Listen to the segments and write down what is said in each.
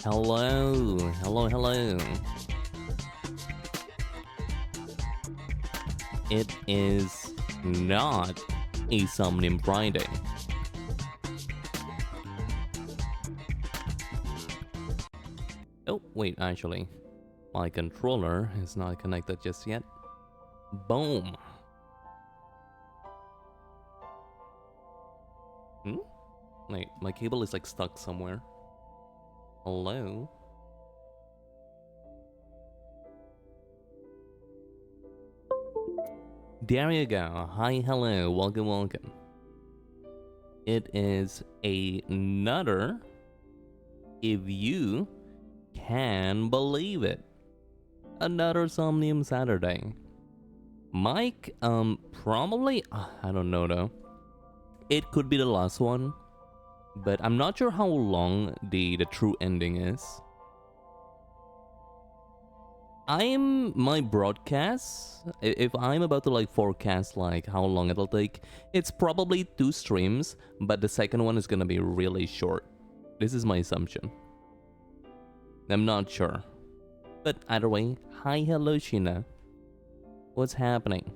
Hello, hello, hello. It is not a Somnium Friday. Oh, wait, actually, my controller is not connected just yet. Boom. Hmm? Wait, my cable is like stuck somewhere. Hello? There you go. Hi, hello, welcome, welcome. It is another, if you can believe it, another Somnium Saturday. Mike, probably, I don't know though. It could be the last one, but I'm not sure how long the true ending is. My broadcast, if I'm about to like forecast like how long it'll take, it's probably 2 streams, but the second one is gonna be really short. This is my assumption. I'm not sure. But either way, hi, hello, Sheena. What's happening?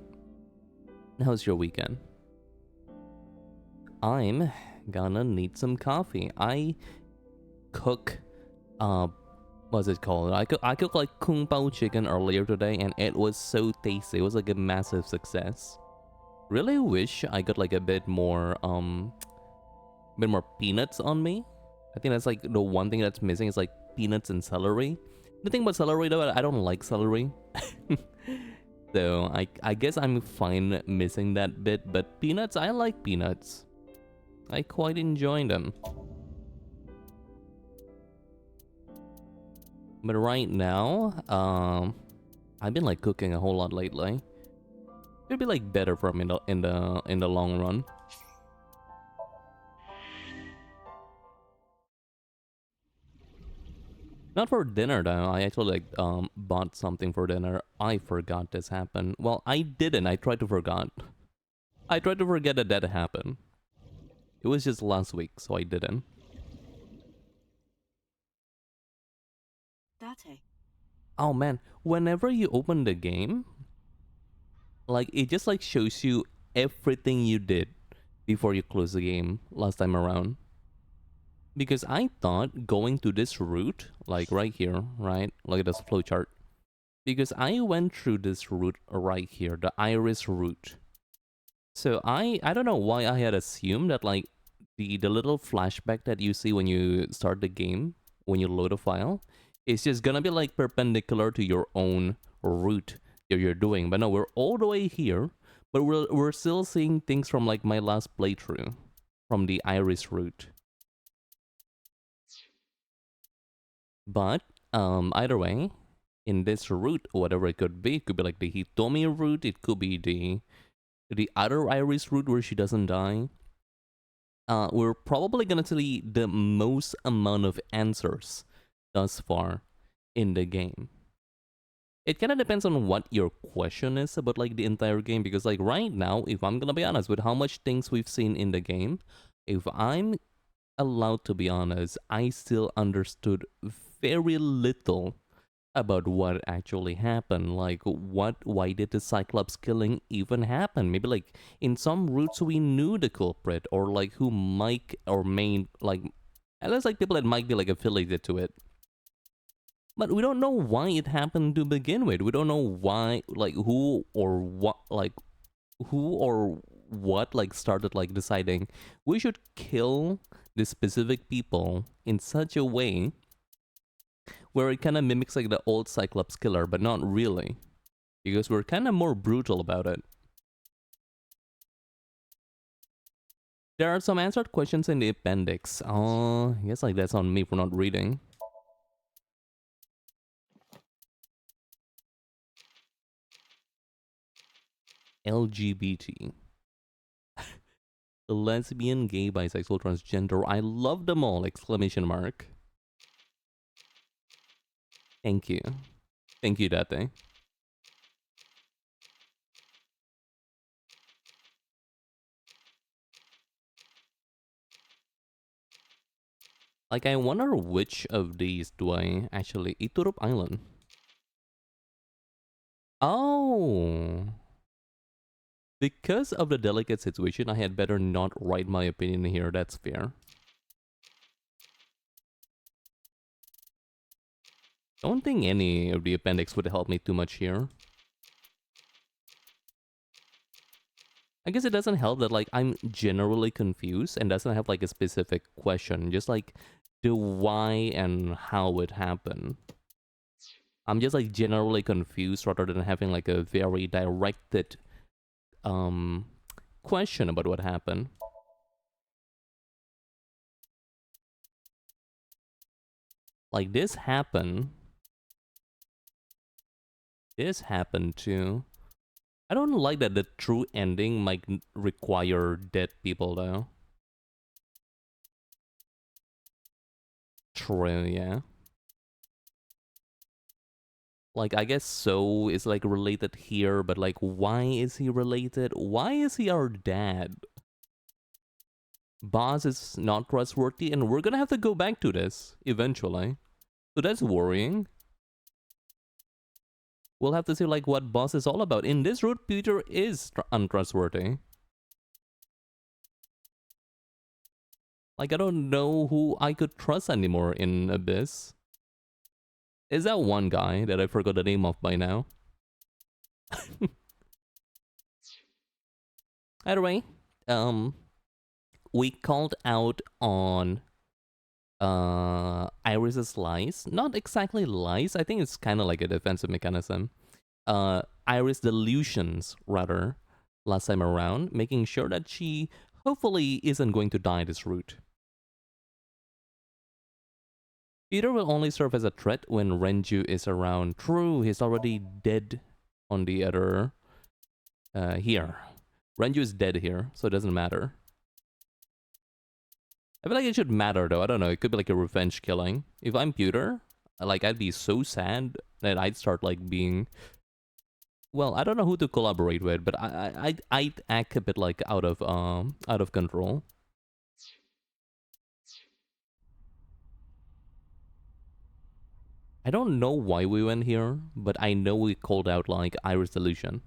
How's your weekend? I'm gonna need some coffee. I cook, what's it called? I cooked like kung pao chicken earlier today, and it was so tasty. It was like a massive success. Really wish I got like a bit more peanuts on me. I think that's like the one thing that's missing is like peanuts and celery. The thing about celery though, I don't like celery. So I guess I'm fine missing that bit, but peanuts, I like peanuts. I quite enjoy them. But right now, I've been like cooking a whole lot lately. It'd be like better for me in the long run. Not for dinner though. I actually like bought something for dinner. I forgot this happened. Well, I didn't. I tried to forget. I tried to forget that happened. It was just last week, so I didn't. Date. Oh man, whenever you open the game, like it just like shows you everything you did before you close the game last time around. Because I thought going to this route, like right here, right? Look at this flowchart. Because I went through this route right here, the iris route. So I don't know why I had assumed that like the little flashback that you see when you start the game, when you load a file, is just gonna be like perpendicular to your own route that you're doing. But no, we're all the way here, but we're still seeing things from like my last playthrough from the iris route. But either way, in this route, whatever it could be like the Hitomi route, it could be the other Iris route where she doesn't die. We're probably gonna see the most amount of answers thus far in the game. It kind of depends on what your question is about like the entire game, because like right now, if I'm gonna be honest with how much things we've seen in the game, if I'm allowed to be honest, I still understood very little about what actually happened. Like, why did the Cyclops killing even happen? Maybe like in some routes we knew the culprit, or like who might or may like, and there's like people that might be like affiliated to it. But we don't know why it happened to begin with. We don't know why, like who or what like started like deciding we should kill the specific people in such a way where it kind of mimics like the old Cyclops killer, but not really, because we're kind of more brutal about it. There are some answered questions in the appendix. Oh, I guess like that's on me for not reading. LGBT. Lesbian, gay, bisexual, transgender. I love them all! Exclamation mark. Thank you. Thank you, Date. Like, I wonder which of these do I actually... Iturup Island. Oh! Because of the delicate situation, I had better not write my opinion here. That's fair. Don't think any of the appendix would help me too much here. I guess it doesn't help that, like, I'm generally confused and doesn't have, like, a specific question. Just, like, the why and how it happened. I'm just, like, generally confused rather than having, like, a very directed, question about what happened. Like, this happened. This happened too. I don't like that the true ending might require dead people, though. True, yeah. Like, I guess So is, like, related here, but, like, why is he related? Why is he our dad? Boss is not trustworthy, and we're gonna have to go back to this, eventually. So that's worrying. We'll have to see, like, what Boss is all about. In this route, Peter is untrustworthy. Like, I don't know who I could trust anymore in Abyss. Is that one guy that I forgot the name of by now? Either way, we called out on Iris's lies. Not exactly lies, I think it's kind of like a defensive mechanism. Iris delusions, rather, last time around, making sure that she hopefully isn't going to die this route. Peter will only serve as a threat when Renju is around. True, he's already dead on the other... here. Renju is dead here, so it doesn't matter. I feel like it should matter, though. I don't know, it could be like a revenge killing. If I'm Peter, like, I'd be so sad that I'd start, like, being... Well, I don't know who to collaborate with, but I'd act a bit, like, out of control. I don't know why we went here, but I know we called out, like, Iris Delusion.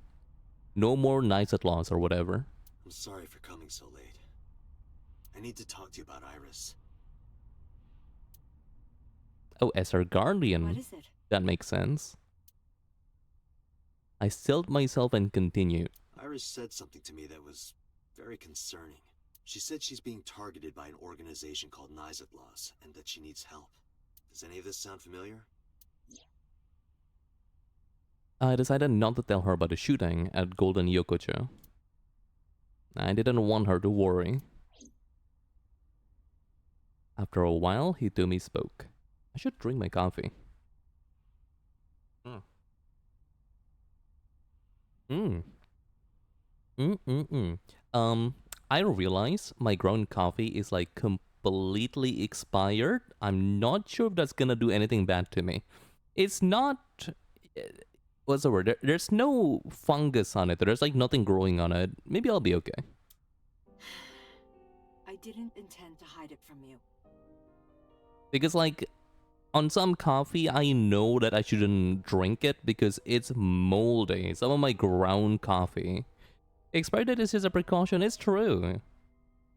No more Knights at Laws or whatever. I'm sorry for coming so late. I need to talk to you about Iris. Oh, as her guardian. What is it? That makes sense. I stilled myself and continued. Iris said something to me that was very concerning. She said she's being targeted by an organization called Laws and that she needs help. Does any of this sound familiar? I decided not to tell her about the shooting at Golden Yokocho. I didn't want her to worry. After a while, Hitomi spoke. I should drink my coffee. I realize my ground coffee is, like, completely expired. I'm not sure if that's gonna do anything bad to me. It's not... What's the word? There's no fungus on it. There's, like, nothing growing on it. Maybe I'll be okay. I didn't intend to hide it from you. Because, like, on some coffee, I know that I shouldn't drink it because it's moldy. Some of my ground coffee. Expired date is just a precaution. It's true.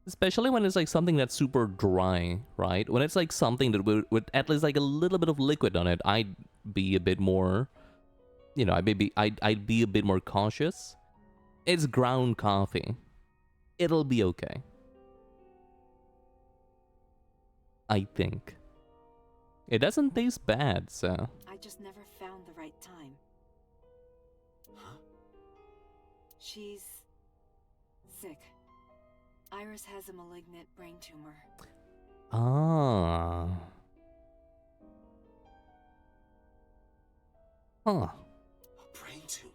Especially when it's, like, something that's super dry, right? When it's, like, something that with at least, like, a little bit of liquid on it, I'd be a bit more... You know, I'd be a bit more cautious. It's ground coffee. It'll be okay. I think. It doesn't taste bad, so... I just never found the right time. Huh? She's... sick. Iris has a malignant brain tumor. Ah. Huh. A brain tumor.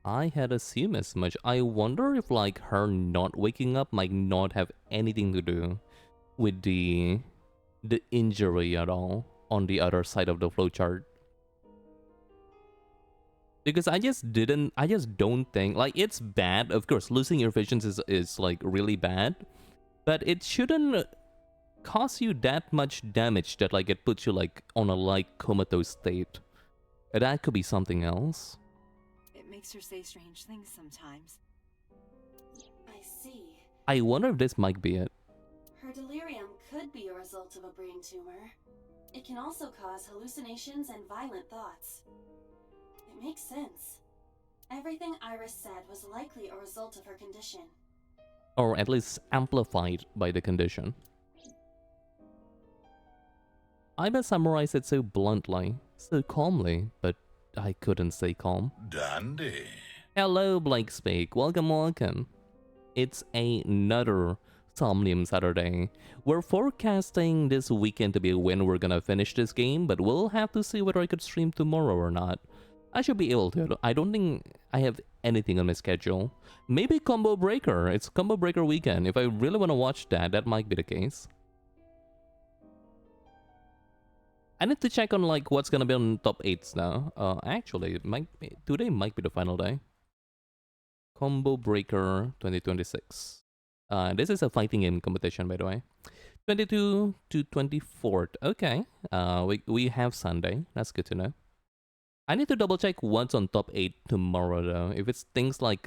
I had assumed as much. I wonder if, like, her not waking up might not have anything to do with the injury at all on the other side of the flowchart. Because I just don't think, like, it's bad. Of course, losing your visions is like, really bad. But it shouldn't cause you that much damage that like it puts you like on a light comatose state. That could be something else. It makes her say strange things sometimes. I see. I wonder if this might be it. Her delirium could be a result of a brain tumor. It can also cause hallucinations and violent thoughts. It makes sense. Everything Iris said was likely a result of her condition. Or at least amplified by the condition. I must summarize it so bluntly, so calmly, but I couldn't stay calm. Dandy. Hello, Blake Speak. Welcome, welcome. It's another Somnium Saturday. We're forecasting this weekend to be when we're gonna finish this game, but we'll have to see whether I could stream tomorrow or not. I should be able to. I don't think I have anything on my schedule. Maybe Combo Breaker. It's Combo Breaker weekend. If I really want to watch that, that might be the case. I need to check on like what's gonna be on top 8s now. Actually, today might be the final day. Combo Breaker 2026. This is a fighting game competition, by the way. 22 to 24th. Okay. We have Sunday. That's good to know. I need to double check what's on top 8 tomorrow though. If it's things like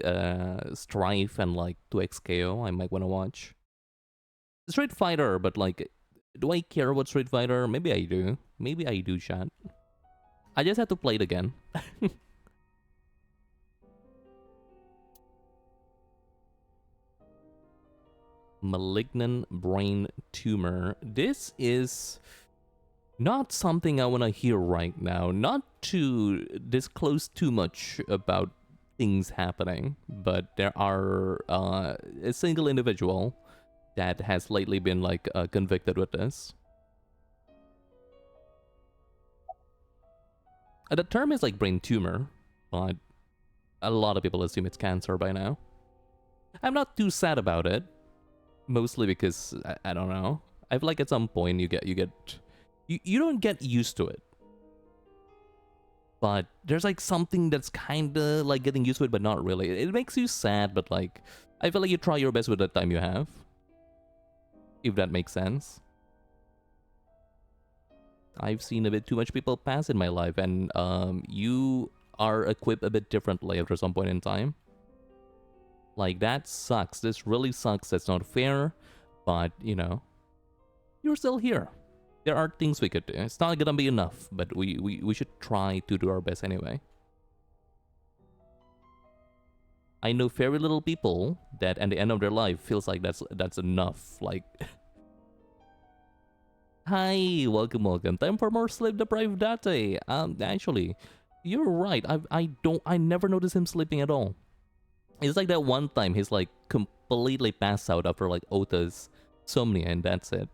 Strife and like 2XKO, I might want to watch. Street Fighter, but like, do I care about Street Fighter? Maybe I do. Maybe I do, chat. I just have to play it again. Malignant brain tumor. This is not something I want to hear right now. Not to disclose too much about things happening, but there are a single individual that has lately been like convicted with this. The term is like brain tumor, but a lot of people assume it's cancer by now. I'm not too sad about it, mostly because I don't know. I feel like at some point you don't get used to it. But there's like something that's kind of like getting used to it, but not really. It makes you sad, but like I feel like you try your best with the time you have. If that makes sense. I've seen a bit too much people pass in my life, and you are equipped a bit differently after some point in time. Like, that sucks. This really sucks. That's not fair. But, you know, you're still here. There are things we could do. It's not gonna be enough, but we should try to do our best anyway. I know very little people that at the end of their life feels like that's enough. Like, hi, welcome. Time for more sleep deprived Date. Actually, you're right. I never noticed him sleeping at all. It's like that one time he's like completely passed out after like Ota's Somnia, and that's it.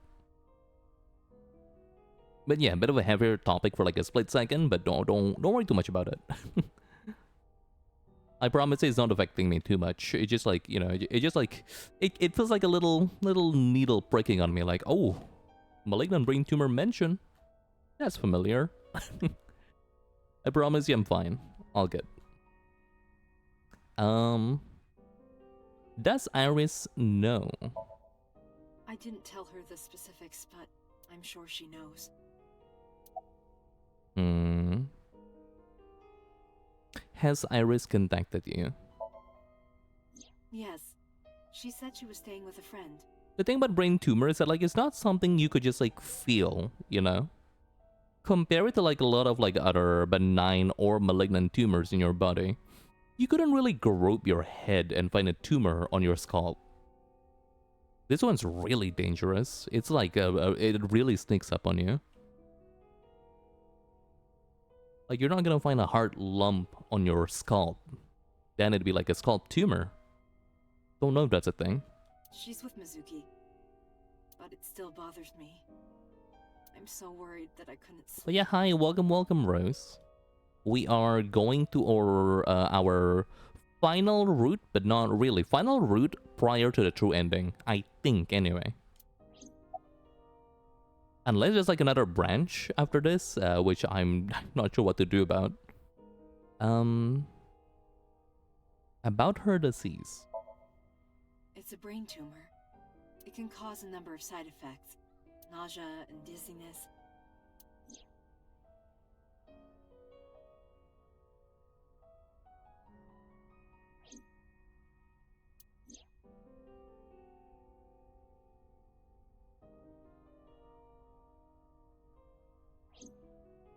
But yeah, a bit of a heavier topic for like a split second, but don't worry too much about it. I promise it's not affecting me too much. It's just like, you know, it just like it feels like a little needle pricking on me, like, oh, malignant brain tumor mention. That's familiar. I promise you I'm fine. All good. Does Iris know? I didn't tell her the specifics, but I'm sure she knows. Has Iris contacted you? Yes. She said she was staying with a friend. The thing about brain tumor is that like it's not something you could just like feel, you know? Compare it to like a lot of like other benign or malignant tumors in your body. You couldn't really grope your head and find a tumor on your scalp. This one's really dangerous. It's like it really sneaks up on you. Like, you're not gonna find a hard lump on your scalp. Then it'd be like a scalp tumor. Don't know if that's a thing. She's with Mizuki, but it still bothers me. I'm so worried that I couldn't sleep. But yeah, hi, welcome, Rose. We are going to our final route, but not really. Final route prior to the true ending, I think, anyway. Unless there's like another branch after this, which I'm not sure what to do about. About her disease. It's a brain tumor. It can cause a number of side effects. Nausea and dizziness.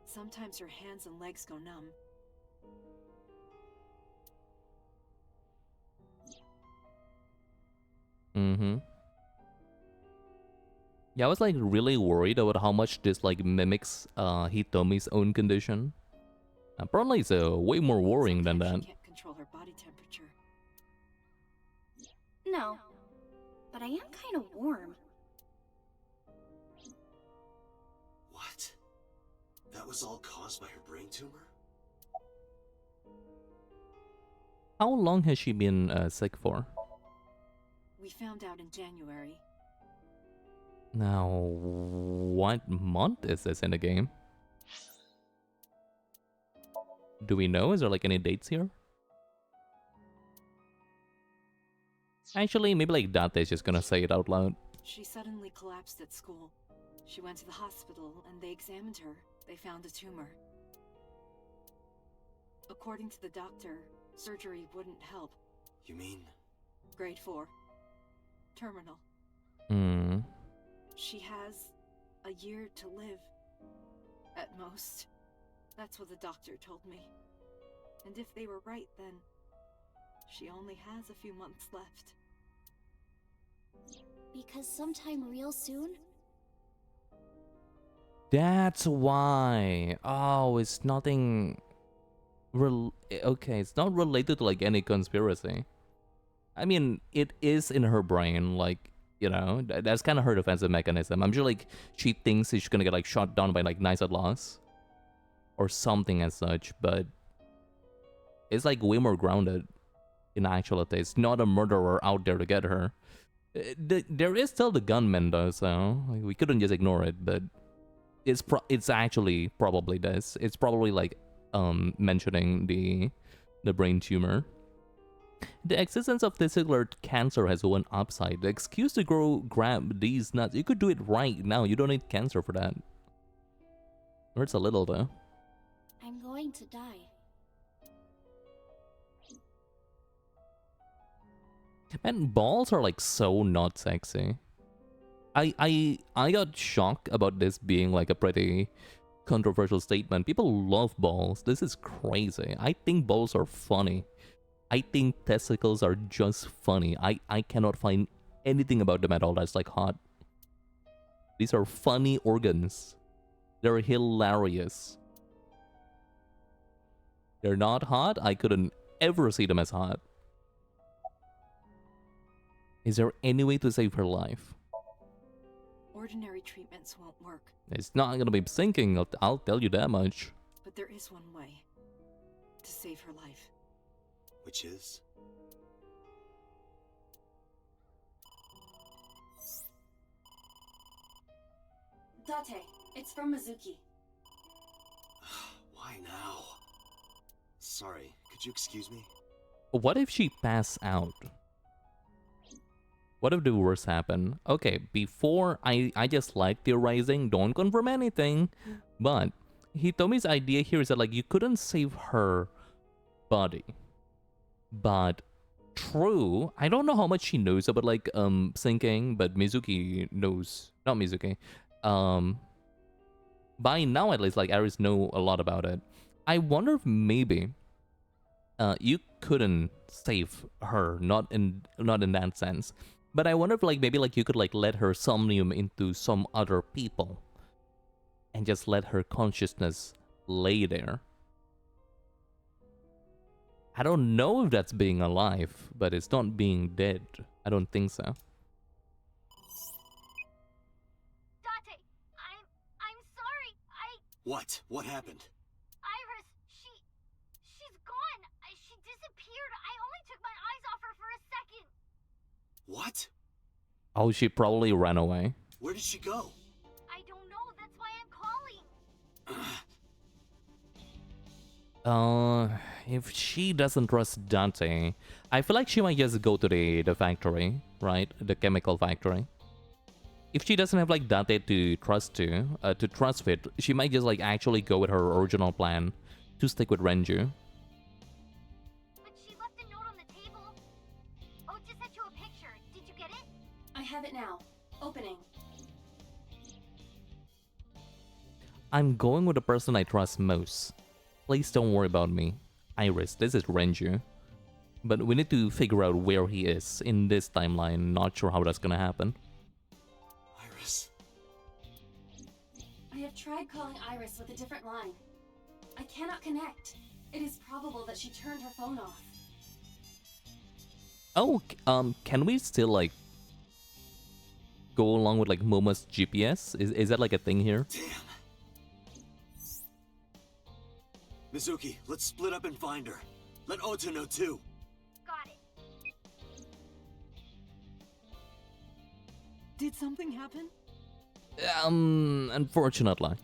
Sometimes her hands and legs go numb. Mm-hmm. Yeah, I was like really worried about how much this like mimics Hitomi's own condition. Apparently it's way more worrying than Sometimes that. she can't control her body temperature. No, but I am kind of warm. What? That was all caused by her brain tumor? How long has she been sick for? We found out in January. Now, what month is this in the game? Do we know? Is there like any dates here? Actually, maybe like Date is just gonna say it out loud. She suddenly collapsed at school. She went to the hospital and they examined her. They found a tumor. According to the doctor, surgery wouldn't help. You mean? Grade 4. Terminal. Hmm. She has a year to live. At most. That's what the doctor told me. And if they were right, then she only has a few months left. Because sometime real soon? That's why. Oh, it's nothing. Okay, it's not related to like any conspiracy. I mean, it is in her brain, like, you know, that's kind of her defensive mechanism. I'm sure like she thinks she's gonna get like shot down by like Nice at Loss or something as such, but it's like way more grounded in actuality. It's not a murderer out there to get her. There is still the gunman though, so like, we couldn't just ignore it. But it's actually probably this. It's probably like mentioning the brain tumor. The existence of testicular cancer has one upside. The excuse to grab these nuts. You could do it right now. You don't need cancer for that. Hurts a little though. I'm going to die. Man, balls are like so not sexy. I got shocked about this being like a pretty controversial statement. People love balls. This is crazy. I think balls are funny. I think testicles are just funny. I cannot find anything about them at all that's like hot. These are funny organs. They're hilarious. They're not hot. I couldn't ever see them as hot. Is there any way to save her life? Ordinary treatments won't work, It's not gonna be sinking, I'll tell you that much. but there is one way to save her life. Which is? Date, it's from Mizuki. Why now? Sorry, could you excuse me? What if she pass out? What if the worst happen? Okay, before I just like theorizing, don't confirm anything, but Hitomi's idea here is that like you couldn't save her body. But true, I don't know how much she knows about like sinking, but Mizuki knows. Not Mizuki. By now at least like Aris know a lot about it. I wonder if maybe you couldn't save her, not in that sense. But I wonder if like maybe like you could like let her somnium into some other people and just let her consciousness lay there. I don't know if that's being alive, but it's not being dead. I don't think so. Date, I'm sorry. What? What happened? Iris, she's gone. She disappeared. I only took my eyes off her for a second. What? Oh, she probably ran away. Where did she go? I don't know. That's why I'm calling. If she doesn't trust Dante, I feel like she might just go to the factory, right? The chemical factory. if she doesn't have like Date to trust with, she might just like actually go with her original plan to stick with Renju. But she left a note on the table. Oh, just sent you a picture. Did you get it? I have it now. Opening. I'm going with the person I trust most. Please don't worry about me. Iris, this is Renju. But we need to figure out where he is in this timeline. Not sure how that's gonna happen. Iris. I have tried calling Iris with a different line. I cannot connect. It is probable that she turned her phone off. Oh, can we still like go along with like Momo's GPS? Is that like a thing here? Damn. Mizuki, let's split up and find her. Let Ota know too. Got it. Did something happen? Unfortunately.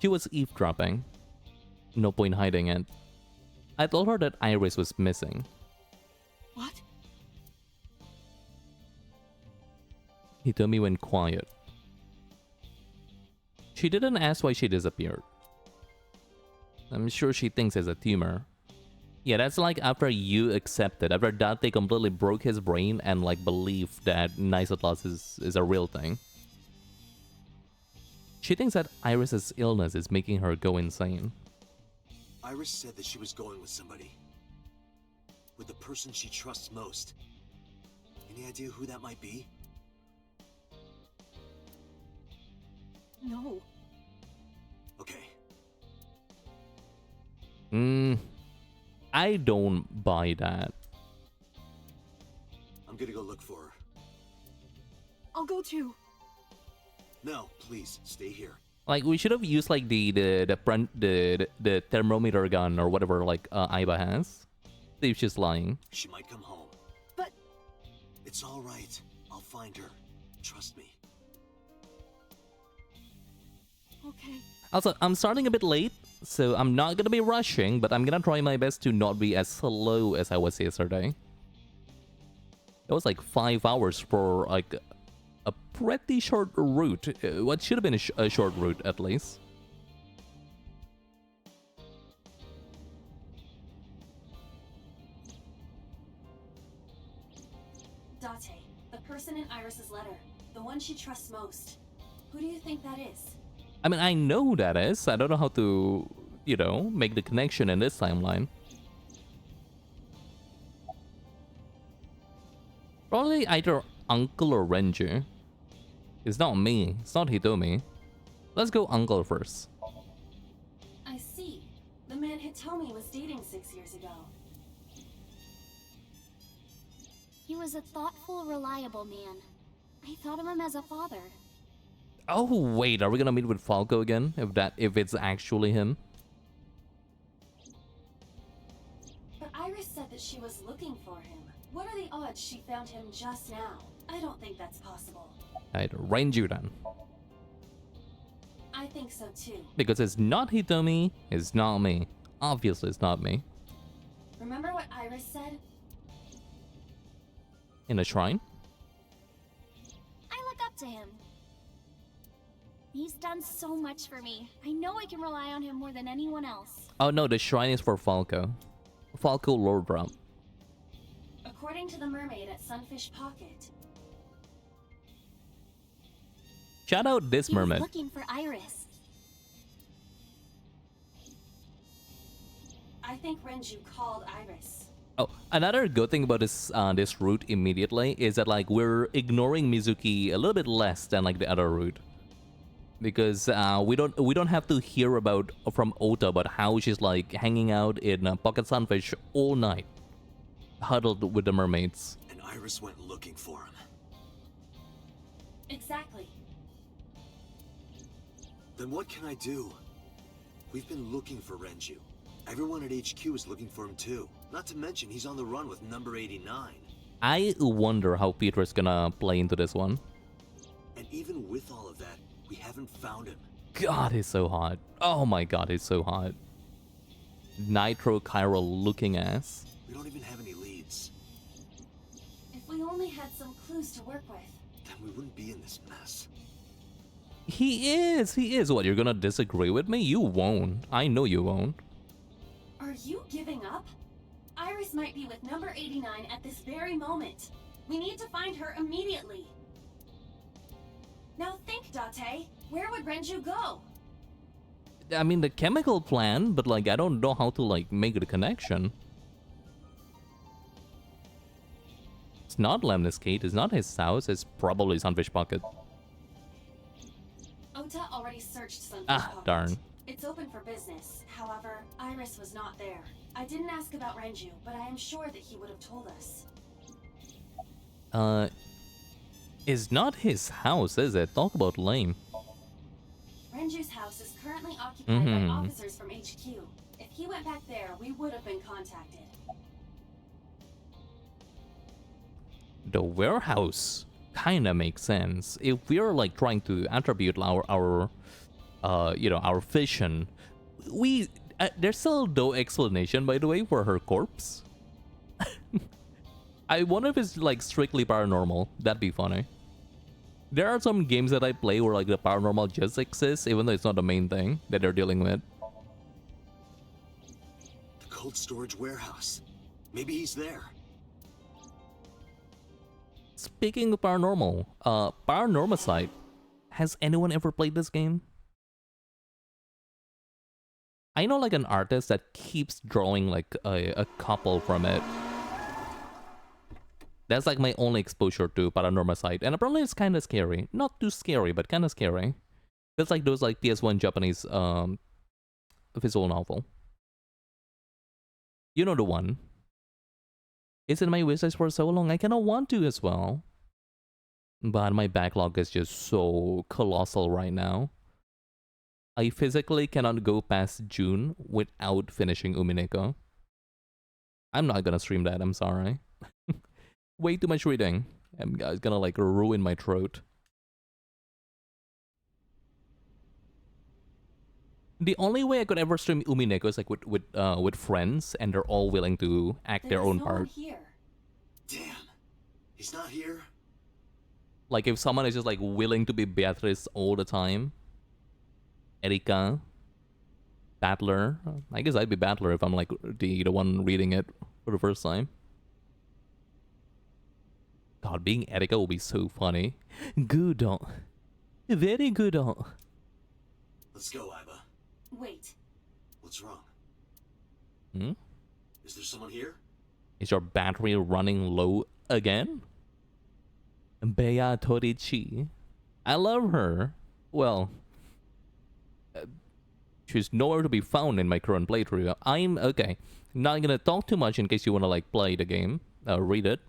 She was eavesdropping. No point hiding it. I told her that Iris was missing. What? Hitomi went quiet. She didn't ask why she disappeared. I'm sure she thinks it's a tumor. Yeah, that's like after you accepted, after Date completely broke his brain and like believed that Nicetas is a real thing. She thinks that Iris's illness is making her go insane. Iris said that she was going with somebody. With the person she trusts most. Any idea who that might be? No. Okay. I don't buy that. I'm gonna go look for her. I'll go too. No, please, stay here. Like we should have used like the thermometer gun or whatever like Aiba has. See if she's lying. She might come home. But It's alright. I'll find her. Trust me. okay. Also, I'm starting a bit late, so I'm not gonna be rushing, but I'm gonna try my best to not be as slow as I was yesterday. It was like 5 hours for like a pretty short route. What should have been a short route at least. Date, the person in Iris's letter. The one she trusts most. Who do you think that is? I mean, I know who that is. I don't know how to, you know, make the connection in this timeline. Probably either Uncle or Renju. It's not me. It's not Hitomi. Let's go Uncle first. I see. The man Hitomi was dating 6 years ago. He was a thoughtful, reliable man. I thought of him as a father. Oh wait, are we gonna meet with Falco again? If it's actually him? But Iris said that she was looking for him. What are the odds she found him just now? I don't think that's possible. I'd arrange you then. I think so too. Because it's not Hitomi, it's not me. Obviously it's not me. Remember what Iris said? In a shrine? I look up to him. He's done so much for me. I know I can rely on him more than anyone else. Oh no, the shrine is for Falco. Falco lore drop. According to the mermaid at Sunfish Pocket. Shout out this He was mermaid. looking for Iris. I think Renju called Iris. Oh, another good thing about this route immediately is that like we're ignoring Mizuki a little bit less than like the other route, because we don't have to hear about from Ota about how she's like hanging out in Pocket Sunfish all night, huddled with the mermaids. And Iris went looking for him. Exactly. Then what can I do? We've been looking for Renju. Everyone at HQ is looking for him too. Not to mention he's on the run with number 89. I wonder how Peter's gonna play into this one. And even with all of that, we haven't found him. God, he's so hot. Oh my god, he's so hot. Nitro Chiral looking ass. We don't even have any leads. If we only only had some clues to work with. Then we wouldn't be in this mess. He is. What, you're gonna disagree with me? You won't. I know you won't. Are you giving up? Iris might be with number 89 at this very moment. We need to find her immediately. Now think, Date. Where would Renju go? I mean, the chemical plant, but like, I don't know how to like make the connection. It's not Lemniscate, it's not his house, it's probably Sunfish Pocket. Ota already searched Sunfish Ah, Pocket. darn. It's open for business. However, Iris was not there. I didn't ask about Renju, but I am sure that he would have told us. It's not his house, is it? Talk about lame. Renju's house is currently occupied by officers from HQ. If he went back there, we would have been contacted. The warehouse kinda makes sense. If we're like trying to attribute our vision, there's still no explanation, by the way, for her corpse. I wonder if it's like strictly paranormal. That'd be funny. There are some games that I play where like the paranormal just exists, even though it's not the main thing that they're dealing with. The cold storage warehouse. Maybe he's there. Speaking of paranormal, Paranormacide. Has anyone ever played this game? I know like an artist that keeps drawing like a couple from it. That's like my only exposure to Paranormacide, and apparently it's kind of scary. Not too scary, but kind of scary. It's like those like PS1 Japanese visual novel. You know the one. It's in my wishlist for so long, I kinda want to as well. But my backlog is just so colossal right now. I physically cannot go past June without finishing Umineko. I'm not gonna stream that, I'm sorry. Way too much reading. It's gonna like ruin my throat. The only way I could ever stream Umineko is like with friends, and they're all willing to act their own part. Here. Damn. He's not here? Like if someone is just like willing to be Beatrice all the time. Erika. Battler. I guess I'd be Battler if I'm like the one reading it for the first time. God, being Erika will be so funny. Good. Very good. Let's go, Iba. Wait. What's wrong? Hmm? Is there someone here? Is your battery running low again? Bea Torichi. I love her. Well, she's nowhere to be found in my current playthrough. I'm okay. Not gonna talk too much in case you wanna like play the game, read it.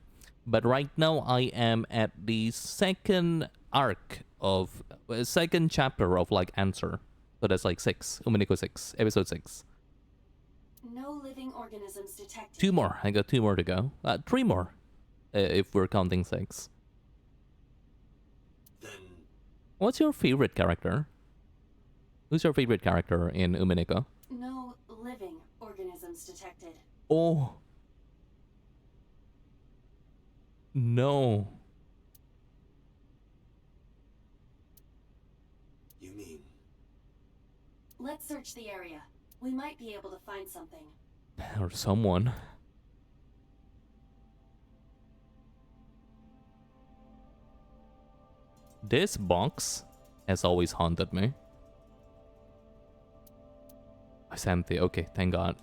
But right now I am at the second arc of second chapter of like Answer. So that's like 6, Umineko 6, episode 6. No living organisms detected. 2 more. I got 2 more to go. 3 more, if we're counting 6. Then What's your favorite character? Who's your favorite character in Umineko? No living organisms detected. Oh. No. you mean Let's search the area. We might be able to find something. Or someone. This box has always haunted me. It's empty. Okay, thank God.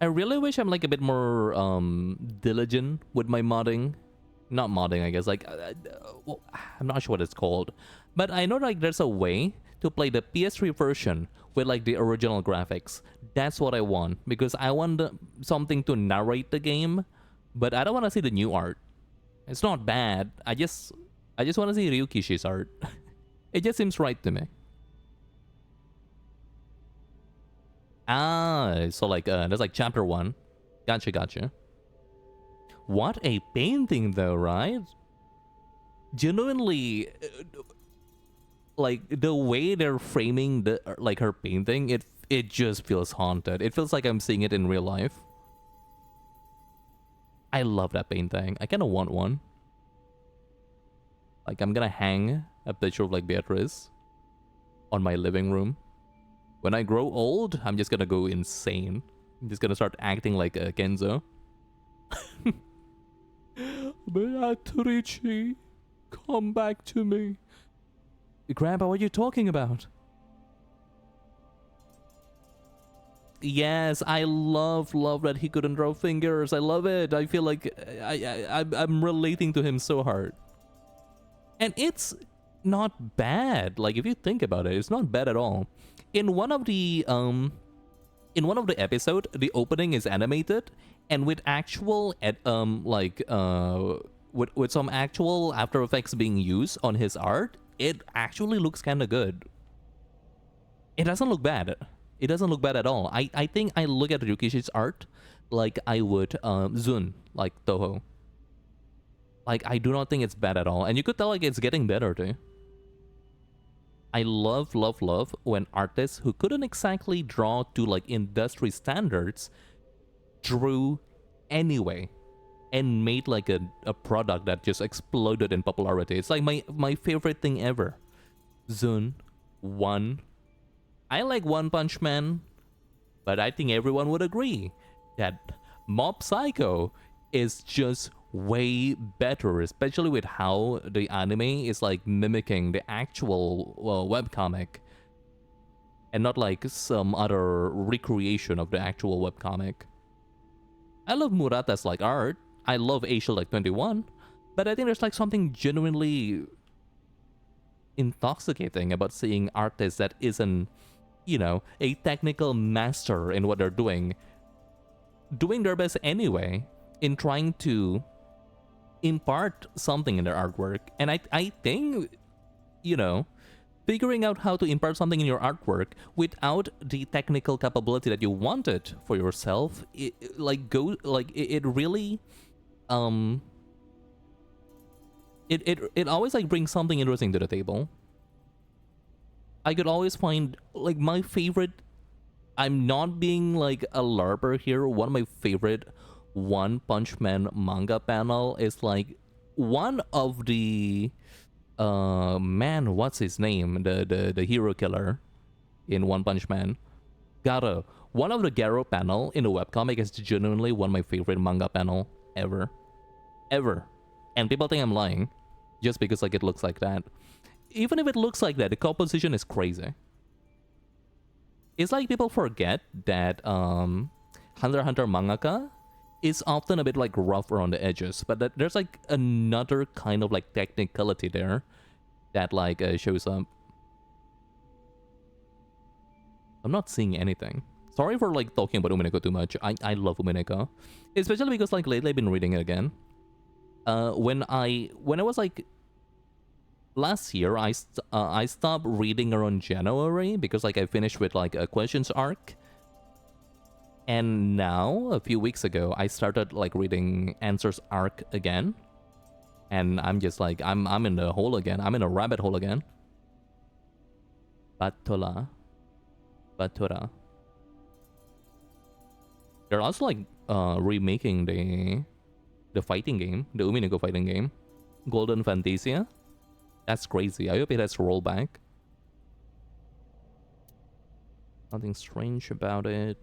I really wish I'm like a bit more diligent with my modding. Not modding, I guess. Like, well, I'm not sure what it's called, but I know like there's a way to play the PS3 version with like the original graphics. That's what I want, because I want something to narrate the game, but I don't want to see the new art. It's not bad. I just want to see Ryukishi's art. It just seems right to me. Ah, so like that's like chapter 1. Gotcha. What a painting though, right? Genuinely, like the way they're framing the like her painting, it just feels haunted. It feels like I'm seeing it in real life. I love that painting. I kind of want one. Like I'm gonna hang a picture of like Beatrice on my living room. When I grow old, I'm just gonna go insane. I'm just gonna start acting like a Kenzo. Beatrice, come back to me. Grandpa, what are you talking about? Yes, I love that he couldn't draw fingers. I love it. I feel like I'm relating to him so hard. And it's not bad. Like if you think about it, it's not bad at all. In one of the episode, the opening is animated, and with actual with some actual After Effects being used on his art, it actually looks kind of good. It doesn't look bad. It doesn't look bad at all. I think I look at Ryukishi's art like I would Zun, like Toho. Like I do not think it's bad at all, and you could tell like it's getting better too. I love when artists who couldn't exactly draw to like industry standards drew anyway and made like a product that just exploded in popularity. It's like my favorite thing ever. Zun, One. I like One Punch Man, but I think everyone would agree that Mob Psycho is just way better, especially with how the anime is like mimicking the actual webcomic and not like some other recreation of the actual webcomic. I love Murata's like art. I love Asia like 21, but I think there's like something genuinely intoxicating about seeing artists that isn't, you know, a technical master in what they're doing their best anyway in trying to impart something in their artwork. And I think, you know, figuring out how to impart something in your artwork without the technical capability that you wanted for yourself, it really it always like brings something interesting to the table. I could always find like my favorite, I'm not being like a larper here, one of my favorite One Punch Man manga panel is like one of the man, what's his name? The hero killer in One Punch Man. Garo. One of the Garo panel in the webcomic is genuinely one of my favorite manga panel ever. Ever. And people think I'm lying just because like it looks like that. Even if it looks like that, the composition is crazy. It's like people forget that Hunter x Hunter mangaka is often a bit like rough around the edges, but that there's like another kind of like technicality there that like shows up. I'm not seeing anything. Sorry for like talking about Umineko too much. I love Umineko, especially because like lately I've been reading it again. When I was like last year, I stopped reading around January because like I finished with like a questions arc. And now, a few weeks ago, I started like reading Answers arc again. And I'm just like, I'm in the hole again. I'm in a rabbit hole again. Batora. They're also like remaking the fighting game, the Umineko fighting game, Golden Fantasia. That's crazy. I hope it has rollback. Nothing strange about it.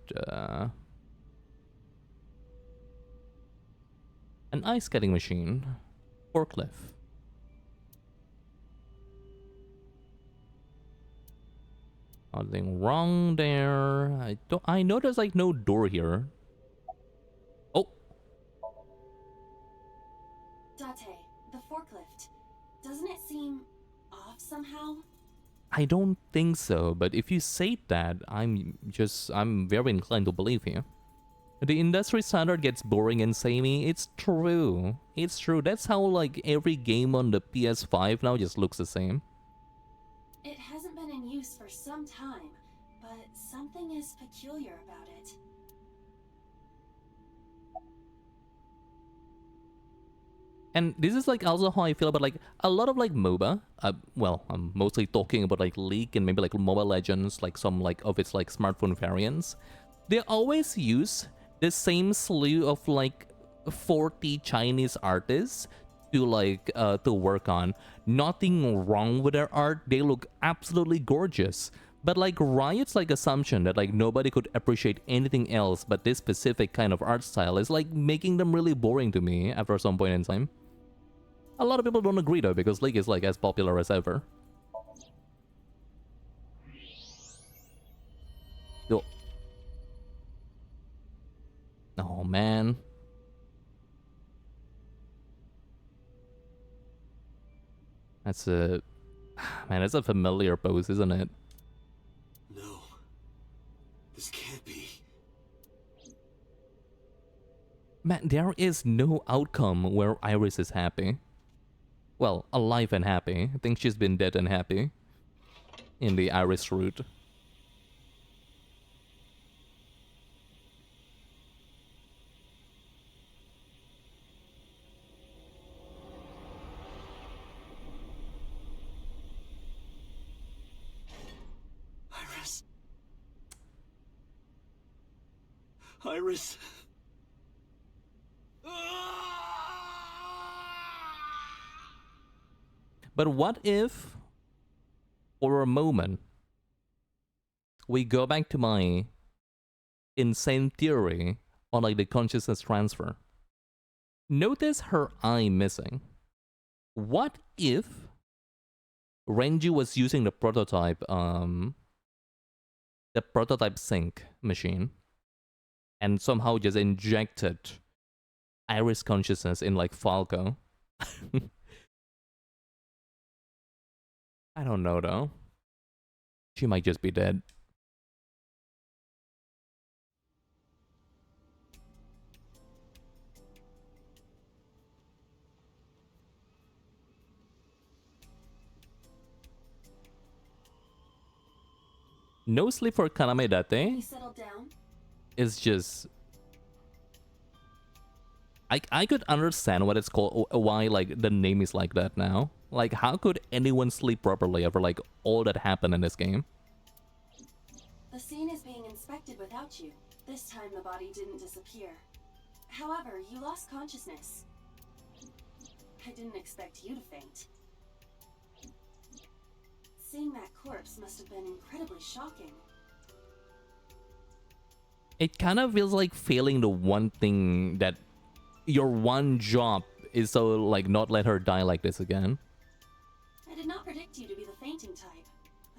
An ice skating machine. Forklift. Nothing wrong there. I know there's like no door here. Oh. Date, the forklift. Doesn't it seem off somehow? I don't think so, but if you say that, I'm very inclined to believe you. The industry standard gets boring and samey. It's true. It's true. That's how like every game on the PS5 now just looks the same. It hasn't been in use for some time, but something is peculiar about it. And this is like also how I feel about like a lot of like MOBA. Well, I'm mostly talking about like League and maybe like Mobile Legends, like some like of its like smartphone variants. They always use the same slew of like 40 Chinese artists to like to work on. Nothing wrong with their art. They look absolutely gorgeous. But like Riot's like assumption that like nobody could appreciate anything else but this specific kind of art style is like making them really boring to me after some point in time. A lot of people don't agree though, because League is like as popular as ever. Yo. Oh man. That's a... Man, that's a familiar pose, isn't it? No. This can't be. Man, there is no outcome where Iris is happy. Well, alive and happy. I think she's been dead and happy in the Iris route. Iris. Iris. But what if, for a moment, we go back to my insane theory on like the consciousness transfer? Notice her eye missing. What if Renji was using the prototype sync machine and somehow just injected Iris consciousness in like Falco? I don't know though. She might just be dead. No sleep for Kaname You Date settled down? is just... I could understand what it's called, why like the name is like that now. Like, how could anyone sleep properly after like all that happened in this game? The scene is being inspected without you. This time the body didn't disappear. However, you lost consciousness. I didn't expect you to faint. Seeing that corpse must have been incredibly shocking. It kind of feels like failing the one thing that your one job is, so like not let her die like this again. I did not predict you to be the fainting type.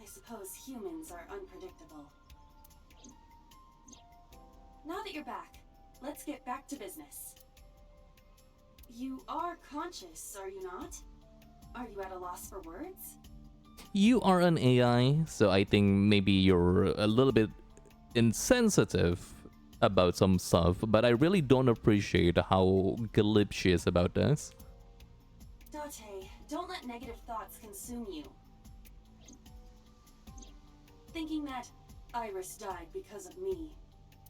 I suppose humans are unpredictable. Now that you're back, let's get back to business. You are conscious, are you not? Are you at a loss for words? You are an AI, so I think maybe you're a little bit insensitive about some stuff, but I really don't appreciate how glib she is about this. Date, don't let negative thoughts consume you. Thinking that Iris died because of me.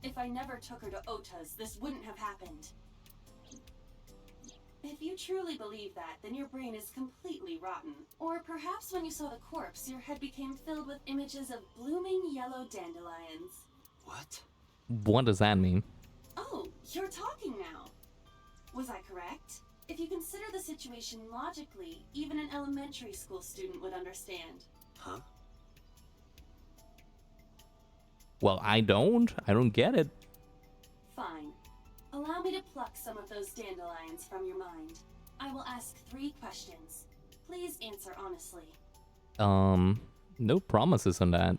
If I never took her to Ota's, this wouldn't have happened. If you truly believe that, then your brain is completely rotten. Or perhaps when you saw the corpse, your head became filled with images of blooming yellow dandelions. What? What does that mean? Oh, you're talking now. Was I correct? If you consider the situation logically, even an elementary school student would understand. Huh? Well, I don't get it. Fine. Allow me to pluck some of those dandelions from your mind. I will ask 3 questions. Please answer honestly. No promises on that.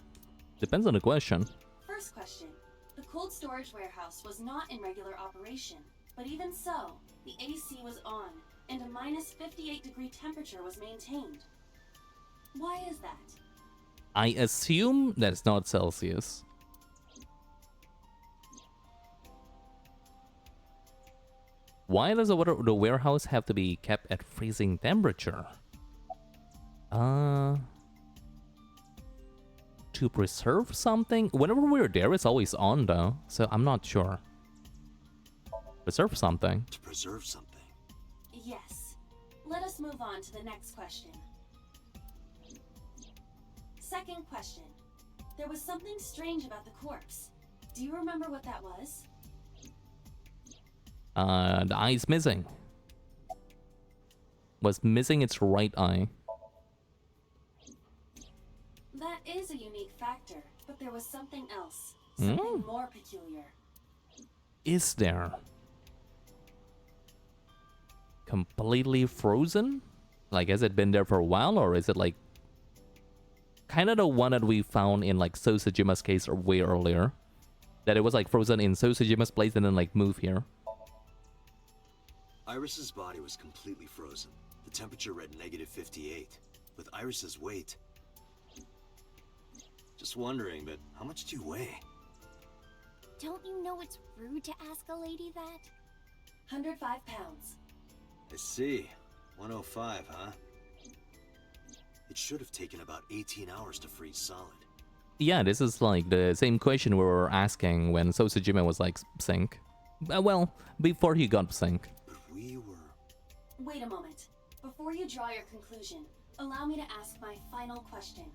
Depends on the question. First question. The cold storage warehouse was not in regular operation, but even so, the AC was on, and a minus 58-degree temperature was maintained. Why is that? I assume that's not Celsius. Why does the warehouse have to be kept at freezing temperature? To preserve something? Whenever we're there, it's always on though, so I'm not sure. Preserve something? To preserve something. Yes. Let us move on to the next question. Second question. There was something strange about the corpse. Do you remember what that was? The eye's missing. Was missing its right eye. That is a unique factor, but there was something else. Something more peculiar. Is there? Completely frozen? Like, has it been there for a while, or is it like kind of the one that we found in like Sosajima's case or way earlier? That it was like frozen in Sosajima's place and then like move here. Iris's body was completely frozen. The temperature read -58. With Iris's weight... Just wondering, but how much do you weigh? Don't you know it's rude to ask a lady that? 105 pounds. I see. 105, huh? It should have taken about 18 hours to freeze solid. Yeah, this is like the same question we were asking when Sosajima was like sync. Well, before he got sync. But we were... Wait a moment. Before you draw your conclusion, allow me to ask my final question.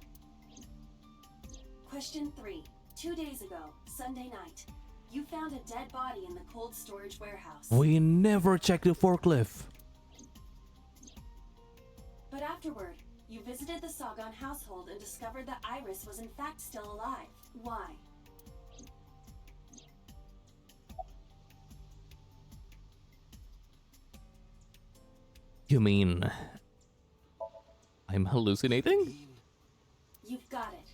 Question 3. 2 days ago, Sunday night, you found a dead body in the cold storage warehouse. We never checked the forklift. But afterward, you visited the Sagan household and discovered that Iris was in fact still alive. Why? You mean I'm hallucinating? You've got it.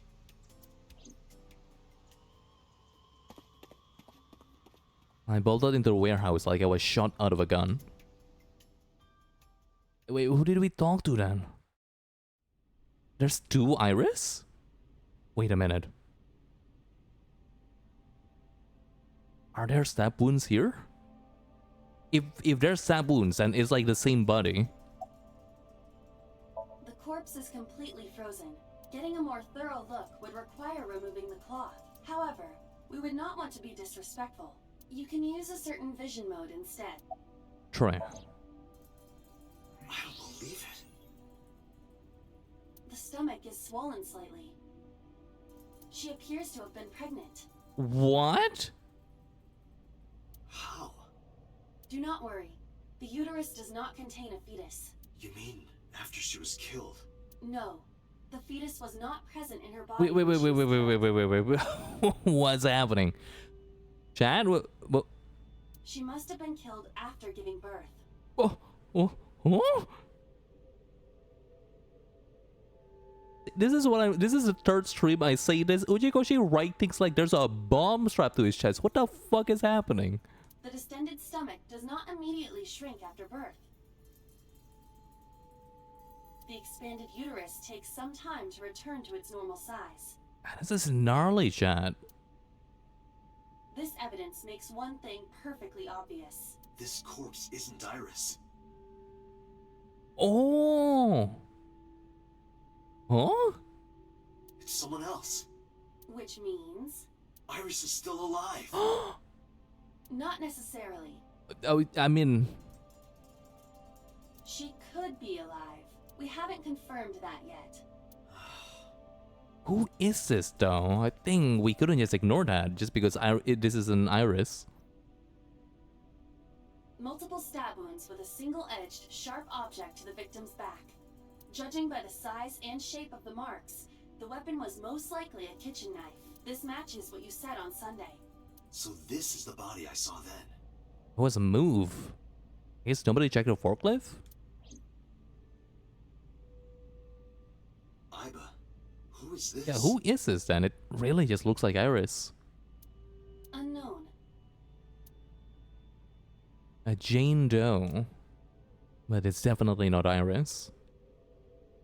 I bolted into the warehouse like I was shot out of a gun. Wait, who did we talk to then? There's 2 Iris? Wait a minute. Are there stab wounds here? If there's stab wounds and it's like the same body. The corpse is completely frozen. Getting a more thorough look would require removing the cloth. However, we would not want to be disrespectful. You can use a certain vision mode instead. Try. I don't believe it. The stomach is swollen slightly. She appears to have been pregnant. What? How? Do not worry. The uterus does not contain a fetus. You mean after she was killed? No. The fetus was not present in her body. Wait. when she was killed. What's happening? Chad? What? She must have been killed after giving birth. Oh. This is the third stream I say this. Ujikoshi writes things like there's a bomb strapped to his chest. What the fuck is happening? The distended stomach does not immediately shrink after birth. The expanded uterus takes some time to return to its normal size. This is gnarly, Chad. This evidence makes one thing perfectly obvious. This corpse isn't Iris. Oh. Huh? It's someone else. Which means... Iris is still alive. Not necessarily. Oh, I mean... She could be alive. We haven't confirmed that yet. Who is this, though? I think we couldn't just ignore that just because this is an Iris. Multiple stab wounds with a single-edged, sharp object to the victim's back. Judging by the size and shape of the marks, the weapon was most likely a kitchen knife. This matches what you said on Sunday. So this is the body I saw then. It was a move. I guess nobody checked the forklift? Iba, who is this? Yeah, who is this then? It really just looks like Iris. Unknown. A Jane Doe. But it's definitely not Iris.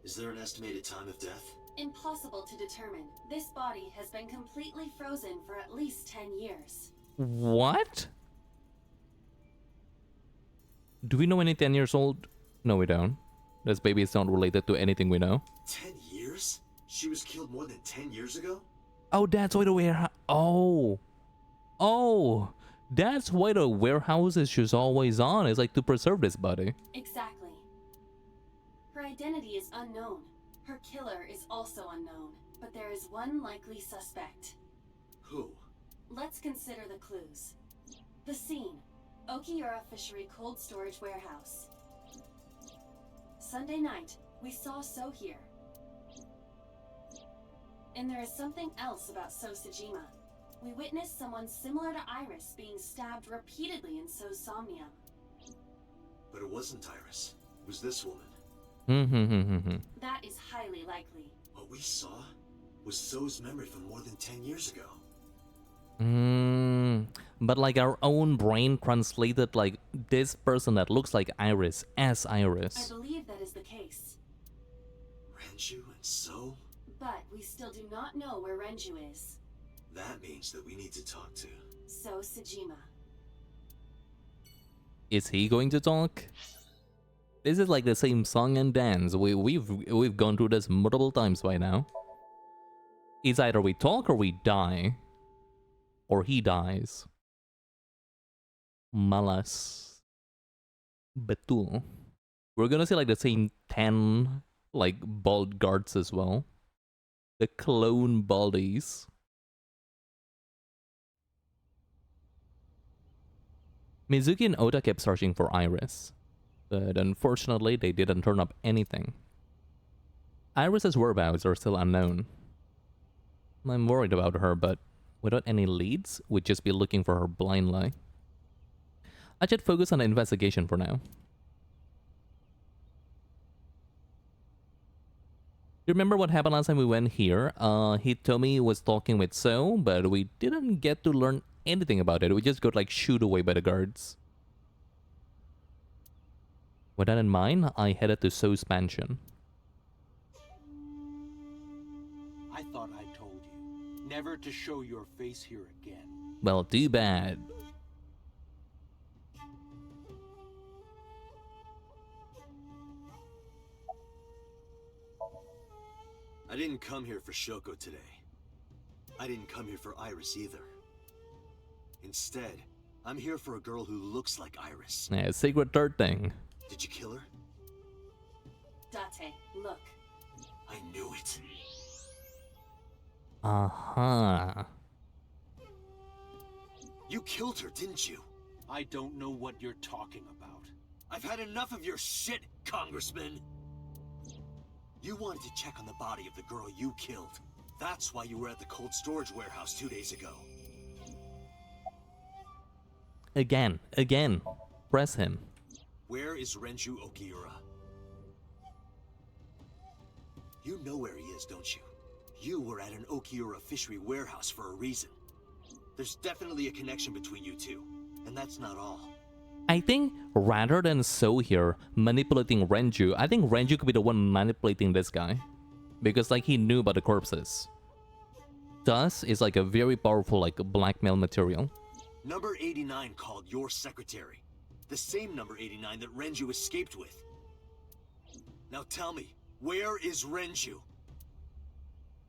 Is there an estimated time of death? Impossible to determine. This body has been completely frozen for at least 10 years. What? Do we know any 10 years old? No, we don't. This baby is not related to anything we know. 10 years? She was killed more than 10 years ago? Oh, that's why the warehouse... Oh, that's why the warehouse is just always on. It's like to preserve this body. Exactly. identity is unknown. Her killer is also unknown, but there is one likely suspect. Who? Let's consider the clues. The scene: Okiura Fishery Cold Storage Warehouse. Sunday night, we saw So here. And there is something else about So Sejima. We witnessed someone similar to Iris being stabbed repeatedly in So's Somnium. But it wasn't Iris. It was this woman. That is highly likely. What we saw was So's memory from more than 10 years ago. But like our own brain translated like this person that looks like Iris as I Iris. believe that is the case. Renju and So? But we still do not know where Renju is. That means that we need to talk to. So Sejima. Is he going to talk? This is like the same song and dance. We've gone through this multiple times by now. It's either we talk or we die. Or he dies. Malas. Betul. We're gonna see like the same 10 like bald guards as well. The clone baldies. Mizuki and Ota kept searching for Iris, but unfortunately they didn't turn up anything. Iris's whereabouts are still unknown. I'm worried about her, but without any leads, we'd just be looking for her blindly. I should focus on the investigation for now. You remember what happened last time we went here? Hitomi was talking with So, but we didn't get to learn anything about it. We just got like shooed away by the guards. With that in mind, I headed to So's mansion. I thought I told you never to show your face here again. Well, too bad. I didn't come here for Shoko today. I didn't come here for Iris either. Instead, I'm here for a girl who looks like Iris. Yeah, secret third thing. Did you kill her? Date, look. I knew it. Uh-huh. You killed her, didn't you? I don't know what you're talking about. I've had enough of your shit, Congressman! You wanted to check on the body of the girl you killed. That's why you were at the cold storage warehouse 2 days ago. Again. Press him. Where is Renju Okiura? You know where he is, don't you? You were at an Okiura fishery warehouse for a reason. There's definitely a connection between you two, and that's not all. I think rather than So here manipulating Renju, I think Renju could be the one manipulating this guy. Because like he knew about the corpses. Thus is like a very powerful like blackmail material. Number 89 called your secretary. The same number 89 that Renju escaped with. Now tell me, where is Renju?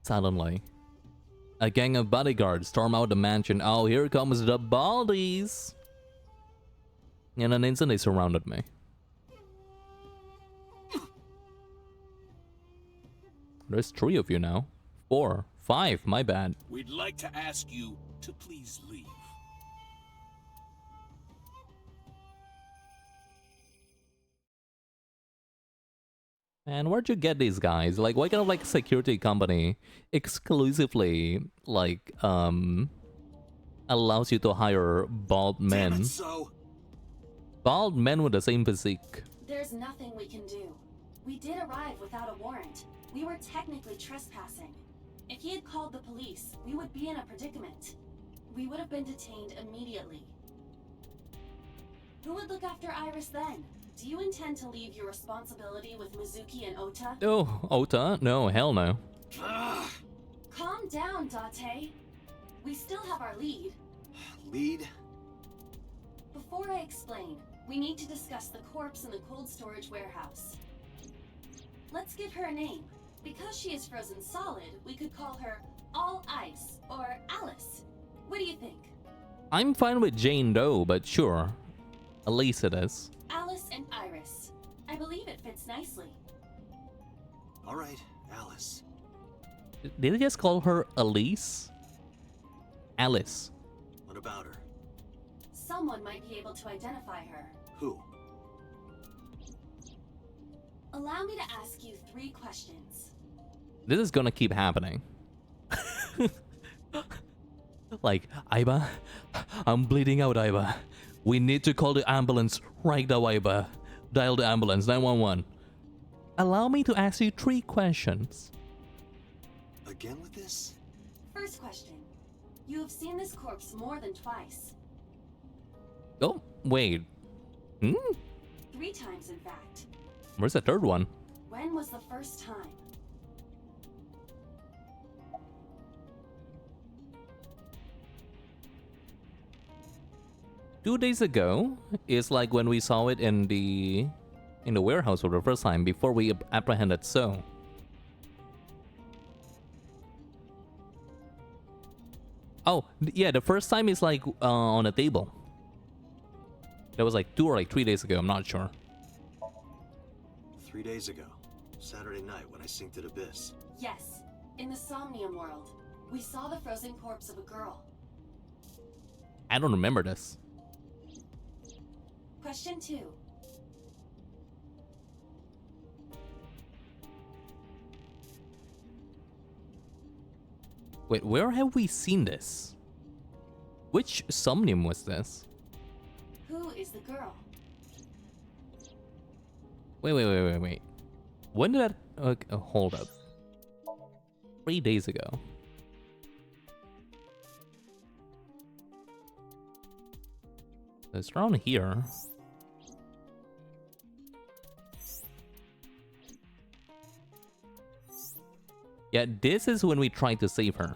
Suddenly, a gang of bodyguards storm out the mansion. Oh, here comes the baldies! In an instant, they surrounded me. There's 3 of you now. 4, 5, my bad. We'd like to ask you to please leave. Man, where'd you get these guys? Like, what kind of like security company exclusively like allows you to hire bald Damn men? it, So. Bald men with the same physique. There's nothing we can do. We did arrive without a warrant. We were technically trespassing. If he had called the police, we would be in a predicament. We would have been detained immediately. Who would look after Iris then? Do you intend to leave your responsibility with Mizuki and Ota? Oh, Ota? No, hell no. Ugh. Calm down, Date. We still have our lead. Lead? Before I explain, we need to discuss the corpse in the cold storage warehouse. Let's give her a name. Because she is frozen solid, we could call her All Ice or Alice. What do you think? I'm fine with Jane Doe, but sure. At least it is. Alice and Iris. I believe it fits nicely. All right, Alice. Did they just call her Elise? Alice. What about her? Someone might be able to identify her. Who? Allow me to ask you 3 questions. This is gonna keep happening. Like, Aiba, I'm bleeding out, Aiba. We need to call the ambulance right now, Aiba. Dial the ambulance, 911. Allow me to ask you 3 questions. Again with this? First question. You have seen this corpse more than twice. Oh, wait. 3 times, in fact. Where's the third one? When was the first time? Two days ago is like when we saw it in the warehouse for the first time before we apprehended So. Oh, yeah, the first time is like on a table. That was like 2 or like 3 days ago, I'm not sure. 3 days ago. Saturday night when I synced at Abyss. Yes. In the Somnium world, we saw the frozen corpse of a girl. I don't remember this. Question 2. Wait, where have we seen this? Which Somnium was this? Who is the girl? Wait. When did that... Okay, hold up. 3 days ago. It's around here. Yeah, this is when we tried to save her.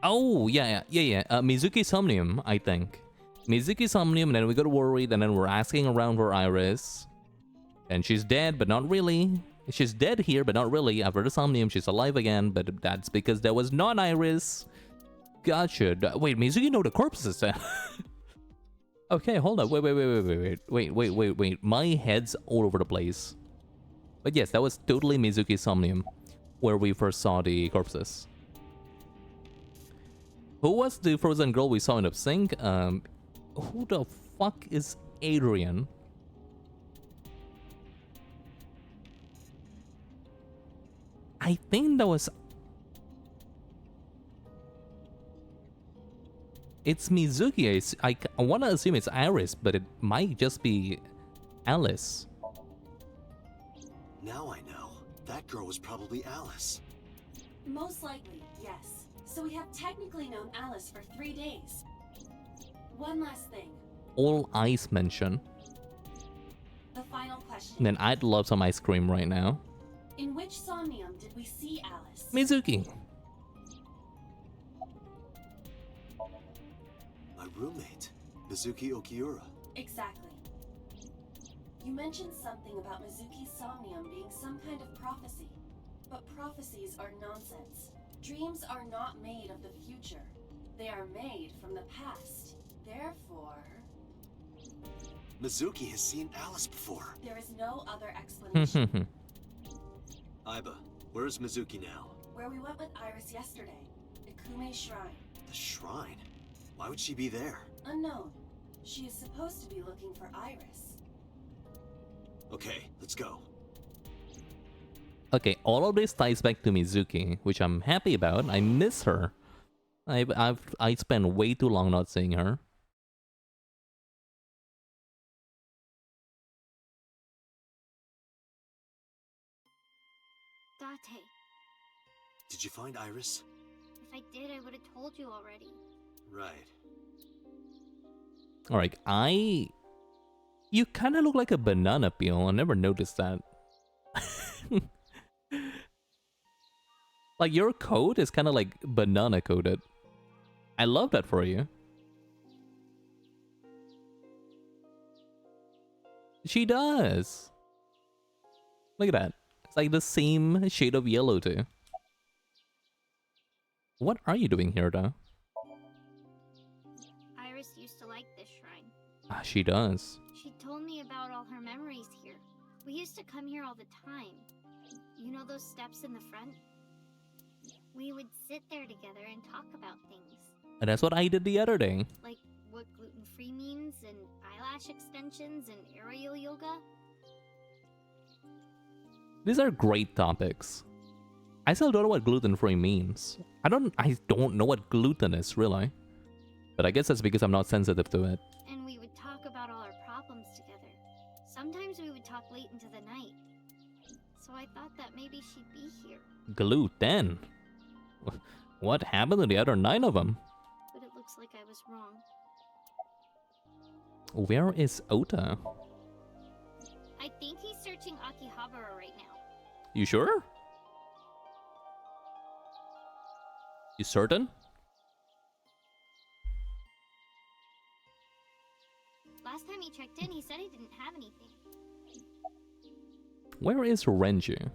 Oh, yeah. Mizuki Somnium, I think. Mizuki Somnium, and then we got worried, and then we're asking around for Iris. And she's dead, but not really. She's dead here, but not really. After the Somnium, she's alive again, but that's because there was not Iris. Gotcha. Wait, Mizuki know the corpses. Okay, hold up. Wait. My head's all over the place. But yes, that was totally Mizuki Somnium, where we first saw the corpses. Who was the frozen girl we saw in the sink? Who the fuck is Adrian? I think that was... It's Mizuki. I want to assume it's Iris, but it might just be Alice. Now I know. That girl was probably Alice. Most likely, yes. So we have technically known Alice for 3 days. One last thing. All ice mention. The final question. Then I'd love some ice cream right now. In which Somnium did we see Alice? Mizuki. My roommate, Mizuki Okiura. Exactly. You mentioned something about Mizuki's Somnium being some kind of prophecy. But prophecies are nonsense. Dreams are not made of the future. They are made from the past. Therefore... Mizuki has seen Alice before. there is no other explanation. Aiba, where is Mizuki now? Where we went with Iris yesterday. Ikume Shrine. The shrine? Why would she be there? Unknown. She is supposed to be looking for Iris. Okay, let's go. Okay, all of this ties back to Mizuki, which I'm happy about. I miss her. I spent way too long not seeing her. Date, Did you find Iris? if I did, I would have told you already. Right. Alright, you kind of look like a banana peel. I never noticed that. Like, your coat is kind of like banana coated. I love that for you. She does. Look at that. It's like the same shade of yellow too. What are you doing here though? Iris used to like this shrine. Ah, she does. She told me about all her memories here. We used to come here all the time. You know those steps in the front? We would sit there together and talk about things. And that's what I did the other day. Like what gluten-free means, and eyelash extensions, and aerial yoga. These are great topics. I still don't know what gluten-free means. I don't know what gluten is, really. But I guess that's because I'm not sensitive to it. And we would talk about all our problems together. Sometimes we would talk late into the night. So I thought that maybe she'd be here. Gluten? What happened to the other 9 of them? But it looks like I was wrong. Where is Ota? I think he's searching Akihabara right now. You sure? You certain? Last time he checked in, he said he didn't have anything. Where is Renju?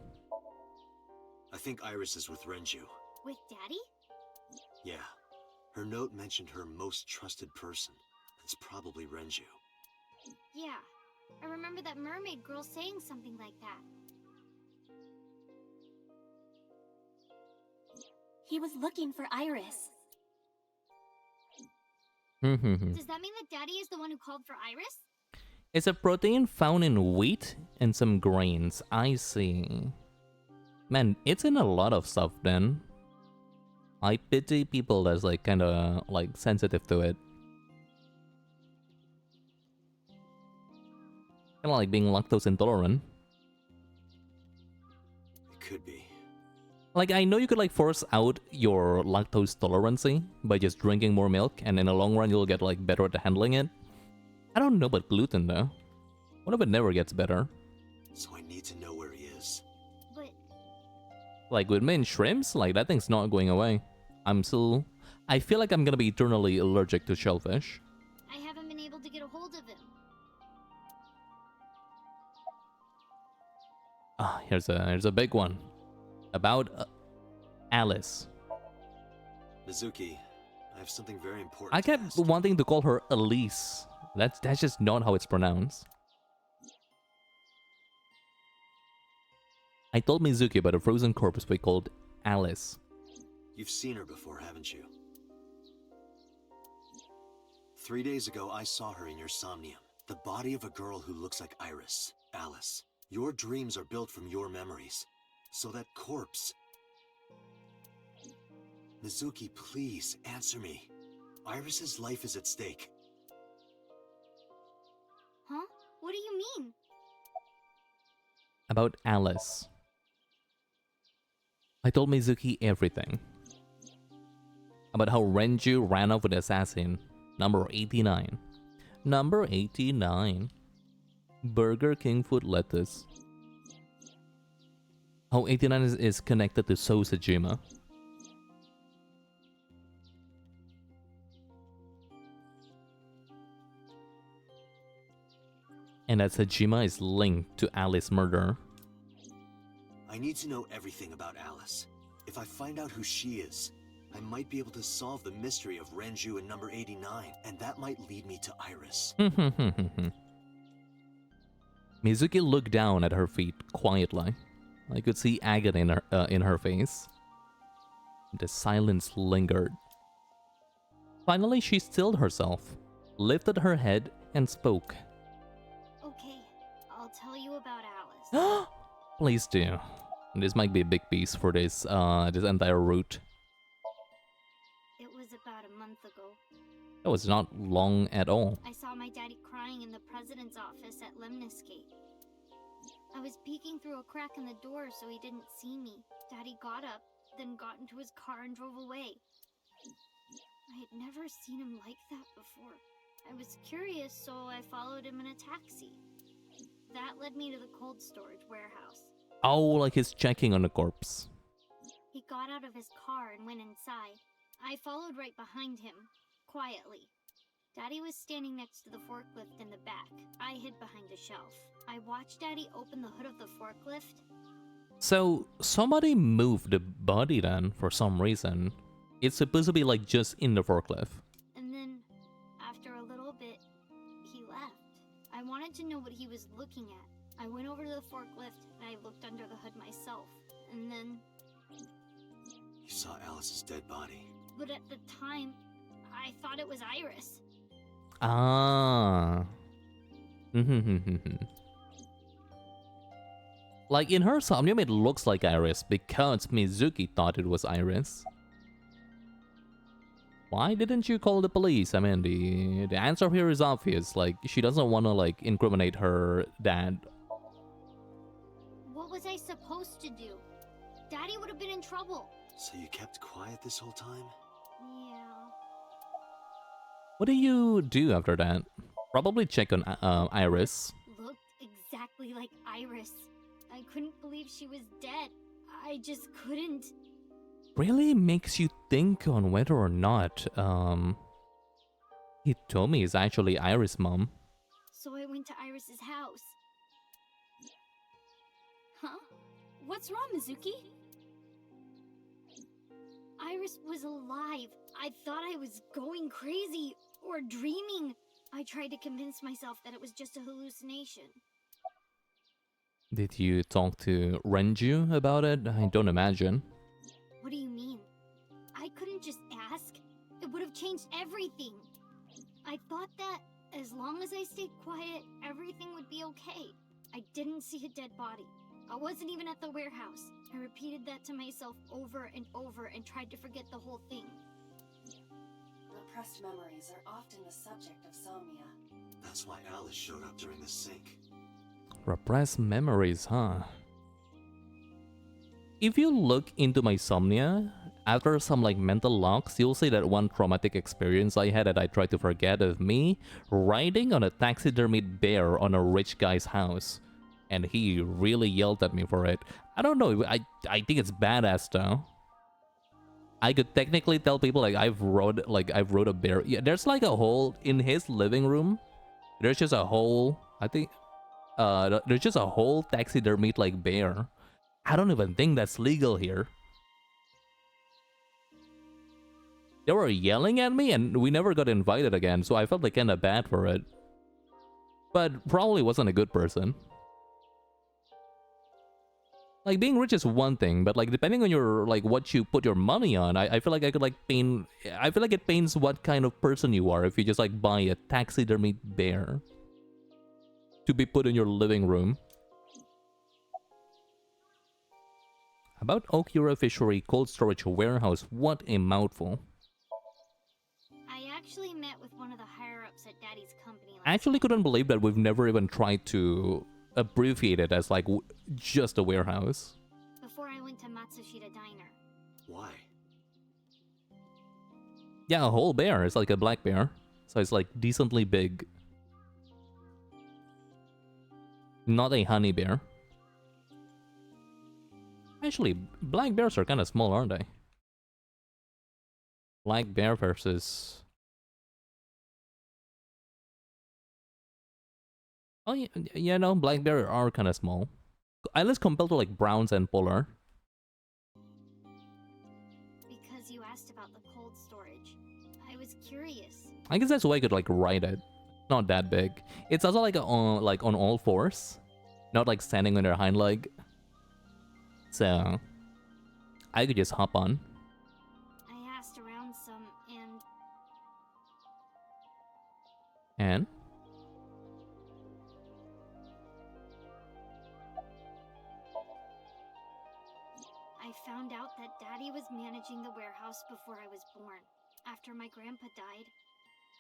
I think Iris is with Renju. With Daddy? Yeah. Her note mentioned her most trusted person. It's probably Renju. Yeah. I remember that mermaid girl saying something like that. He was looking for Iris. Does that mean that Daddy is the one who called for Iris? It's a protein found in wheat and some grains. I see. Man, it's in a lot of stuff then. I pity people that's like kinda like sensitive to it. Kinda like being lactose intolerant. It could be. Like, I know you could like force out your lactose tolerancy by just drinking more milk, and in the long run you'll get like better at handling it. I don't know about gluten though. What if it never gets better? So I need to know where he is. But Like with mint shrimps, like that thing's not going away. I feel like I'm gonna be eternally allergic to shellfish. I haven't been able to get a hold of him. Ah, here's a big one. About Alice. Mizuki, I have something very important I to kept ask. wanting to call her Elise. That's just not how it's pronounced. I told Mizuki about a frozen corpse we called Alice. You've seen her before, haven't you? 3 days ago, I saw her in your Somnium. The body of a girl who looks like Iris. Alice, your dreams are built from your memories. So that corpse... Mizuki, please, answer me. Iris's life is at stake. Huh? What do you mean? About Alice. I told Mizuki everything. About how Renju ran off with the assassin. Number 89. Number 89. Burger King food lettuce. How 89 is connected to Sosajima. And that Sajima is linked to Alice's murder. I need to know everything about Alice. If I find out who she is, I might be able to solve the mystery of Renju and number 89, and that might lead me to Iris. Mizuki looked down at her feet quietly. I could see agony in her face. The silence lingered. Finally, she stilled herself, lifted her head, and spoke. Okay, I'll tell you about Alice. Please do. This might be a big piece for this entire route. It was about a month ago. That was not long at all. I saw my daddy crying in the president's office at Lemnisgate. I was peeking through a crack in the door so he didn't see me. Daddy got up, then got into his car and drove away. I had never seen him like that before. I was curious, so I followed him in a taxi. That led me to the cold storage warehouse. Oh, like he's checking on the corpse. He got out of his car and went inside. I followed right behind him, quietly. Daddy was standing next to the forklift in the back. I hid behind a shelf. I watched Daddy open the hood of the forklift. So, somebody moved the body then, for some reason. It's supposed to be like just in the forklift. And then, after a little bit, he left. I wanted to know what he was looking at. I went over to the forklift and I looked under the hood myself. And then... You saw Alice's dead body. But at the time, I thought it was Iris. Ah. Like in her Somnium, it looks like Iris because Mizuki thought it was Iris. Why didn't you call the police? I mean, the answer here is obvious. Like, she doesn't want to, like, incriminate her dad. What was I supposed to do? Daddy would have been in trouble. So you kept quiet this whole time? Yeah. What do you do after that? Probably check on Iris. Looked exactly like Iris. I couldn't believe she was dead. I just couldn't. Really makes you think on whether or not, Hitomi is actually Iris' mom. So I went to Iris's house. Huh? What's wrong, Mizuki? Iris was alive. I thought I was going crazy or dreaming. I tried to convince myself that it was just a hallucination. Did you talk to Renju about it? I don't imagine. What do you mean? I couldn't just ask. It would have changed everything. I thought that as long as I stayed quiet, everything would be okay. I didn't see a dead body. I wasn't even at the warehouse. I repeated that to myself over and over and tried to forget the whole thing. Repressed memories are often the subject of somnia. That's why Alice showed up during the sync. Repressed memories, huh? If you look into my Somnia, after some like mental locks, you'll see that one traumatic experience I had that I tried to forget of me riding on a taxidermied bear on a rich guy's house. And he really yelled at me for it. I don't know, I think it's badass though. I could technically tell people like I've rode a bear. Yeah, there's like a hole in his living room. There's just a whole, I think, there's just a whole taxidermied like bear. I don't even think that's legal here. They were yelling at me and we never got invited again, so I felt like kinda bad for it. But probably wasn't a good person. Like, being rich is one thing, but like depending on your like what you put your money on, I feel like I could like paint, I feel like it paints what kind of person you are if you just like buy a taxidermied bear to be put in your living room. About Okura Fishery Cold Storage Warehouse, what a mouthful. I actually met with one of the higher-ups at Daddy's company last I actually couldn't believe that we've never even tried to abbreviate it as like just a warehouse. before I went to Matsushita Diner. Why? Yeah, a whole bear. It's like a black bear. So it's like decently big. Not a honey bear. Actually, black bears are kind of small, aren't they? Black bear versus... Oh, yeah, no, black bear are kind of small. At least compared to like browns and polar. Because you asked about the cold storage. I was curious. I guess that's why I could like ride it. Not that big. It's also like on all fours, not like standing on their hind leg. So I could just hop on. I asked around some, And I found out that Daddy was managing the warehouse before I was born. After my grandpa died,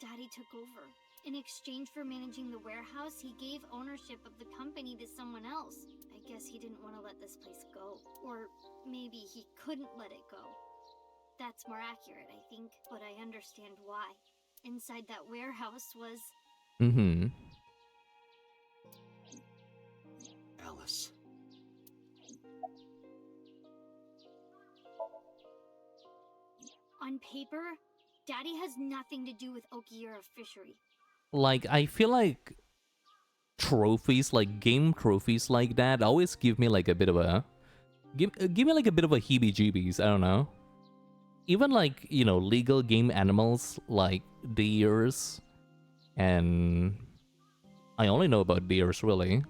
Daddy took over. In exchange for managing the warehouse, he gave ownership of the company to someone else. I guess he didn't want to let this place go. Or maybe he couldn't let it go. That's more accurate, I think, but I understand why. Inside that warehouse was... Alice. On paper, Daddy has nothing to do with Okiura Fishery. Like, I feel like trophies, like game trophies like that, always give me like a bit of a... Give me like a bit of a heebie-jeebies, I don't know. Even like, you know, legal game animals like deers and I only know about deers, really.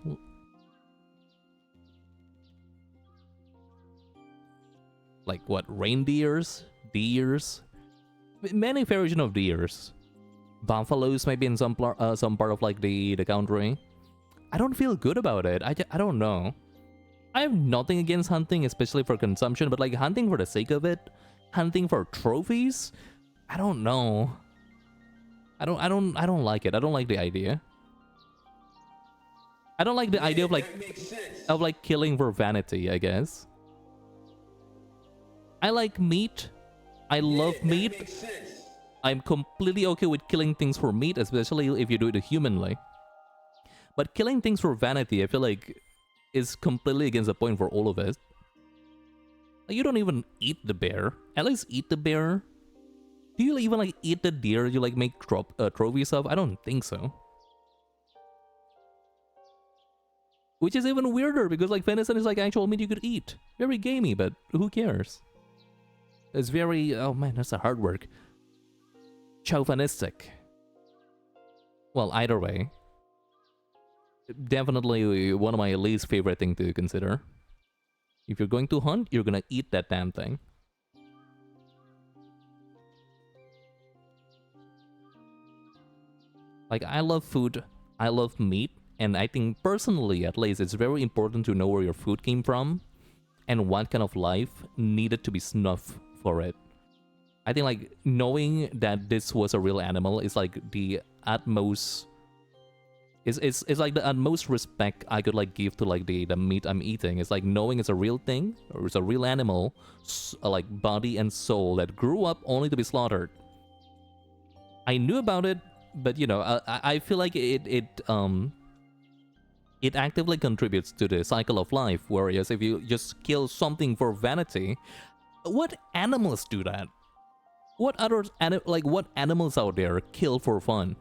Like what? Reindeers? Deers? Many variation of deers. Buffaloes maybe in some part of like the country. I don't feel good about it. I don't know. I have nothing against hunting, especially for consumption, but like hunting for the sake of it, hunting for trophies, I don't know. I don't like it. I don't like the idea. I don't like the idea of like killing for vanity, I guess. I like meat. I love meat. I'm completely okay with killing things for meat, especially if you do it humanly. But killing things for vanity, I feel like, is completely against the point for all of us. Like, you don't even eat the bear. At least eat the bear. Do you even like eat the deer you like make trophies of? I don't think so. Which is even weirder because like venison is like actual meat you could eat. Very gamey, but who cares? It's very, oh man, that's a hard work. Chauvinistic. Well, either way. Definitely one of my least favorite things to consider. If you're going to hunt, you're gonna eat that damn thing. Like, I love food, I love meat, and I think personally, at least, it's very important to know where your food came from and what kind of life needed to be snuffed for it. I think, like, knowing that this was a real animal is like the utmost... It's like the utmost respect I could like give to like the meat I'm eating. It's like knowing it's a real thing, or it's a real animal, like body and soul that grew up only to be slaughtered. I knew about it, but you know, I feel like it actively contributes to the cycle of life. Whereas if you just kill something for vanity, what animals do that? What other what animals out there kill for fun?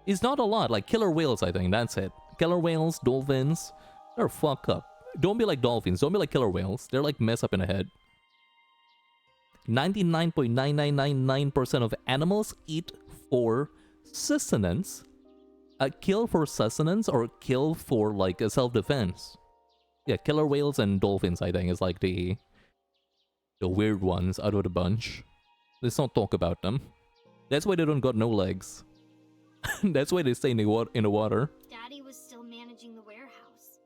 It's not a lot, like killer whales, I think, that's it. Killer whales, dolphins, they're fucked up. Don't be like dolphins, don't be like killer whales. They're like messed up in the head. 99.9999% of animals eat for sustenance. Kill for sustenance or kill for like a self-defense. Yeah, killer whales and dolphins, I think, is like the weird ones out of the bunch. Let's not talk about them. That's why they don't got no legs. That's why they stay in the water. Daddy was still managing the warehouse.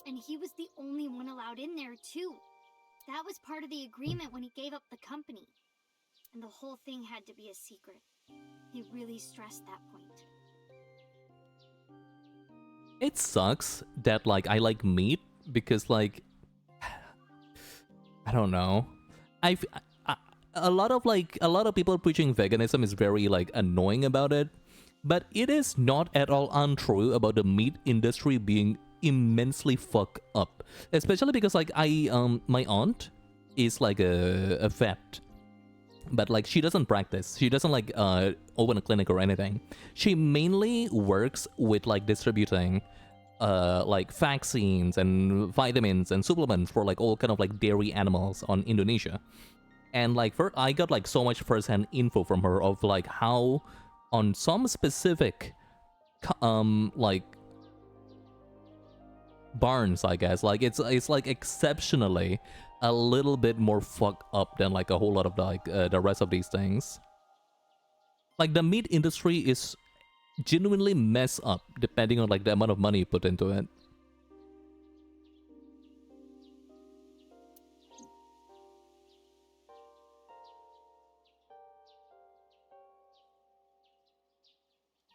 And he was the only one allowed in there, too. That was part of the agreement when he gave up the company. And the whole thing had to be a secret. He really stressed that point. It sucks that, like, I like meat because, like, I don't know. A lot of people preaching veganism is very, like, annoying about it. But it is not at all untrue about the meat industry being immensely fucked up. Especially because, like, my aunt is, like, a vet. But, like, she doesn't practice. She doesn't, like, open a clinic or anything. She mainly works with, like, distributing, like, vaccines and vitamins and supplements for, like, all kind of, like, dairy animals on Indonesia. And, like, I got, like, so much first-hand info from her of, like, how... on some specific, like, barns, I guess, like, it's like, exceptionally a little bit more fucked up than, like, a whole lot of, like, the rest of these things. Like, the meat industry is genuinely messed up, depending on, like, the amount of money you put into it.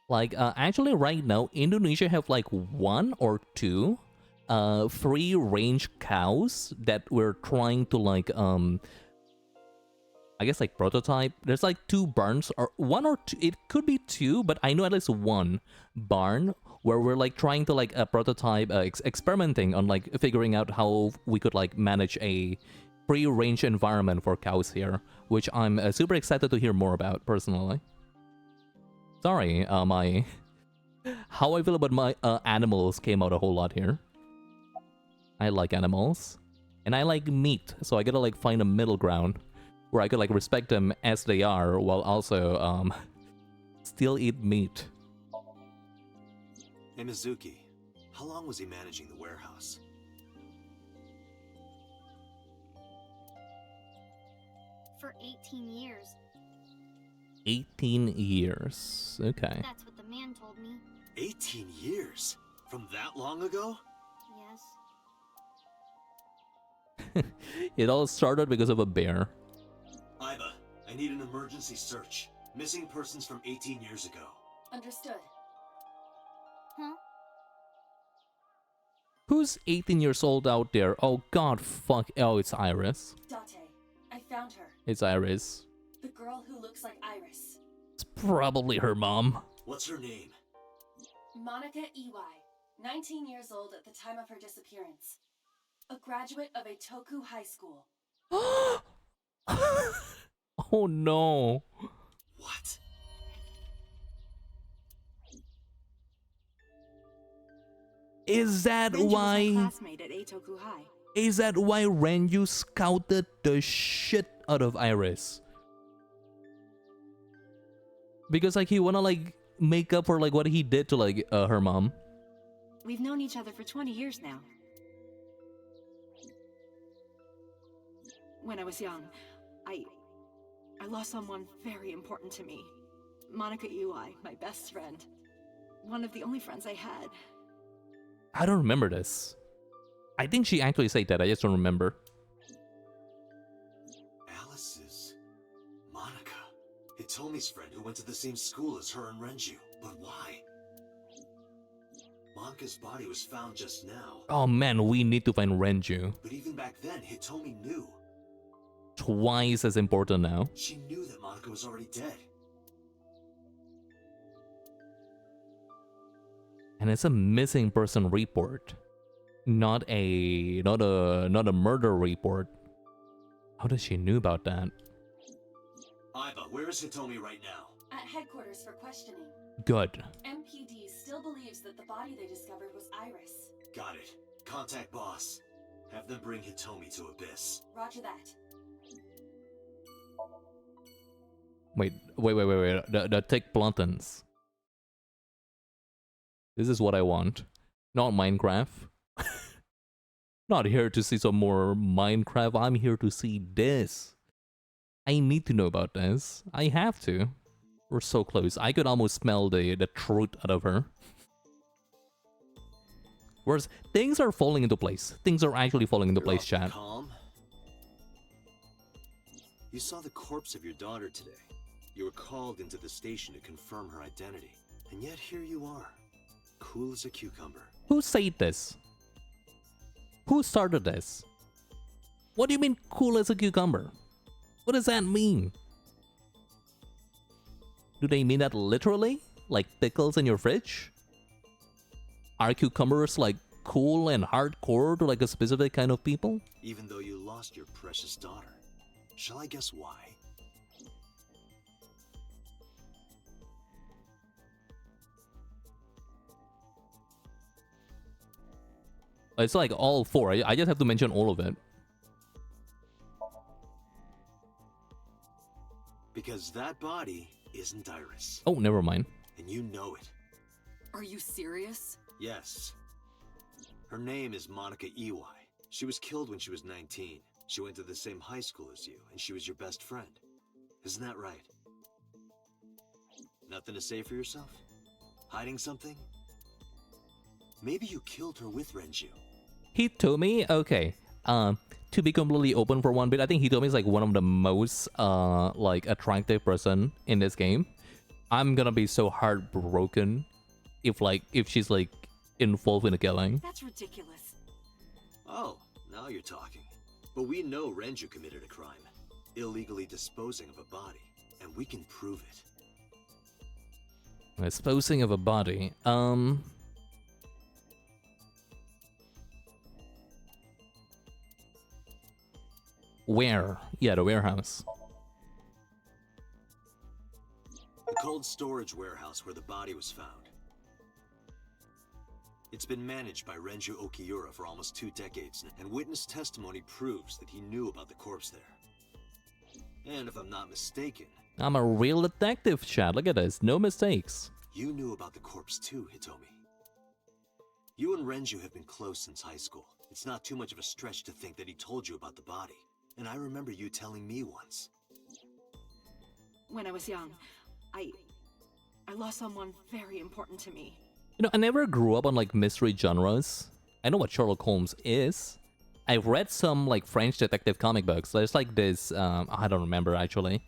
Like, actually right now, Indonesia have like 1 or 2 free-range cows that we're trying to like, I guess like prototype. There's like 2 barns, or 1 or 2, it could be 2, but I know at least 1 barn where we're like trying to like prototype, experimenting on like figuring out how we could like manage a free-range environment for cows here, which I'm super excited to hear more about personally. Sorry, how I feel about my animals came out a whole lot here. I like animals, and I like meat, so I gotta like find a middle ground where I could like respect them as they are, while also still eat meat. Hey, Mizuki, how long was he managing the warehouse? For 18 years. 18 years. Okay. That's what the man told me. 18 years? From that long ago? Yes. It all started because of a bear. Iba, I need an emergency search. Missing persons from 18 years ago. Understood. Huh? Who's 18 years old out there? Oh god, fuck. Oh, it's Iris. Date, I found her. It's Iris. The girl who looks like Iris. It's probably her mom. What's her name? Monica Iwai, 19 years old at the time of her disappearance. A graduate of Itoku High School. Oh no. What? Is that Renju was my why? classmate at Eitoku High. Is that why Renju scouted the shit out of Iris? Because like he wanna like make up for like what he did to like her mom. We've known each other for 20 years now. When I was young, I lost someone very important to me. Monica Iwai, my best friend. One of the only friends I had. I don't remember this. I think she actually said that. I just don't remember. Alice is... Monica. Hitomi's friend who went to the same school as her and Renju. But why? Monica's body was found just now. Oh man, we need to find Renju. But even back then, Hitomi knew. Twice as important now. She knew that Monica was already dead. And it's a missing person report. Not a murder report. How does she knew about that? Iba, where is Hitomi right now? At headquarters for questioning. Good. MPD still believes that the body they discovered was Iris. Got it. Contact boss. Have them bring Hitomi to Abyss. Roger that. Wait. The tick Bluntons. This is what I want. Not Minecraft. Not here to see some more Minecraft. I'm here to see this. I need to know about this. I have to. We're so close. I could almost smell the truth out of her. Whereas things are falling into place. Things are actually falling into place, You're chat. calm. You saw the corpse of your daughter today. You were called into the station to confirm her identity. And yet here you are. Cool as a cucumber. Who said this? Who started this? What do you mean cool as a cucumber? What does that mean? Do they mean that literally? Like pickles in your fridge? Are cucumbers like cool and hardcore to like a specific kind of people? Even though you lost your precious daughter. Shall I guess why? It's like all four. I just have to mention all of it. Because that body isn't Iris. Oh, never mind. And you know it. Are you serious? Yes. Her name is Monica Iwai. She was killed when she was 19. She went to the same high school as you, and she was your best friend. Isn't that right? Nothing to say for yourself? Hiding something? Maybe you killed her with Renju. Hitomi? Okay. To be completely open for one bit, I think Hitomi is like one of the most like attractive person in this game. I'm gonna be so heartbroken if she's like involved in a killing. That's ridiculous. Oh, now you're talking. But we know Renju committed a crime. Illegally disposing of a body. And we can prove it. Disposing of a body. Where? Yeah, the warehouse. The cold storage warehouse where the body was found. It's been managed by Renju Okiura for almost 2 decades now, and witness testimony proves that he knew about the corpse there. And if I'm not mistaken, I'm a real detective, Chad. Look at this. No mistakes. You knew about the corpse too, Hitomi. You and Renju have been close since high school. It's not too much of a stretch to think that he told you about the body. And I remember you telling me once. When I was young, I lost someone very important to me. You know, I never grew up on like mystery genres. I know what Sherlock Holmes is. I've read some like French detective comic books. There's like this, I don't remember actually.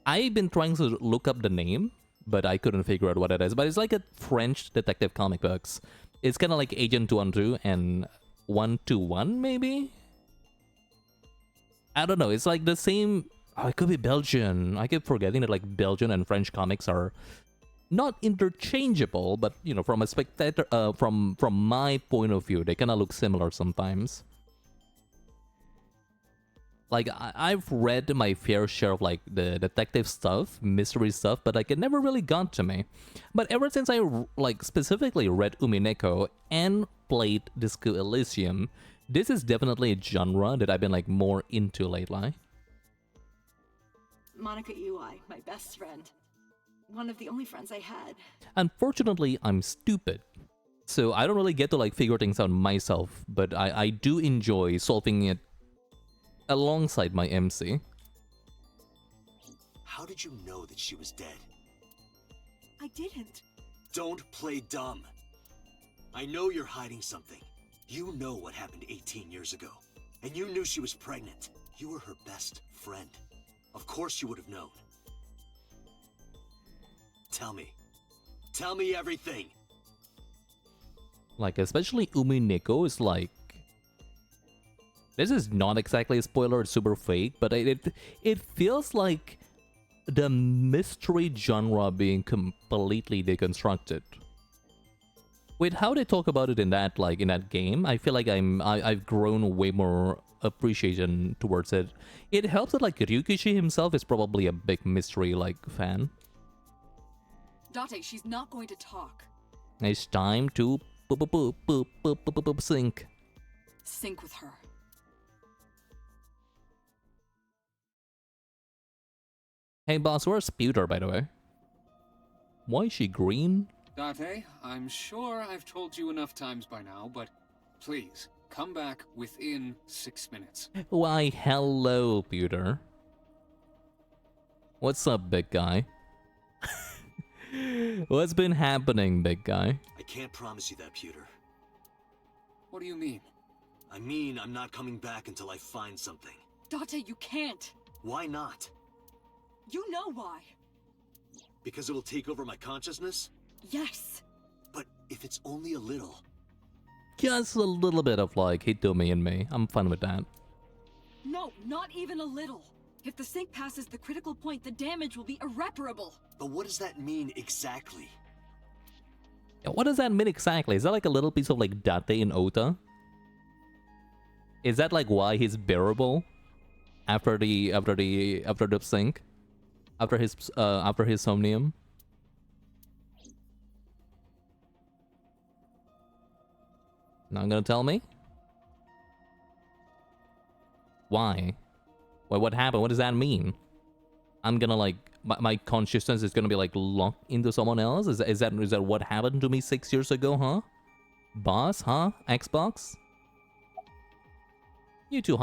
I've been trying to look up the name, but I couldn't figure out what it is. But it's like a French detective comic books. It's kind of like Agent 212 and 121 maybe? I don't know. It's like the same. Oh, it could be Belgian. I keep forgetting that like Belgian and French comics are not interchangeable, but you know, from a spectator, from my point of view, they kind of look similar sometimes. Like I've read my fair share of like the detective stuff, mystery stuff, but like it never really got to me. But ever since I like specifically read Umineko and played Disco Elysium, this is definitely a genre that I've been like more into lately. Monica Ui, my best friend. One of the only friends I had. Unfortunately, I'm stupid. So I don't really get to like figure things out myself, but I do enjoy solving it alongside my MC. How did you know that she was dead? I didn't. Don't play dumb. I know you're hiding something. You know what happened 18 years ago. And you knew she was pregnant. You were her best friend. Of course you would have known. Tell me. Tell me everything. Like, especially Umineko is like... This is not exactly a spoiler, it's super fake, but it feels like the mystery genre being completely deconstructed. With how they talk about it in that game, I feel like I've grown way more appreciation towards it. It helps that like Ryukishi himself is probably a big mystery like fan. Date, she's not going to talk. It's time to sync. Sync with her. Hey boss, where's Pewter, by the way? Why is she green? Date, I'm sure I've told you enough times by now, but please, come back within 6 minutes. Why, hello, Pewter. What's up, big guy? What's been happening, big guy? I can't promise you that, Pewter. What do you mean? I mean, I'm not coming back until I find something. Date, you can't. Why not? You know why. Because it'll take over my consciousness? Yes. But if it's only a little... Just a little bit of like Hitomi in me. I'm fine with that. No, not even a little. If the sync passes the critical point, the damage will be irreparable. But what does that mean exactly? Yeah, what does that mean exactly? Is that like a little piece of like Date in Ota? Is that like why he's bearable after the sync? After his Somnium? Not gonna tell me? Why? Wait, what happened? What does that mean? I'm gonna like my consciousness is gonna be like locked into someone else? Is that what happened to me 6 years ago, huh? Boss, huh? Xbox? You two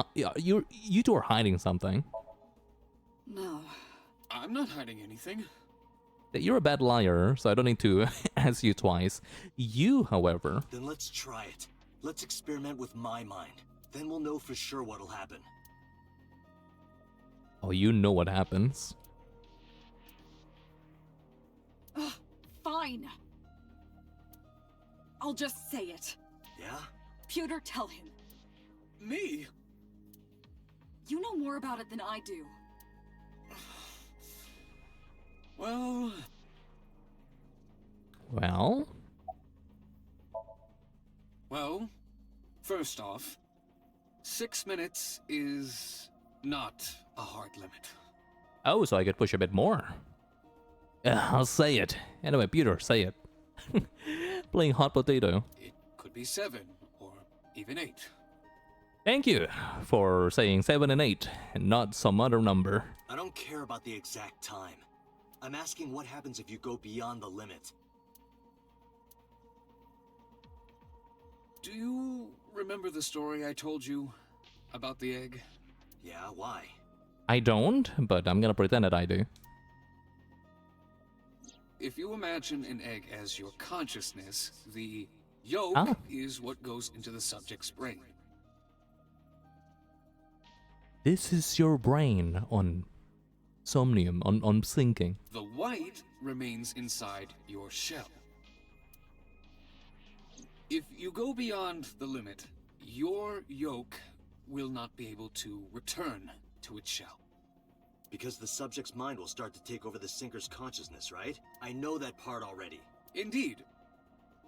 are hiding something. No. I'm not hiding anything. You're a bad liar, so I don't need to ask you twice. You, however... Then let's try it. Let's experiment with my mind. Then we'll know for sure what'll happen. Oh, you know what happens. Ugh, fine. I'll just say it. Yeah? Pewter, tell him. Me? You know more about it than I do. Well... Well, first off, 6 minutes is not a hard limit. Oh, so I could push a bit more. I'll say it. Anyway, Peter, say it. Playing hot potato. It could be 7, or even 8. Thank you for saying 7 and 8 and not some other number. I don't care about the exact time. I'm asking what happens if you go beyond the limit. Do you remember the story I told you about the egg? Yeah, why? I don't, but I'm gonna pretend that I do. If you imagine an egg as your consciousness, the yolk is what goes into the subject's brain. This is your brain on Somnium, on sinking. The white remains inside your shell. If you go beyond the limit, your yolk will not be able to return to its shell. Because the subject's mind will start to take over the sinker's consciousness, right? I know that part already. Indeed.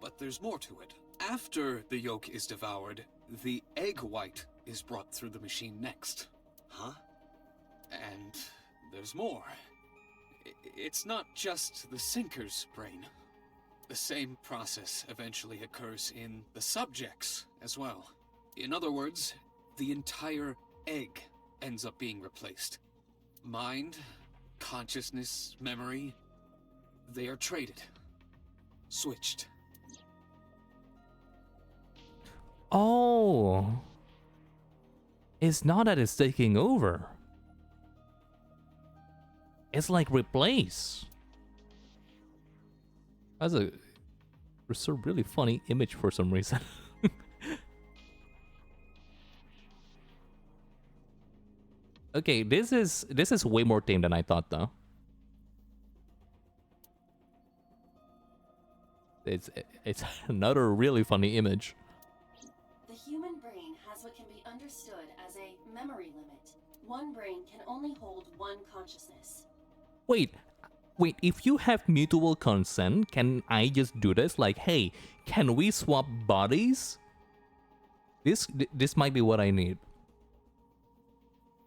But there's more to it. After the yolk is devoured, the egg white is brought through the machine next. Huh? And there's more. It's not just the sinker's brain. The same process eventually occurs in the subject's as well. In other words, the entire egg ends up being replaced. Mind, consciousness, memory, they are traded. Switched. Oh. It's not that it's taking over. It's like replace. That's a really funny image for some reason. Okay, this is way more tame than I thought though. It's another really funny image. The human brain has what can be understood as a memory limit. One brain can only hold one consciousness. Wait, if you have mutual consent, can I just do this? Like, hey, can we swap bodies? This might be what I need.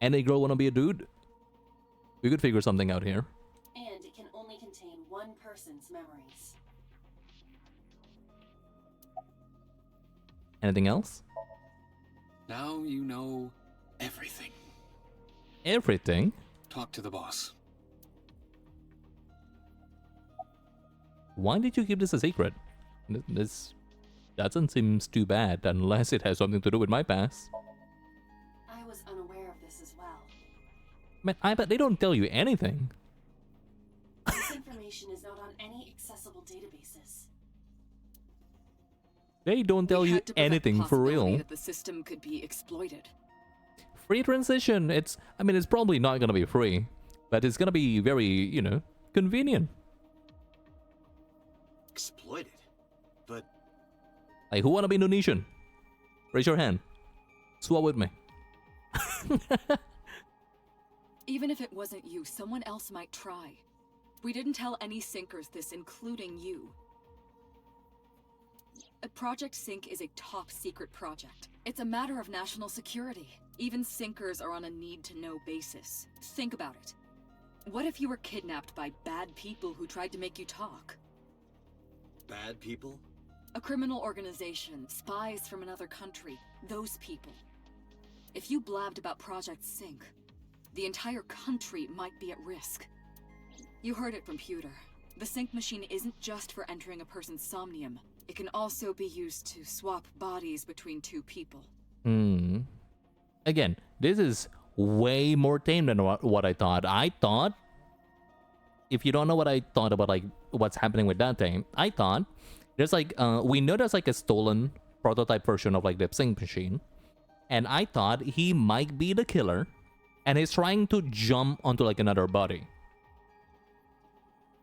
Any girl wanna be a dude? We could figure something out here. And it can only contain one person's memories. Anything else? Now you know everything. Everything? Talk to the boss. Why did you keep this a secret? This doesn't seem too bad unless it has something to do with my past. I was unaware of this as well. Man, I bet they don't tell you anything. This information is not on any accessible databases. They don't tell you anything for real. That the system could be exploited. Free transition. It's probably not gonna be free, but it's gonna be very, convenient. Exploited? But... Like, who wanna be Indonesian? Raise your hand. Swap with me. Even if it wasn't you, someone else might try. We didn't tell any sinkers this, including you. Project Sync is a top-secret project. It's a matter of national security. Even sinkers are on a need-to-know basis. Think about it. What if you were kidnapped by bad people who tried to make you talk? Bad people? A criminal organization, spies from another country, those people. If you blabbed about Project Sync, the entire country might be at risk. You heard it from Pewter. The sync machine isn't just for entering a person's somnium. It can also be used to swap bodies between two people. Again, this is way more tame than what I thought. I thought, if you don't know what I thought about like what's happening with that thing, I thought there's like we know there's like a stolen prototype version of like the sync machine, and I thought he might be the killer, and he's trying to jump onto like another body.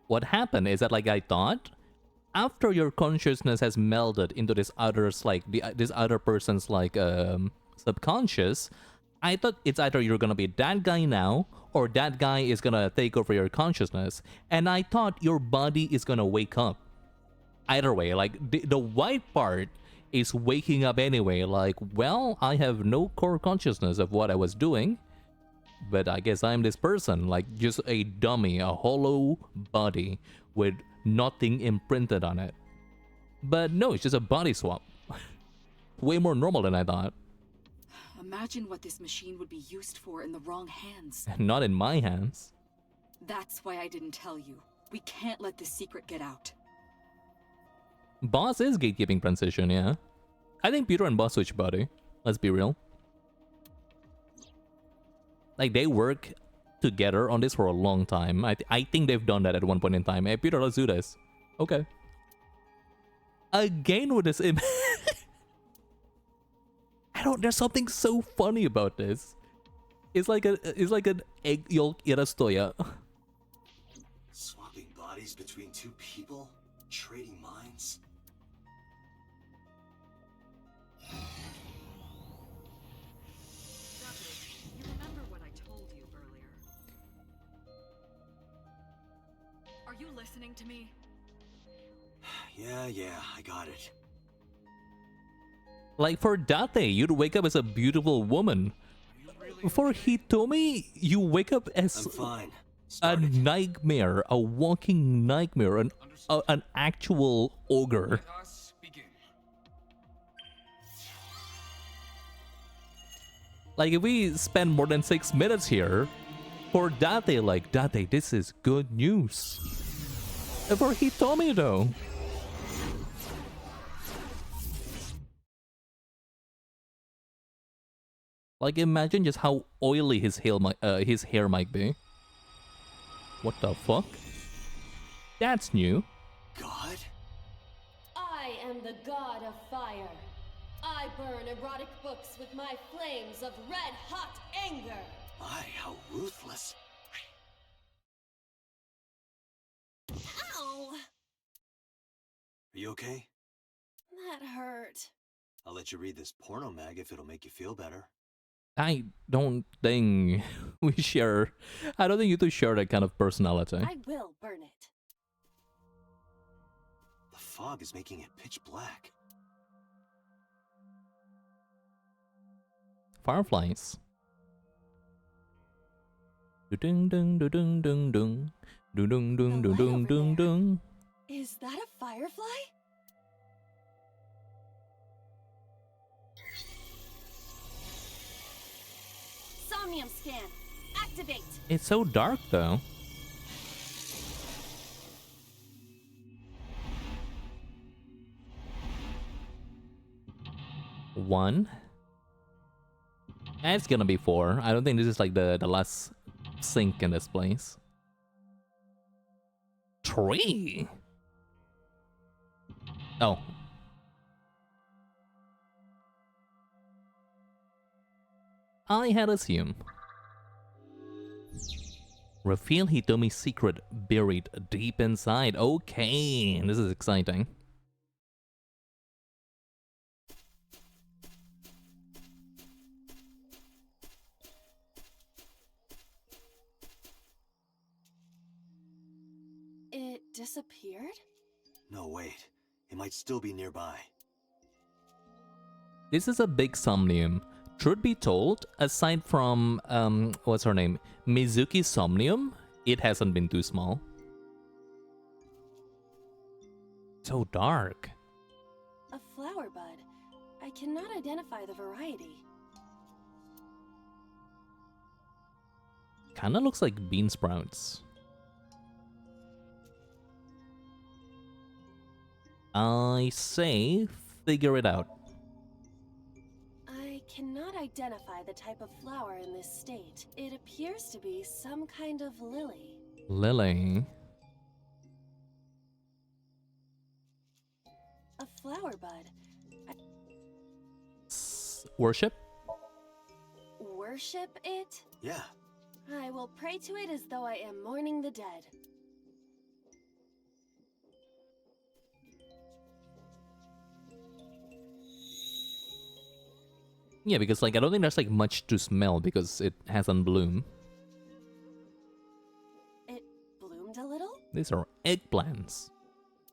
What happened is that like I thought, after your consciousness has melded into this other's like this other person's like subconscious, I thought it's either you're gonna be that guy now or that guy is gonna take over your consciousness, and I thought your body is gonna wake up. Either way, like the white part is waking up anyway, like, well, I have no core consciousness of what I was doing, but I guess I'm this person, like just a dummy, a hollow body with nothing imprinted on it. But no, it's just a body swap. Way more normal than I thought. Imagine what this machine would be used for in the wrong hands. Not in my hands. That's why I didn't tell you. We can't let this secret get out. Boss is gatekeeping transition, yeah. I think Peter and Boss switch body. Let's be real. Like, they work together on this for a long time. I think they've done that at one point in time. Hey, Peter, let's do this. Okay. Again with this image. There's something so funny about this. It's like an egg yolk irastoya. Swapping bodies between two people? Trading minds? You remember what I told you earlier? Are you listening to me? Yeah, I got it. Like, for Date, you'd wake up as a beautiful woman. For Hitomi, you wake up as I'm fine. a Start it. nightmare, a walking nightmare, an actual ogre. Let us begin. Like, if we spend more than 6 minutes here, for Date, like, Date, this is good news. And for Hitomi, though, like, imagine just how oily his hair might be. What the fuck? That's new. God? I am the god of fire. I burn erotic books with my flames of red-hot anger. My, how ruthless. Ow! Are you okay? That hurt. I'll let you read this porno mag if it'll make you feel better. I don't think we share. I don't think you two share that kind of personality. I will burn it. The fog is making it pitch black. Fireflies. Dung dung dung dung dung dung dung dung dung dung dung dung dung. Is that a firefly? Somnium scan. Activate. It's so dark though. One. It's gonna be 4. I don't think this is like the last sink in this place. 3. Oh. I had assumed. Reveal Hitomi's secret buried deep inside. Okay, this is exciting. It disappeared? No, wait. It might still be nearby. This is a big Somnium. Truth be told, aside from, what's her name? Mizuki Somnium, it hasn't been too small. So dark. A flower bud. I cannot identify the variety. Kinda looks like bean sprouts. I say, figure it out. I cannot identify the type of flower in this state. It appears to be some kind of lily. Lily. A flower bud. Worship? Worship it? Yeah. I will pray to it as though I am mourning the dead. Yeah, because like I don't think there's like much to smell because it hasn't bloomed. It bloomed a little? These are eggplants.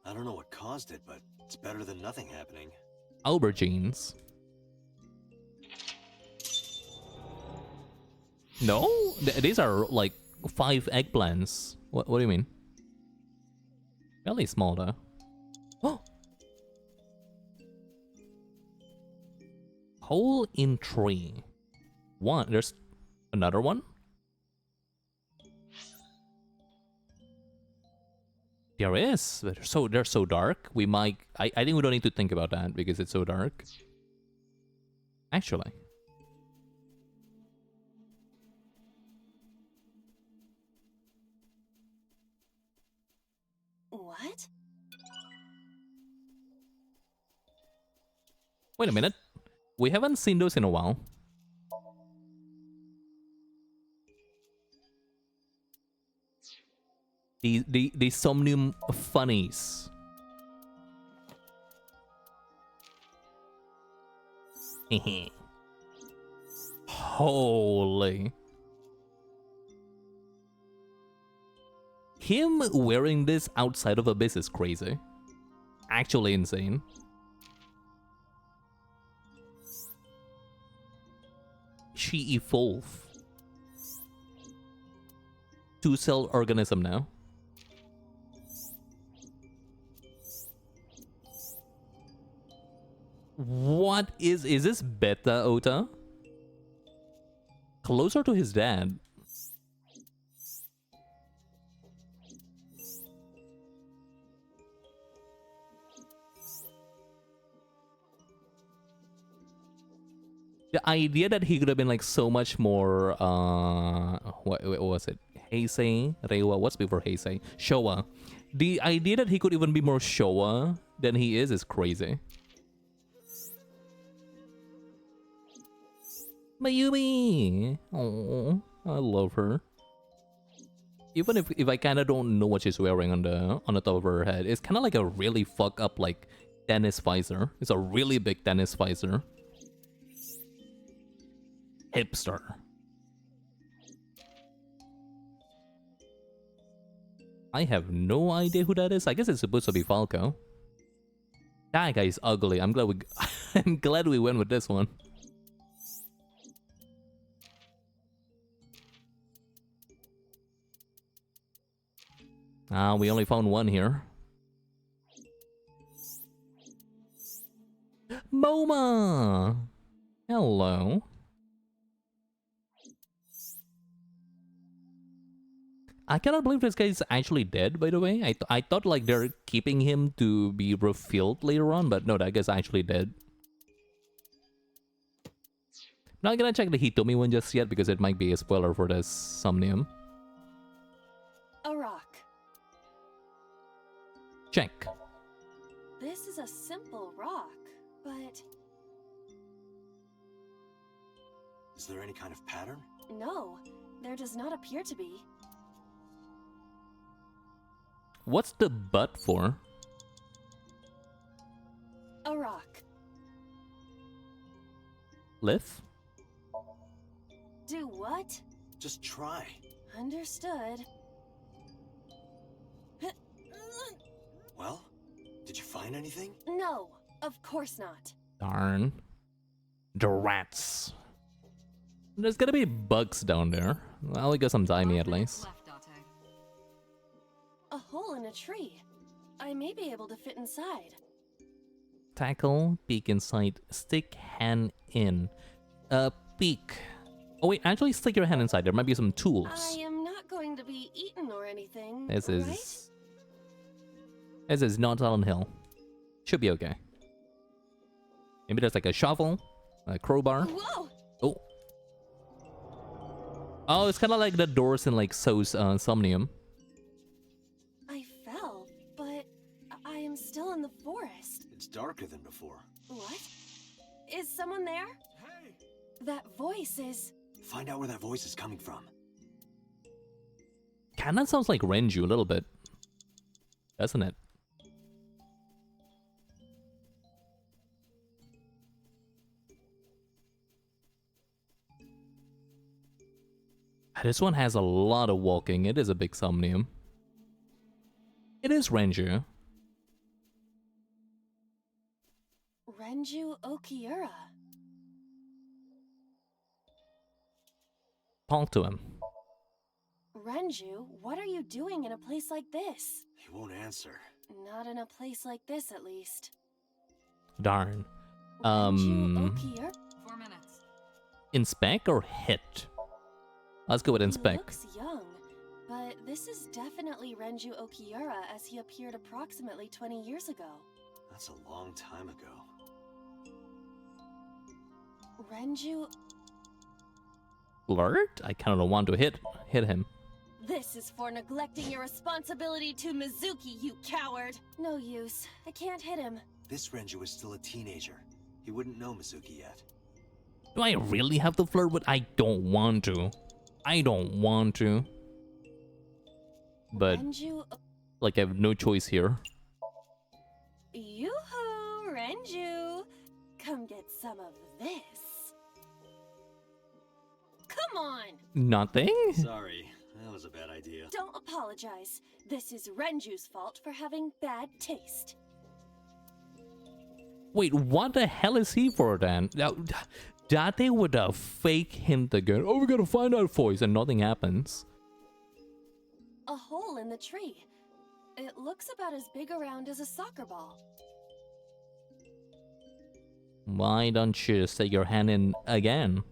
I don't know what caused it, but it's better than nothing happening. Aubergines. No? These are like 5 eggplants. What do you mean? Fairly small though. Oh! Hole in tree. One. There's another one? There is. But they're so dark. We might... I think we don't need to think about that because it's so dark. Actually. What? Wait a minute. We haven't seen those in a while. The Somnium funnies. Holy. Him wearing this outside of Abyss is crazy. Actually insane. She evolved. 2-cell organism now. What is this Beta Ota? Closer to his dad. The idea that he could have been like so much more what was it? Heisei? Reiwa? What's before Heisei? Showa. The idea that he could even be more Showa than he is crazy. Mayumi! Oh, I love her. Even if I kinda don't know what she's wearing on the top of her head, it's kinda like a really fuck up like tennis visor. It's a really big tennis visor. Hipster. I have no idea who that is. I guess it's supposed to be Falco. That guy is ugly. I'm glad I'm glad we went with this one. Ah, we only found one here. MoMA! Hello. I cannot believe this guy is actually dead, by the way. I thought like they're keeping him to be revealed later on, but no, that guy's actually dead. Not gonna check the Hitomi one just yet because it might be a spoiler for this Somnium. A rock. Check. This is a simple rock, but... Is there any kind of pattern? No, there does not appear to be. What's the butt for? A rock. Lift? Do what? Just try. Understood. Well, did you find anything? No, of course not. Darn. The rats. There's gonna be bugs down there. Well, we got some timey at least. A hole in a tree. I may be able to fit inside. Tackle, peek inside, stick hand in. Peek. Oh wait, actually stick your hand inside. There might be some tools. I am not going to be eaten or anything, This right? is not Silent Hill. Should be okay. Maybe there's like a shovel, a crowbar. Whoa! Oh. Oh, it's kind of like the doors in like Somnium. I fell, but I am still in the forest. It's darker than before. What? Is someone there? Hey! That voice is... Find out where that voice is coming from. Kinda sounds like Renju a little bit. Doesn't it? This one has a lot of walking. It is a big Somnium. It is Renju. Renju Okiura. Talk to him. Renju, what are you doing in a place like this? He won't answer. Not in a place like this, at least. Darn. Renju Okiura? 4 minutes. Inspect or hit? Let's go with He inspect. looks young, but this is definitely Renju Okiura as he appeared approximately 20 years ago. That's a long time ago. Renju... Flirt? I kind of want to hit him. This is for neglecting your responsibility to Mizuki, you coward! No use. I can't hit him. This Renju is still a teenager. He wouldn't know Mizuki yet. Do I really have to flirt with? I don't want to. I don't want to. But Renju... like I have no choice here. Yoo-hoo, Renju! Come get some of this. Come on! Nothing? Sorry, that was a bad idea. Don't apologize. This is Renju's fault for having bad taste. Wait, what the hell is he for then? Date with a fake hint again. Oh, we gotta find out voice and nothing happens. A hole in the tree. It looks about as big around as a soccer ball. Why don't you stick your hand in again?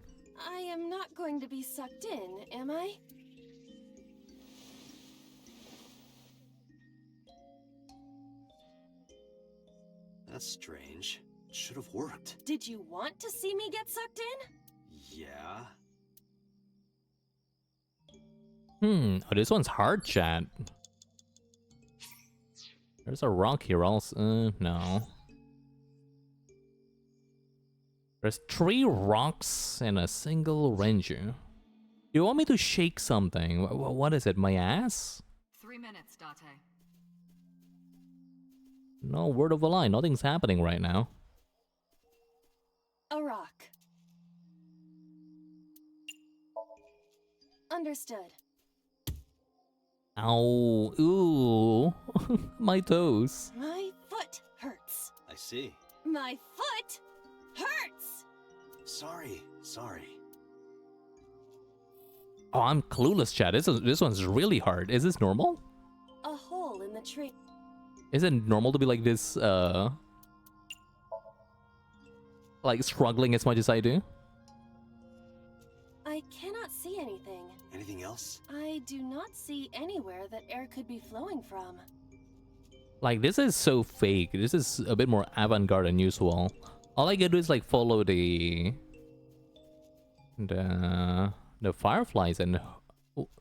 I am not going to be sucked in, am I? That's strange. It should have worked. Did you want to see me get sucked in? Yeah. Oh, this one's hard, chat. There's a rock here also. No. There's 3 rocks and a single Renju. You want me to shake something? What is it, my ass? 3 minutes, Date. No word of a lie, nothing's happening right now. A rock. Understood. Ow, ooh, my toes. My foot hurts. I see. My foot hurts! Sorry. Oh, I'm clueless, chat. This one's really hard. Is this normal? A hole in the tree. Is it normal to be like this, like struggling as much as I do? I cannot see anything. Anything else? I do not see anywhere that air could be flowing from. Like, this is so fake. This is a bit more avant-garde than usual. All I can do is like follow the fireflies and,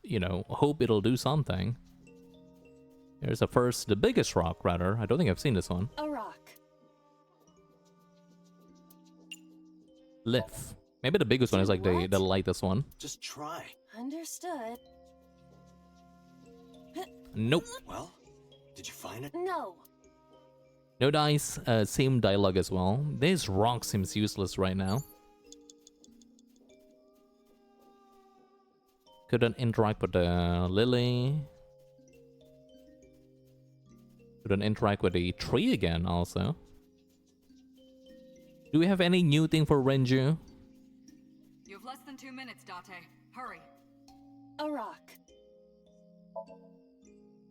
you know, hope it'll do something. Here's the biggest rock, rather. I don't think I've seen this one. A rock. Lift. Maybe the biggest one is like the lightest one. Just try. Understood. Nope. Well, did you find it? No. No dice, same dialogue as well. This rock seems useless right now. Couldn't interact with the lily. Couldn't interact with the tree again also. Do we have any new thing for Renju? You have less than 2 minutes, Date. Hurry. A rock.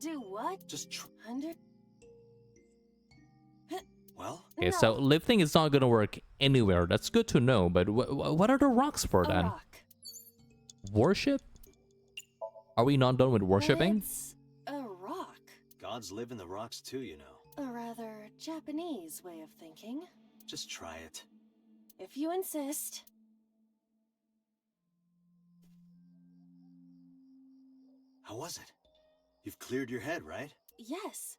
Do what? Just Under... Well? Okay, so lifting is not gonna work anywhere. That's good to know, but what are the rocks for A then? rock. Worship? Are we not done with worshipping? It's a rock. Gods live in the rocks too, you know. A rather Japanese way of thinking. Just try it. If you insist. How was it? You've cleared your head, right? Yes.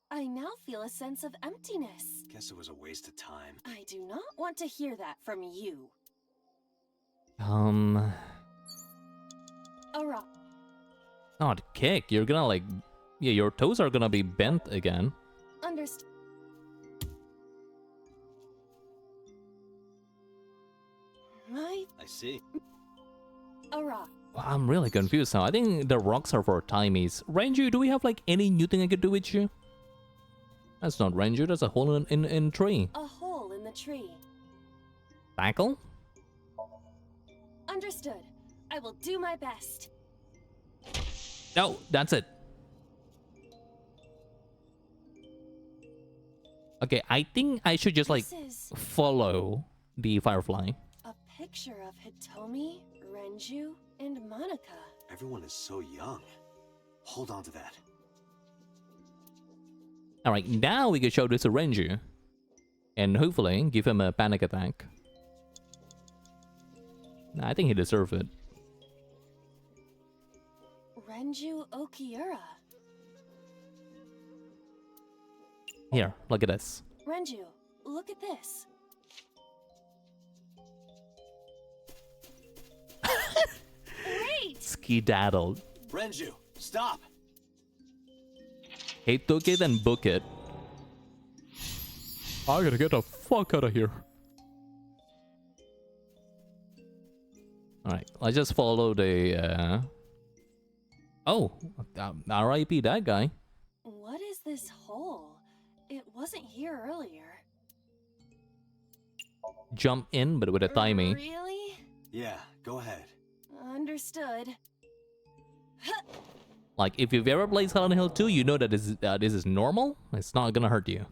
I now feel a sense of emptiness. Guess it was a waste of time. I do not want to hear that from you. Not A rock. kick. You're gonna like, yeah, your toes are gonna be bent again. Understood. I... I see. A rock. I'm really confused now. I think the rocks are for timies. Renju, do we have like any new thing I could do with you? That's not Renju, that's a hole in tree. A hole in the tree. Tackle? Understood. I will do my best. No, that's it. Okay, I think I should just like This is follow the firefly. a picture picture of Hitomi, Renju, and Monica. Everyone is so young. Hold on to that. Alright, now we can show this to Renju. And hopefully give him a panic attack. I think he deserves it. Renju Okiura. Here, look at this. Renju, look at this. Wait! Skedaddled. Renju, stop! He took it and book it. I gotta get the fuck out of here. Alright, let's just follow the, Oh, R.I.P. that guy. What is this hole? It wasn't here earlier. Jump in, but with a timing. Really? Yeah, go ahead. Understood. Like, if you've ever played Silent Hill 2, you know that this is normal. It's not gonna hurt you.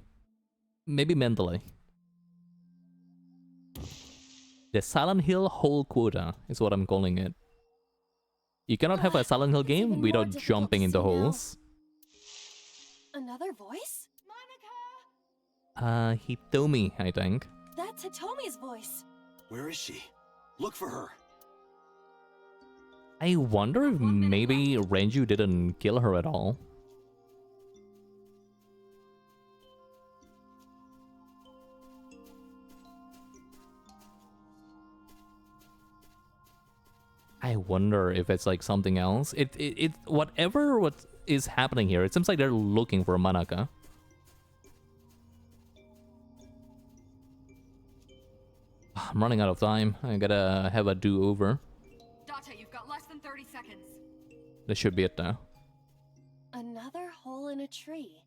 Maybe mentally. The Silent Hill hole quota is what I'm calling it. You cannot have a Silent Hill game without jumping into holes. Another voice? Hitomi, I think. That's Hitomi's voice. Where is she? Look for her. I wonder if maybe Renju didn't kill her at all. I wonder if it's like something else. Whatever what is happening here, it seems like they're looking for Manaka. I'm running out of time. I gotta have a do-over. Date, you've got less than 30 seconds. This should be it now. Another hole in a tree.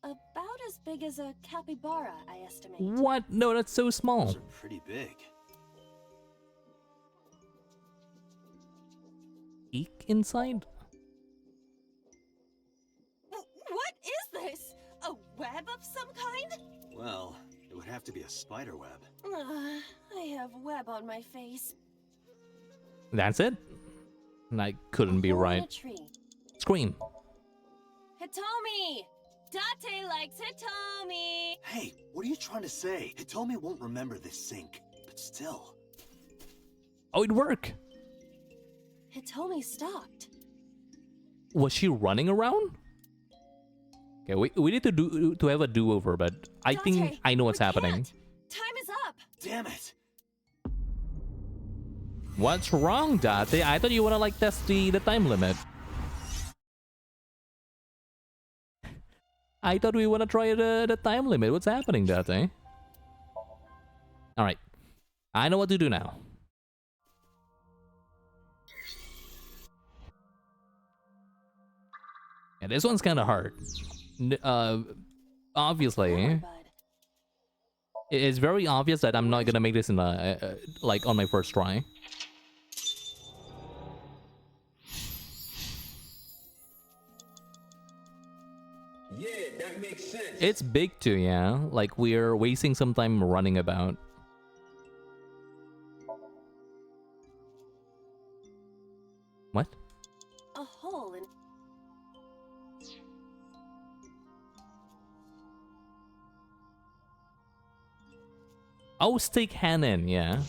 About as big as a capybara, I estimate. What? No, that's so small. Those are pretty big. Eek inside? What is this? A web of some kind? Well, it would have to be a spider web. I have web on my face. That's it? I couldn't be Hole in right. a tree. Scream. Hitomi! Date likes Hitomi! Hey, what are you trying to say? Hitomi won't remember this sink, but still. Oh, it worked. Hitomi stopped. Was she running around? Okay, we need to have a do-over, but I think Date, I know what's we happening. can't. Time is up. Damn it! What's wrong, Date? I thought you wanna like test the time limit. I thought we wanna try the time limit. What's happening, Date? Alright. I know what to do now. Yeah, this one's kinda hard. Obviously, Forward, bud. it's very obvious that I'm not gonna make this in like on my first try. Yeah, that makes sense. It's big too, yeah. Like we're wasting some time running about. What? A hole in... Oh, stick hand in, yeah.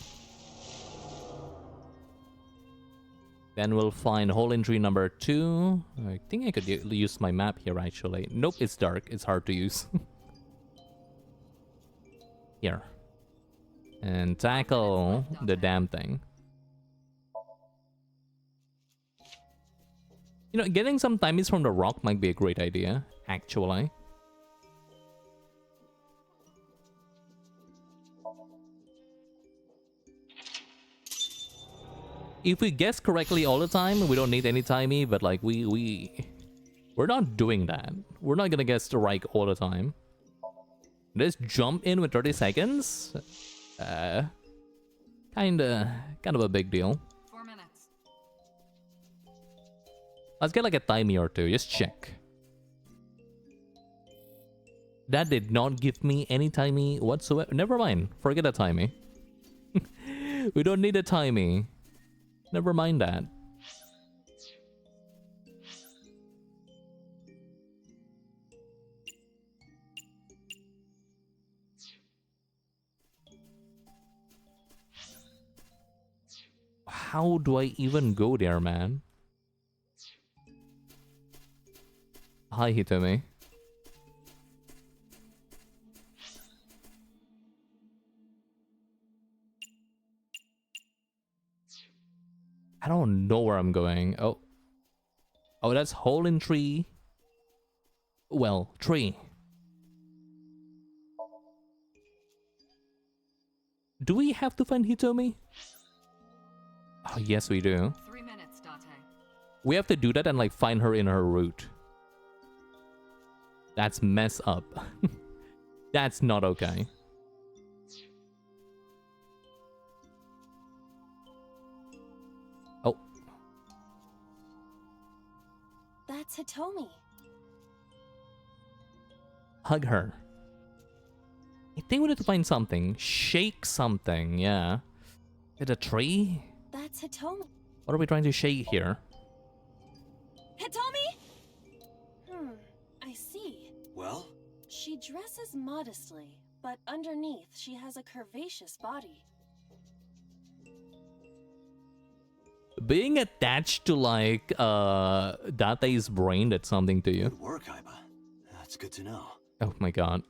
Then we'll find hole in tree number 2. I think I could use my map here, actually. Nope, it's dark. It's hard to use. Here. And tackle the damn thing. You know, getting some timies from the rock might be a great idea, actually. If we guess correctly all the time, we don't need any timey, but like we're not doing that. We're not gonna guess the right all the time. Just jump in with 30 seconds? Kind of a big deal. 4 minutes. Let's get like a timey or two, just check. That did not give me any timey whatsoever. Never mind, forget a timey. We don't need a timey. Never mind that. How do I even go there, man? Hi, Hitomi. I don't know where I'm going. Oh. Oh, that's hole in tree. Well, tree. Do we have to find Hitomi? Oh, yes, we do. 3 minutes, Date. We have to do that and like find her in her route. That's mess up. That's not okay. Oh. That's Hitomi. Hug her. I think we need to find something. Shake something, yeah. Is it a tree? That's Hitomi. What are we trying to shake here? Hitomi? I see. Well? She dresses modestly, but underneath she has a curvaceous body. Being attached to like Date's brain, that's something to you. Good work, Aiba. That's good to know. Oh my god.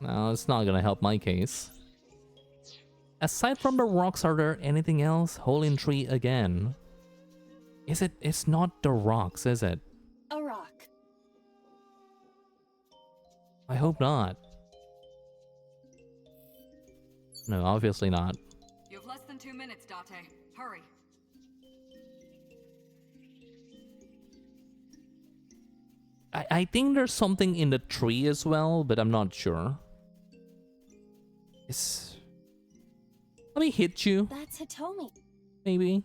No, it's not gonna help my case. Aside from the rocks, are there anything else? Hole in tree again. Is it? It's not the rocks, is it? A rock. I hope not. No, obviously not. You have less than 2 minutes, Date. Hurry. I think there's something in the tree as well, but I'm not sure. It's... Let me hit you. That's Hitomi. Maybe.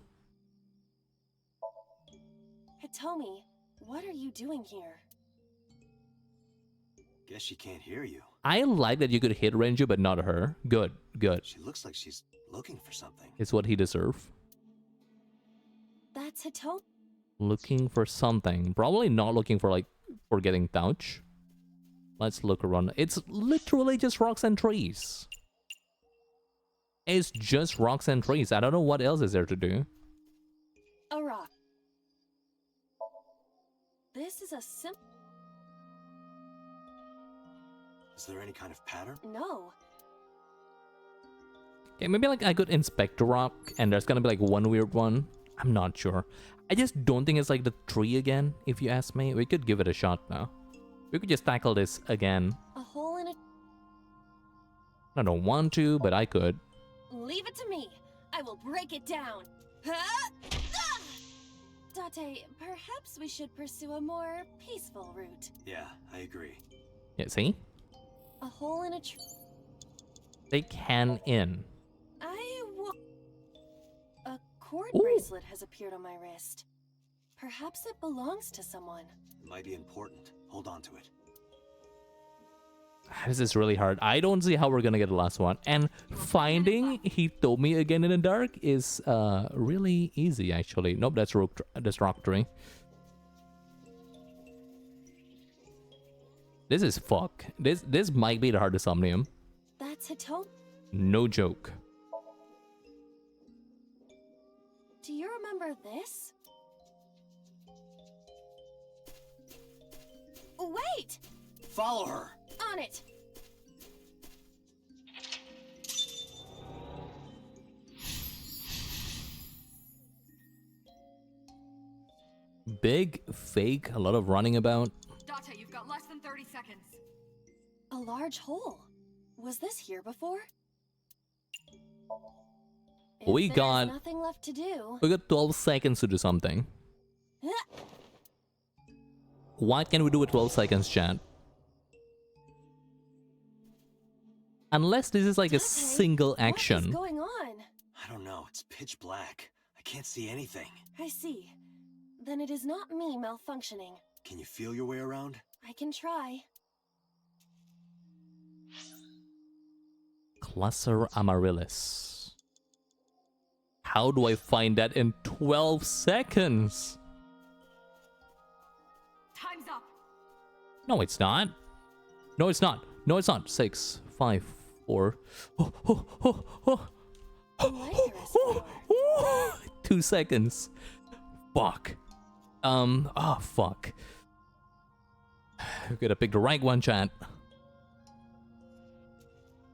Hitomi, what are you doing here? Guess she can't hear you. I like that you could hit Renju, but not her. Good, good. She looks like she's looking for something. It's what he deserves. That's Hitomi. Looking for something. Probably not looking for like for getting touch. Let's look around. It's literally just rocks and trees. It's just rocks and trees. I don't know what else is there to do. A rock. This is a simple... Is there any kind of pattern? No. Okay, maybe like I could inspect the rock and there's gonna be like one weird one. I'm not sure. I just don't think it's like the tree again, if you ask me. We could give it a shot now. We could just tackle this again. A hole in a... I don't want to, but I could. Leave it to me. I will break it down. Date, perhaps we should pursue a more peaceful route. Yeah, I agree. Yeah, see? A hole in a tree. They can in. A cord Ooh. bracelet has appeared on my wrist. Perhaps it belongs to someone. It might be important. Hold on to it. This is really hard. I don't see how we're gonna get the last one. And finding Hitomi again in the dark is really easy, actually. Nope, that's rock tree. This is fuck. This might be the hardest Somnium. That's Hitomi. No joke. Do you remember this? Wait! Follow her! On it! Big, fake, a lot of running about. Date, you've got less than 30 seconds. A large hole. Was this here before? We If got... there's nothing left to do. We got 12 seconds to do something. What can we do with 12 seconds, chat? Unless this is like a single action. What is going on? I don't know. It's pitch black. I can't see anything. I see. Then it is not me malfunctioning. Can you feel your way around? I can try. Lesser Amaryllis. How do I find that in 12 seconds? Time's up. No, it's not. No, it's not. No, it's not. 6, 5, 4. Oh, oh, oh, oh. I like the rest of the 2 seconds. Fuck. Oh, fuck. We gotta pick the right one, chat.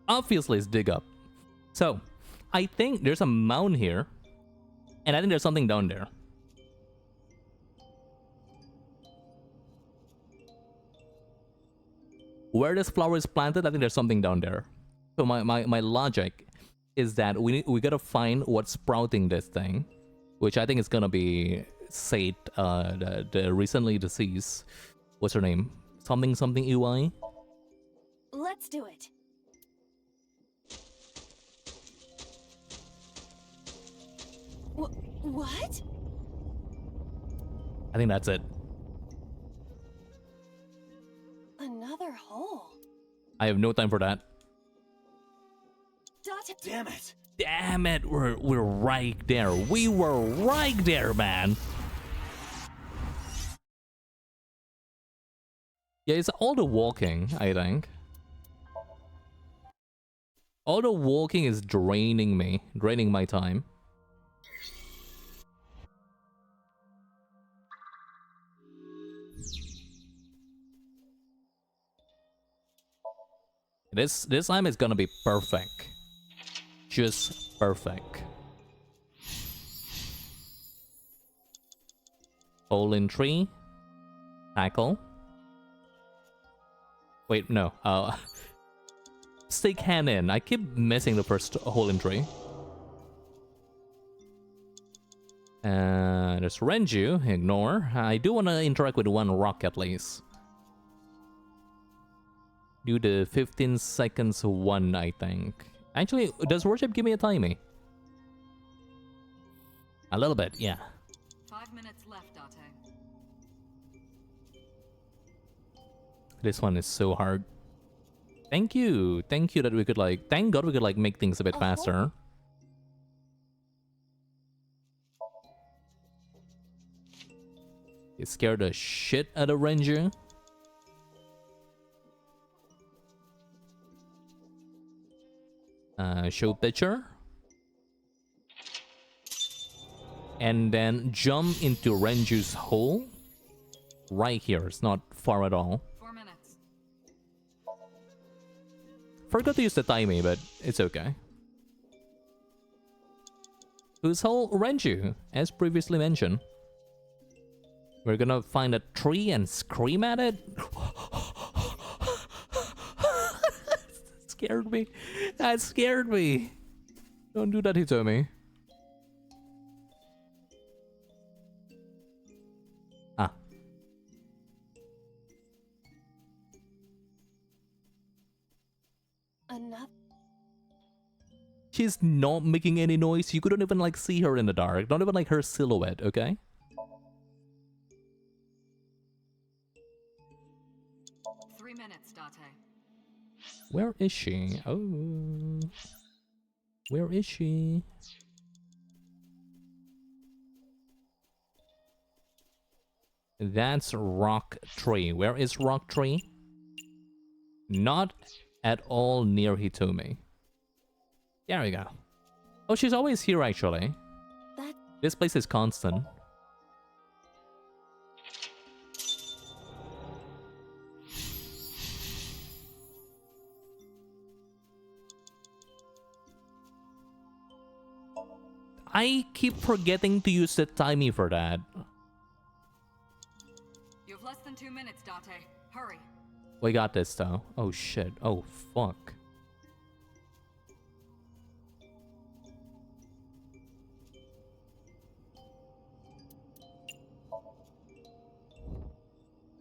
Obviously, it's dig up. So, I think there's a mound here. And I think there's something down there. Where this flower is planted, I think there's something down there. So my logic is that we gotta find what's sprouting this thing. Which I think is gonna be Sate, the recently deceased. What's her name? Something EY? Let's do it. What? I think that's it. Another hole. I have no time for that. Damn it! Damn it, we're right there. We were right there, man. Yeah, it's all the walking, I think. All the walking is draining me, draining my time. This time is gonna be perfect. Just perfect. Hole in tree. Tackle. Wait, no. Stick hand in. I keep missing the first hole in tree. There's Renju. Ignore. I do want to interact with one rock at least. Do the 15 seconds one, I think. Actually, does worship give me a timing? A little bit, yeah. 5 minutes left, Date. This one is so hard. Thank you that we could like, thank God we could like make things a bit faster. You scared the shit out of Renju. Show picture. And then jump into Renju's hole. Right here, it's not far at all. 4 minutes. Forgot to use the timing, but it's okay. Whose hole? Renju, as previously mentioned. We're gonna find a tree and scream at it. Scared me. That scared me. Don't do that, Hitomi. Ah. Another. She's not making any noise. You couldn't even like see her in the dark. Not even like her silhouette, okay? Where is she? Oh. Where is she? That's Rock Tree. Where is Rock Tree? Not at all near Hitomi. There we go. Oh, she's always here actually. This place is constant. I keep forgetting to use the timing for that. You have less than 2 minutes, Date. Hurry. We got this though. Oh shit. Oh fuck.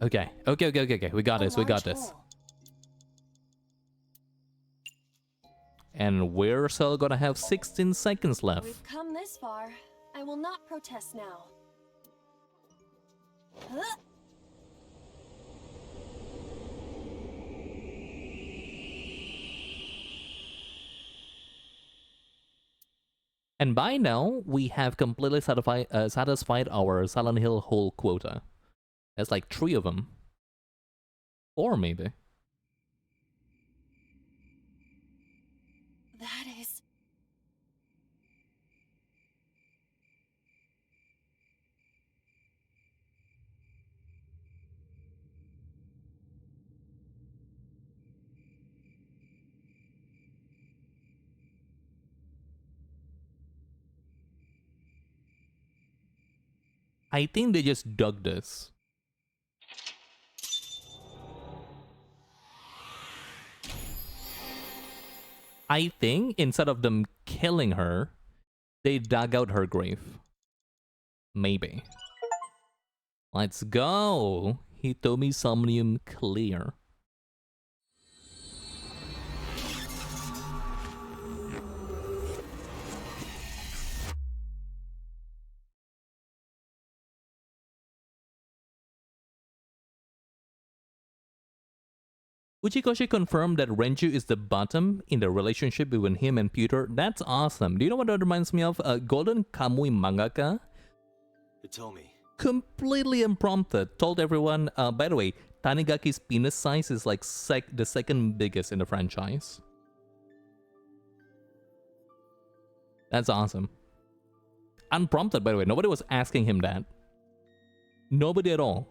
Okay. Okay. We got this. We got this. And we're still gonna have 16 seconds left. We've come this far. I will not protest now. And by now, we have completely satisfied our Silent Hill whole quota. There's like 3 of them. 4 maybe. That is... I think they just dug this. I think instead of them killing her, they dug out her grave. Maybe. Let's go! Hitomi Somnium clear. Uchikoshi confirmed that Renju is the bottom in the relationship between him and Peter. That's awesome. Do you know what that reminds me of? Golden Kamui mangaka. Hitomi. Completely impromptu. Told everyone, by the way, Tanigaki's penis size is like the second biggest in the franchise. That's awesome. Unprompted, by the way. Nobody was asking him that. Nobody at all.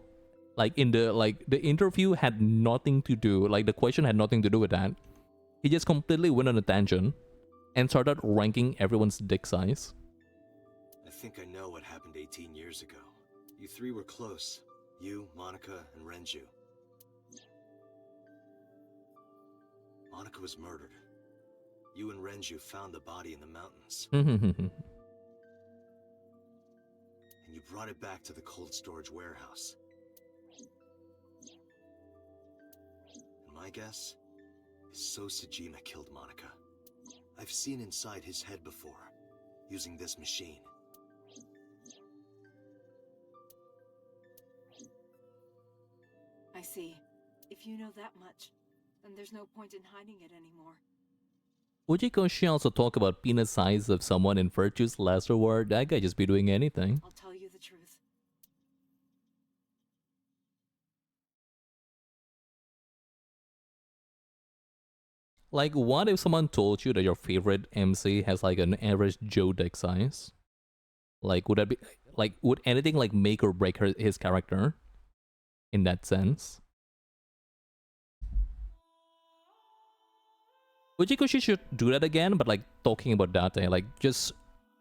Like the interview had nothing to do, like the question had nothing to do with that. He just completely went on a tangent and started ranking everyone's dick size. I think I know what happened 18 years ago. You 3 were close. You, Monica, and Renju. Monica was murdered. You and Renju found the body in the mountains. And you brought it back to the cold storage warehouse. My guess is So Sajima killed Monica. I've seen inside his head before, using this machine. I see. If you know that much, then there's no point in hiding it anymore. Uchikoshi also talk about penis size of someone in Virtue's last reward. That guy just be doing anything. I'll tell you the truth. Like, what if someone told you that your favorite MC has like an average Joe dick size? Like, would that be like, would anything like make or break his character? In that sense, Uchikoshi should do that again, but like talking about Date, like just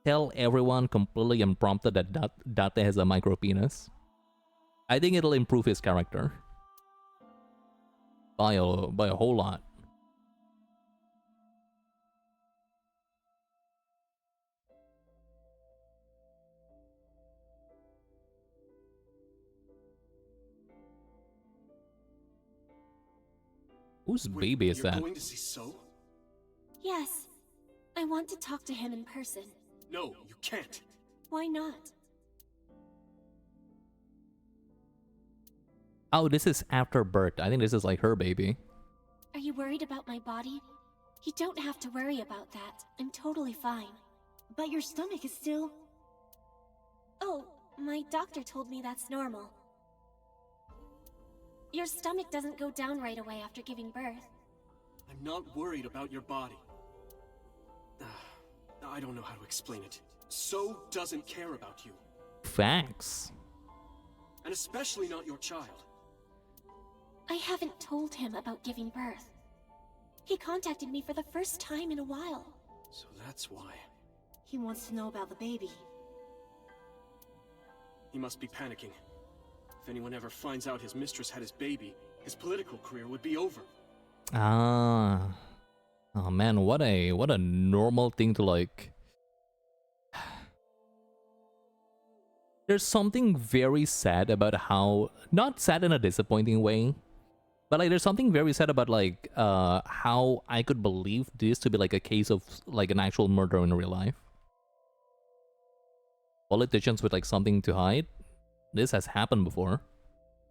tell everyone completely impromptu that Date has a micro penis. I think it'll improve his character by a whole lot. Whose baby is that? You're going to see So? Yes. I want to talk to him in person. No, you can't. Why not? Oh, this is after birth. I think this is like her baby. Are you worried about my body? You don't have to worry about that. I'm totally fine. But your stomach is still... Oh, my doctor told me that's normal. Your stomach doesn't go down right away after giving birth. I'm not worried about your body. I don't know how to explain it. So doesn't care about you. Facts. And especially not your child. I haven't told him about giving birth. He contacted me for the first time in a while. So that's why. He wants to know about the baby. He must be panicking. If anyone ever finds out his mistress had his baby, his political career would be over. Ah. Oh man, what a normal thing to like. There's something very sad about how, not sad in a disappointing way, but like there's something very sad about like how I could believe this to be like a case of like an actual murder in real life. Politicians with like something to hide. This has happened before.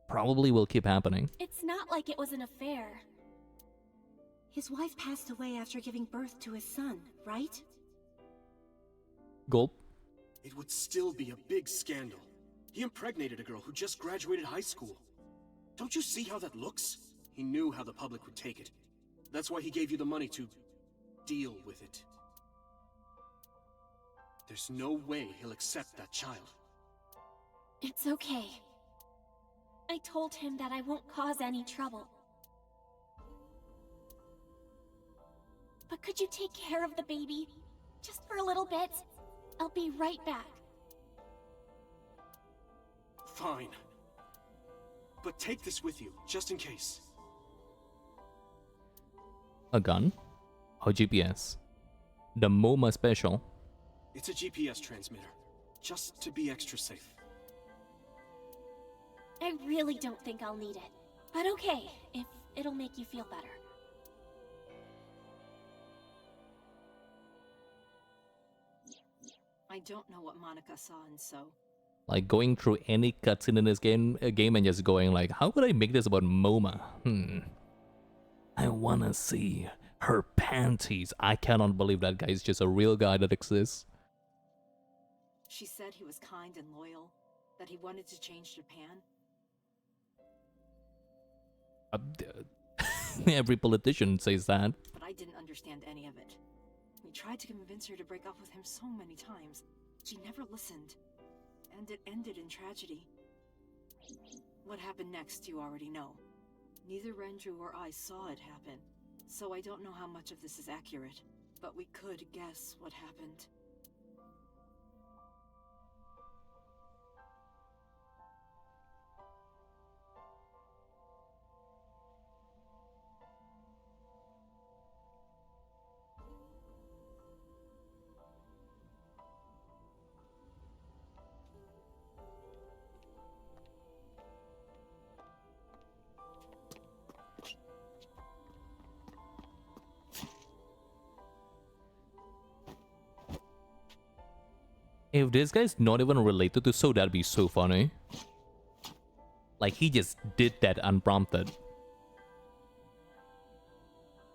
Probably will keep happening. It's not like it was an affair. His wife passed away after giving birth to his son, right? Gulp. It would still be a big scandal. He impregnated a girl who just graduated high school. Don't you see how that looks? He knew how the public would take it. That's why he gave you the money to deal with it. There's no way he'll accept that child. It's okay. I told him that I won't cause any trouble. But could you take care of the baby? Just for a little bit? I'll be right back. Fine. But take this with you, just in case. A gun? Or GPS? The MoMA special? It's a GPS transmitter, just to be extra safe. I really don't think I'll need it. But okay, if it'll make you feel better. I don't know what Monica saw in So. Like going through any cutscene in this game and just going like, how could I make this about MoMA? I wanna see her panties. I cannot believe that guy is just a real guy that exists. She said he was kind and loyal, that he wanted to change Japan. Every politician says that. But I didn't understand any of it. We tried to convince her to break up with him so many times. She never listened. And it ended in tragedy. What happened next, you already know. Neither Renju or I saw it happen, so I don't know how much of this is accurate. But we could guess what happened. If this guy's not even related to So, that'd be so funny. Like, he just did that unprompted.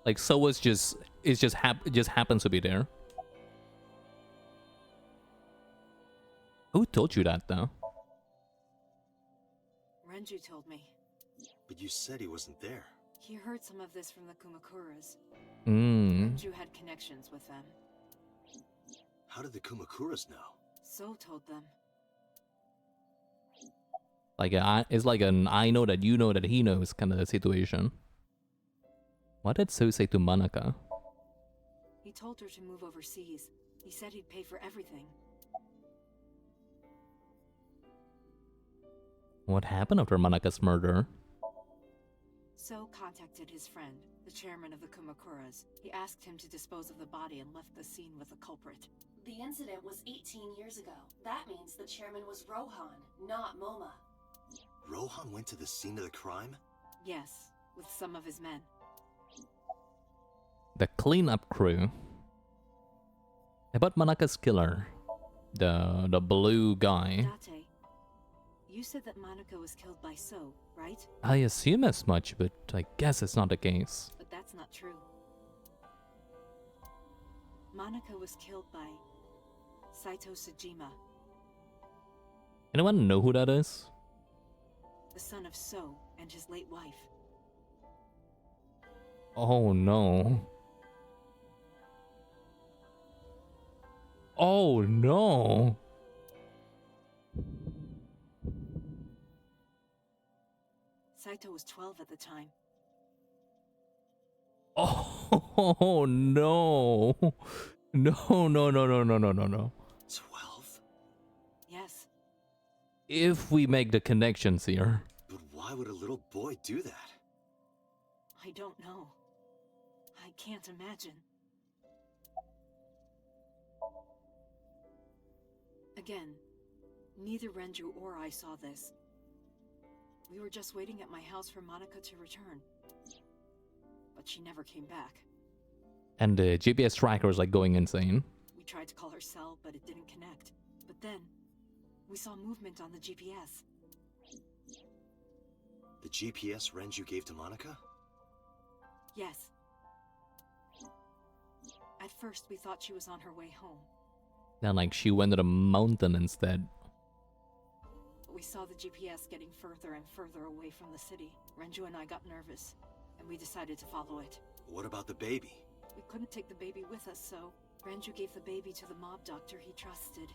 Like, So was just... it just happens to be there. Who told you that, though? Renju told me. But you said he wasn't there. He heard some of this from the Kumakuras. Hmm. Renju had connections with them. How did the Kumakuras know? So told them. Like, it's like an I know that you know that he knows kind of situation. What did So say to Manaka? He told her to move overseas. He said he'd pay for everything. What happened after Manaka's murder? So contacted his friend, the chairman of the Kumakuras. He asked him to dispose of the body and left the scene with the culprit. The incident was 18 years ago. That means the chairman was Rohan, not MoMA. Rohan went to the scene of the crime? Yes, with some of his men. The cleanup crew. About Manaka's killer. The blue guy. Date, you said that Monica was killed by So, right? I assume as much, but I guess it's not the case. But that's not true. Monica was killed by Saito Sejima, Anyone know who that is? the son of So and his late wife. Oh no. Oh no. Saito was 12 at the time. Oh no. No, no, no, no, no, no, no, no. 12? Yes. If we make the connections here. But why would a little boy do that? I don't know. I can't imagine. Again, neither Renju or I saw this. We were just waiting at my house for Monica to return. But she never came back. And the GPS tracker is like going insane. We tried to call her cell, but it didn't connect. But then, we saw movement on the GPS. The GPS Renju gave to Monica? Yes. At first, we thought she was on her way home. Then like she went to the mountain instead. We saw the GPS getting further and further away from the city. Renju and I got nervous, and we decided to follow it. What about the baby? We couldn't take the baby with us, so Renju gave the baby to the mob doctor he trusted.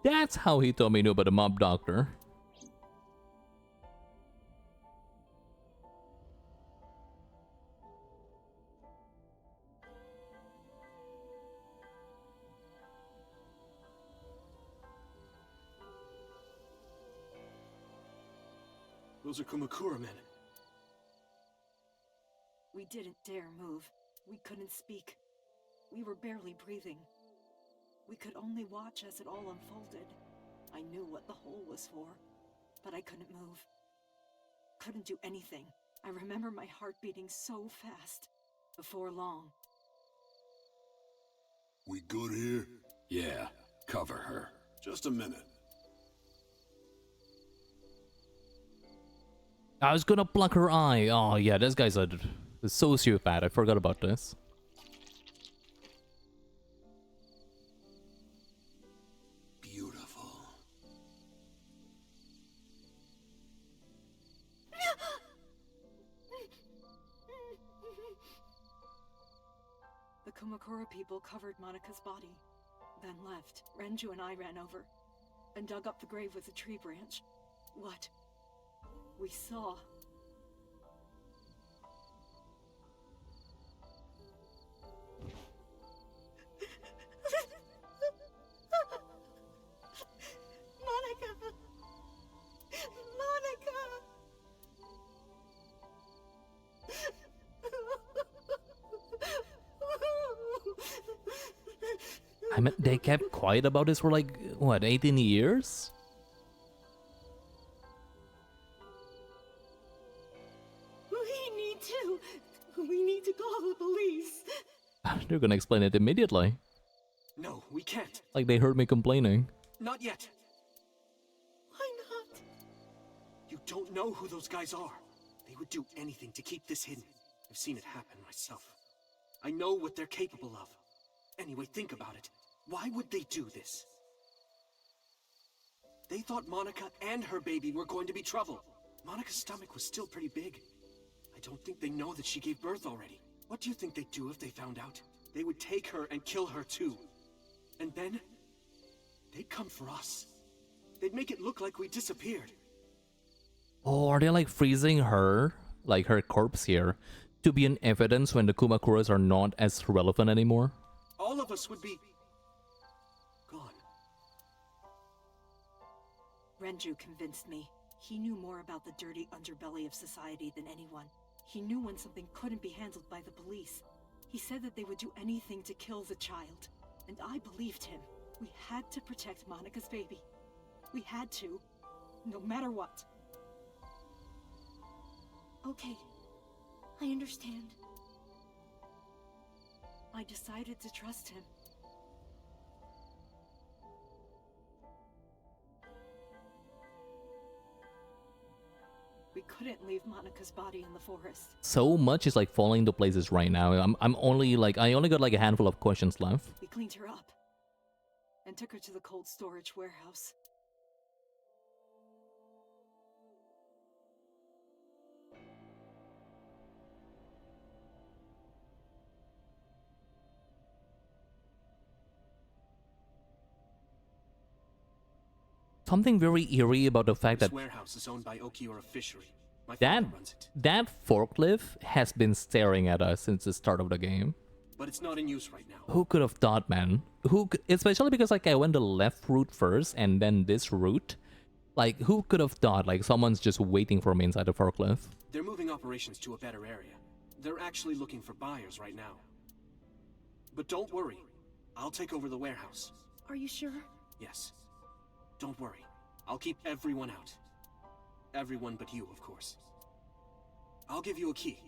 That's how Hitomi knew about the mob doctor. Those are Kumakura men. We didn't dare move. We couldn't speak. We were barely breathing. We could only watch as it all unfolded. I knew what the hole was for, but I couldn't move. Couldn't do anything. I remember my heart beating so fast. Before long. We good here? Yeah, cover her. Just a minute. I was gonna pluck her eye. Oh yeah, this guy's a sociopath. I forgot about this. Beautiful. The Kumakura people covered Monika's body, then left. Renju and I ran over and dug up the grave with a tree branch. What we saw. Monica! Monica! I mean, they kept quiet about this for like, what, 18 years? We need to call the police. They're gonna explain it immediately. No, we can't. Like they heard me complaining. Not yet. Why not? You don't know who those guys are. They would do anything to keep this hidden. I've seen it happen myself. I know what they're capable of. Anyway, think about it. Why would they do this? They thought Monica and her baby were going to be trouble. Monica's stomach was still pretty big. I don't think they know that she gave birth already. What do you think they'd do if they found out? They would take her and kill her too. And then, they'd come for us. They'd make it look like we disappeared. Oh, are they like freezing her, like her corpse here, to be an evidence when the Kumakuras are not as relevant anymore? All of us would be gone. Renju convinced me. He knew more about the dirty underbelly of society than anyone. He knew when something couldn't be handled by the police. He said that they would do anything to kill the child. And I believed him. We had to protect Monica's baby. We had to. No matter what. Okay. I understand. I decided to trust him. We couldn't leave Monica's body in the forest. So much is like falling into places right now. I'm only like, I only got like a handful of questions left. We cleaned her up and took her to the cold storage warehouse. Something very eerie about the fact This that warehouse is owned by Okiura Fishery. My that father runs it. that forklift has been staring at us since the start of the game. But it's not in use right now. Who could have thought, man? Especially because like I went the left route first and then this route. Like who could have thought like someone's just waiting for me inside the forklift? They're moving operations to a better area. They're actually looking for buyers right now. But don't worry. I'll take over the warehouse. Are you sure? Yes. Don't worry. I'll keep everyone out. Everyone but you, of course. I'll give you a key.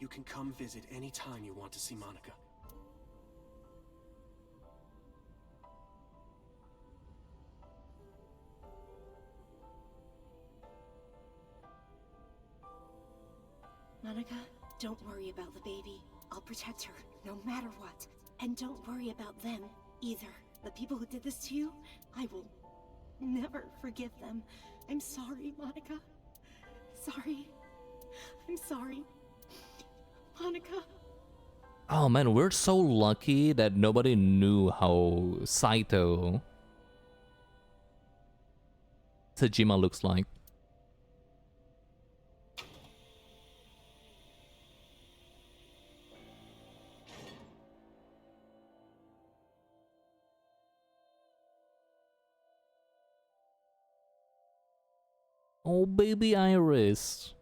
You can come visit any time you want to see Monica. Monica, don't worry about the baby. I'll protect her, no matter what. And don't worry about them. either. The people who did this to you, I will never forgive them. I'm sorry, Monica. Sorry. I'm sorry. Monica. Oh man, we're so lucky that nobody knew how Saito Tajima looks like. Oh, baby Iris.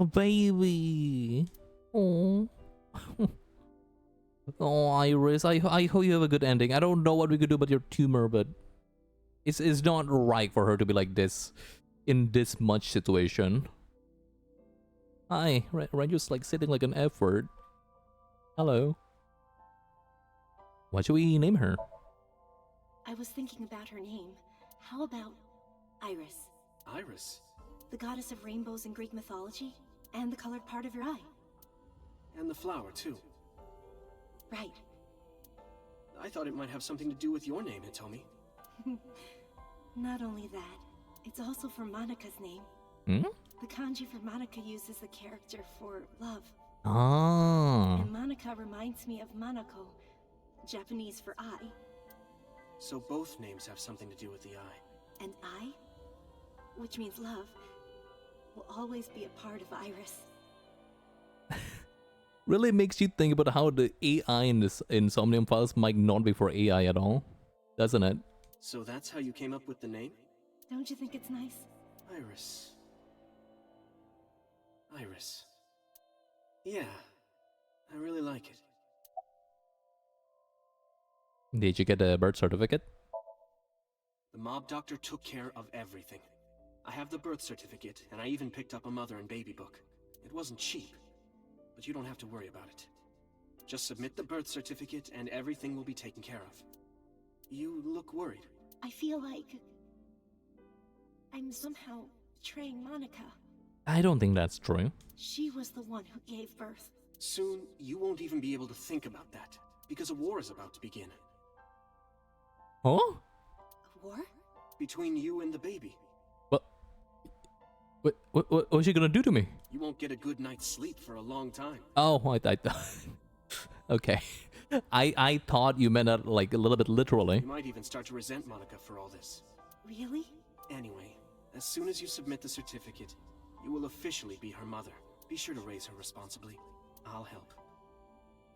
Oh, baby. Oh. Oh, Iris, I hope you have a good ending. I don't know what we could do about your tumor, but it's not right for her to be like this in this much situation. Hi, Ranju's like sitting like an F-word. Hello. What should we name her? I was thinking about her name. How about Iris? Iris? The goddess of rainbows in Greek mythology, and the colored part of your eye. And the flower, too. Right. I thought it might have something to do with your name, Hitomi. Not only that, it's also for Monika's name. Hmm? The kanji for Monika uses the character for love. Ah. And Monika reminds me of Manako, Japanese for eye. So both names have something to do with the eye. And eye, which means love, will always be a part of Iris. Really makes you think about how the AI in Somnium Files might not be for AI at all, doesn't it? So that's how you came up with the name? Don't you think it's nice? Iris. Iris. Yeah, I really like it. Did you get a birth certificate? The mob doctor took care of everything. I have the birth certificate, and I even picked up a mother and baby book. It wasn't cheap, but you don't have to worry about it. Just submit the birth certificate and everything will be taken care of. You look worried. I feel like I'm somehow betraying Monika. I don't think that's true. She was the one who gave birth. Soon, you won't even be able to think about that, because a war is about to begin. Huh? A war? Between you and the baby. What's she gonna do to me? You won't get a good night's sleep for a long time. Oh, I okay. I thought you meant that like a little bit literally. You might even start to resent Monika for all this. Really? Anyway, as soon as you submit the certificate, you will officially be her mother. Be sure to raise her responsibly. I'll help.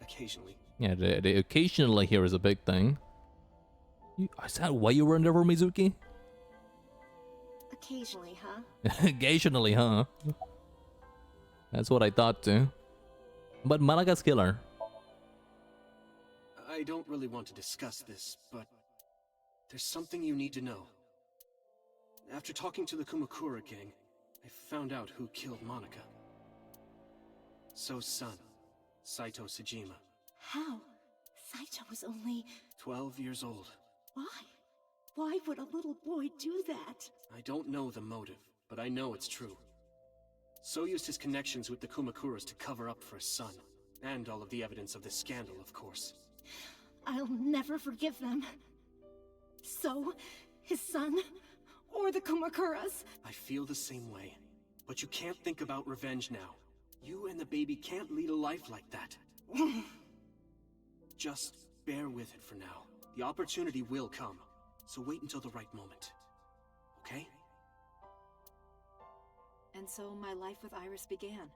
Occasionally. Yeah, the occasionally here is a big thing. Is that why you were in there for Mizuki? Occasionally, huh? Occasionally, huh? That's what I thought too. But Managa's killer. I don't really want to discuss this, but there's something you need to know. After talking to the Kumakura gang, I found out who killed Monika. So's son, Saito Sejima. How? Saito was only 12 years old. Why? Why would a little boy do that? I don't know the motive, but I know it's true. So used his connections with the Kumakuras to cover up for his son. And all of the evidence of this scandal, of course. I'll never forgive them. So, his son, or the Kumakuras. I feel the same way. But you can't think about revenge now. You and the baby can't lead a life like that. Just bear with it for now. The opportunity will come. So wait until the right moment. Okay? And so my life with Iris began.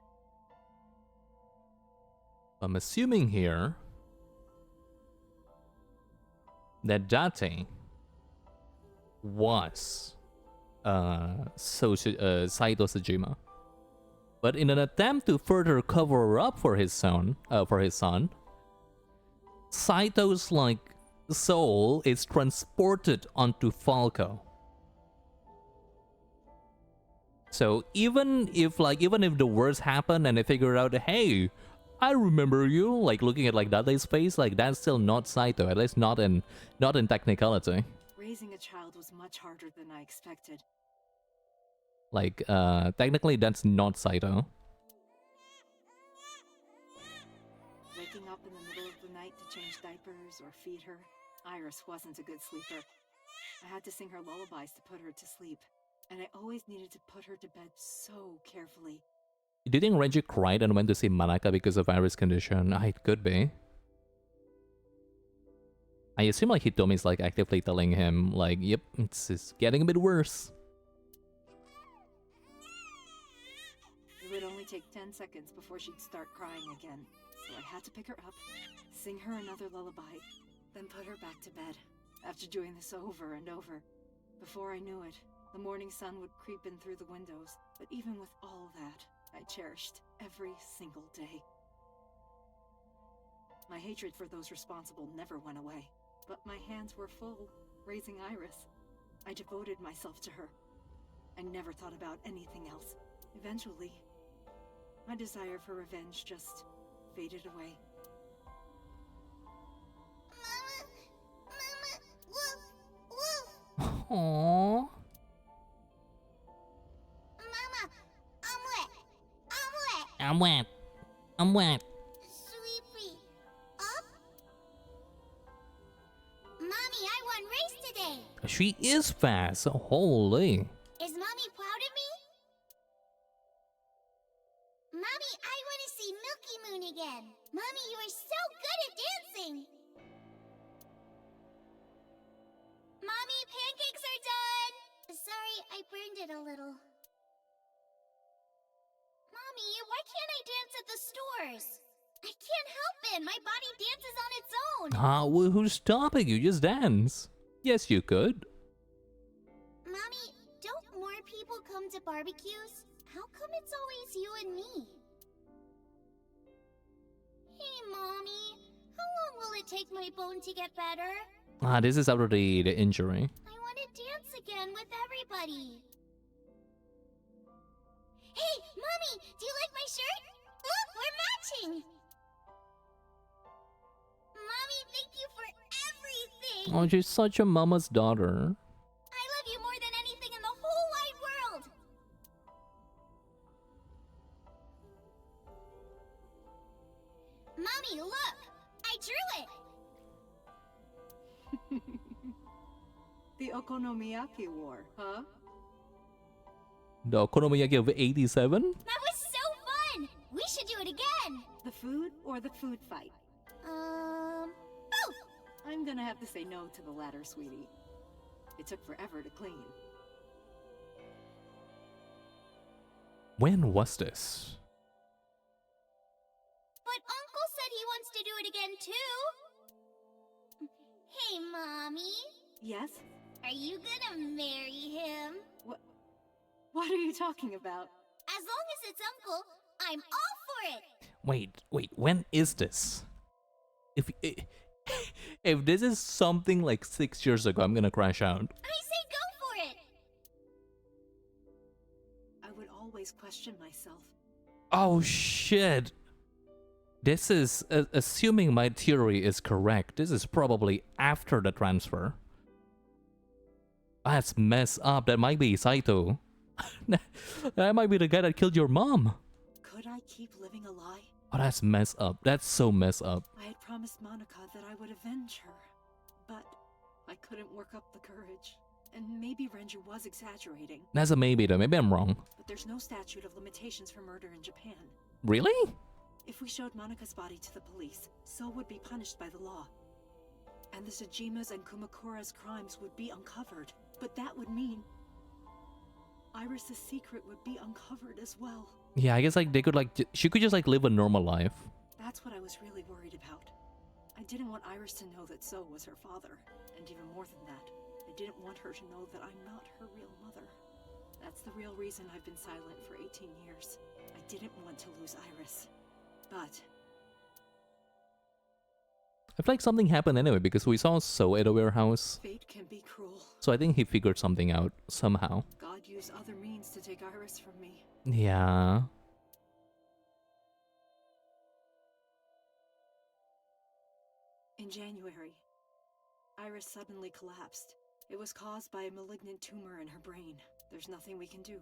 I'm assuming here that Date was Saito Sejima. But in an attempt to further cover up for his son, Saito's like soul is transported onto Falco. So even if the worst happen and they figure out, hey, I remember you, like looking at like Date's face, like that's still not Saito, at least not in technicality. Raising a child was much harder than I expected. Like, technically that's not Saito. Waking up in the middle of the night to change diapers or feed her, Iris wasn't a good sleeper. I had to sing her lullabies to put her to sleep, and I always needed to put her to bed so carefully. Do you think Renji cried and went to see Manaka because of Iris' condition? It could be. I assume like Hitomi's like actively telling him like, yep, it's getting a bit worse. It would only take 10 seconds before she'd start crying again, so I had to pick her up, sing her another lullaby, then put her back to bed. After doing this over and over, before I knew it, the morning sun would creep in through the windows. But even with all that, I cherished every single day. My hatred for those responsible never went away, but my hands were full, raising Iris. I devoted myself to her. I never thought about anything else. Eventually, my desire for revenge just faded away. Aww. I'm wet. I'm wet. Sweetie, up? Mommy, I won race today. She is fast. Holy. Is Mommy proud of me? Mommy, I want to see Milky Moon again. Mommy, you are so good at dancing. Mommy, pancakes are done. Sorry, I burned it a little. Mommy, why can't I dance at the stores? I can't help it. My body dances on its own. Who's stopping you? Just dance. Yes, you could. Mommy, don't more people come to barbecues? How come it's always you and me? Hey, Mommy. How long will it take my bone to get better? This is after the injury. I want to dance again with everybody. Hey, Mommy, do you like my shirt? Look, we're matching! Mommy, thank you for everything! Oh, she's such a mama's daughter. I love you more than anything in the whole wide world! Mommy, look! I drew it! The Okonomiyaki War, huh? The Okonomiyaki of 87? That was so fun! We should do it again! The food or the food fight? Both! I'm gonna have to say no to the latter, sweetie. It took forever to clean. When was this? But Uncle said he wants to do it again too! Hey, Mommy. Yes? Are you gonna marry him? What are you talking about? As long as it's Uncle, I'm all for it! Wait, when is this? If this is something like 6 years ago, I'm gonna crash out. I say go for it! I would always question myself. Oh shit! This is, assuming my theory is correct, this is probably after the transfer. That's messed up. That might be Saito. That might be the guy that killed your mom. Could I keep living a lie? Oh, that's messed up. That's so messed up. I had promised Monica that I would avenge her, but I couldn't work up the courage. And maybe Renju was exaggerating. That's a maybe though. Maybe I'm wrong. But there's no statute of limitations for murder in Japan. Really? If we showed Monica's body to the police, so would be punished by the law. And the Tsujima's and Kumakura's crimes would be uncovered. But that would mean Iris's secret would be uncovered as well. Yeah, I guess like they could like she could just like live a normal life. That's what I was really worried about. I didn't want Iris to know that So was her father, and even more than that, I didn't want her to know that I'm not her real mother. That's the real reason I've been silent for 18 years. I didn't want to lose Iris. But I feel like something happened anyway because we saw So at a warehouse. fate can be cruel. So I think he figured something out somehow. God used other means to take Iris from me. Yeah. In January, Iris suddenly collapsed. It was caused by a malignant tumor in her brain. There's nothing we can do.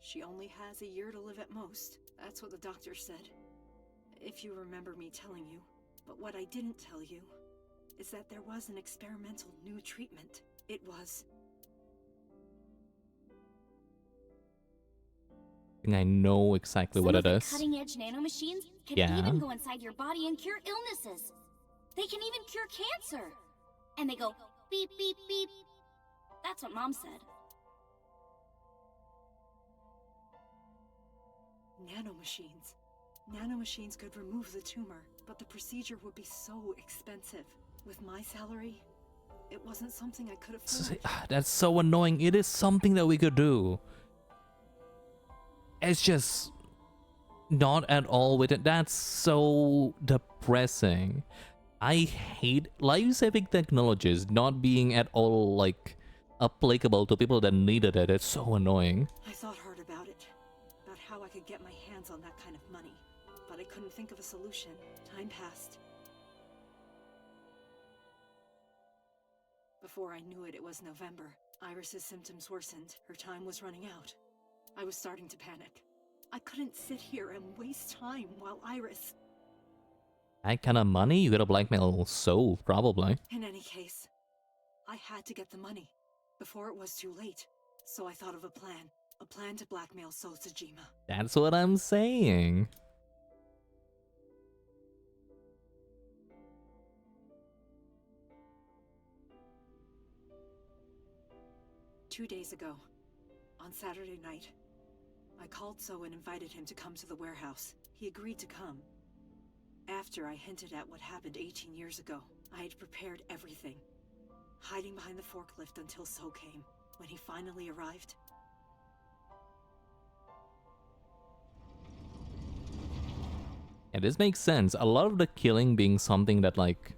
She only has a year to live at most. That's what the doctor said. If you remember me telling you. But what I didn't tell you is that there was an experimental new treatment. It was... I think I know exactly what it is. Cutting-edge nanomachines can Yeah. even go inside your body and cure illnesses. They can even cure cancer. And they go beep, beep, beep. That's what Mom said. Nanomachines. Nanomachines could remove the tumor, but the procedure would be so expensive. With my salary, it wasn't something I could afford. That's so annoying. It is something that we could do. It's just not at all with it. That's so depressing. I hate life-saving technologies not being at all like applicable to people that needed it. It's so annoying. I thought hard about it, about how I could get my hands on that kind of money, but I couldn't think of a solution. Time passed. Before I knew it, it was November. Iris's symptoms worsened. Her time was running out. I was starting to panic. I couldn't sit here and waste time while Iris... That kind of money? You gotta blackmail So, probably. In any case, I had to get the money before it was too late. So I thought of a plan to blackmail So Tsujima. That's what I'm saying. Two days ago, on Saturday night, I called So and invited him to come to the warehouse. He agreed to come. After I hinted at what happened 18 years ago, I had prepared everything, hiding behind the forklift until So came. When he finally arrived, Yeah, this makes sense. A lot of the killing being something that like...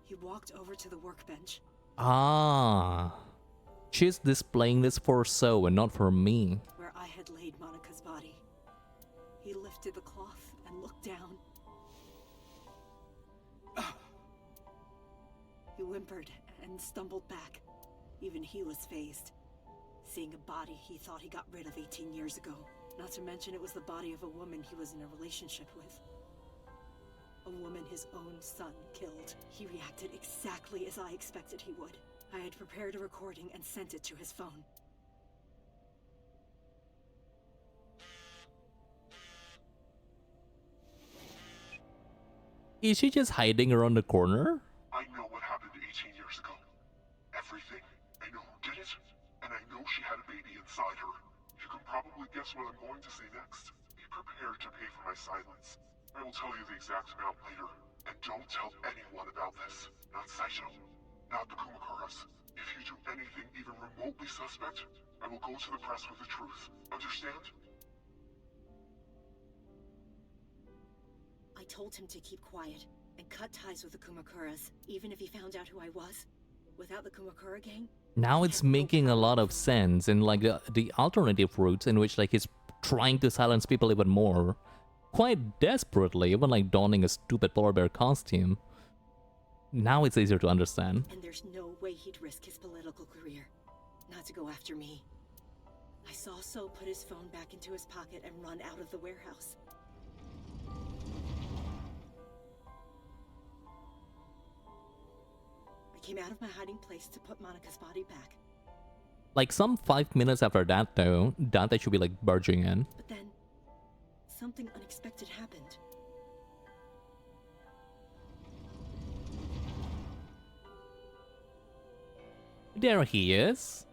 he walked over to the workbench. Ah, she's displaying this for So and not for me. Where I had laid Monica's body. He lifted the cloth and looked down. He whimpered and stumbled back. Even he was fazed, seeing a body he thought he got rid of 18 years ago. Not to mention it was the body of a woman he was in a relationship with. A woman his own son killed. He reacted exactly as I expected he would. I had prepared a recording and sent it to his phone. Is she just hiding around the corner? I know what happened 18 years ago. Everything. I know who did it, and I know she had a baby inside her. You can probably guess what I'm going to say next. Be prepared to pay for my silence. I will tell you the exact amount later, and don't tell anyone about this. Not Saito, not the Kumakuras. If you do anything even remotely suspect, I will go to the press with the truth. Understand? I told him to keep quiet and cut ties with the Kumakuras, even if he found out who I was. Without the Kumakura gang, Now it's making a lot of sense in like the alternative routes in which like he's trying to silence people even more. Quite desperately, even like donning a stupid polar bear costume. Now it's easier to understand. and there's no way he'd risk his political career not to go after me. I saw So put his phone back into his pocket and run out of the warehouse. I came out of my hiding place to put Monica's body back, Like some 5 minutes after that though, Dante should be like barging in. but then something unexpected happened. There he is.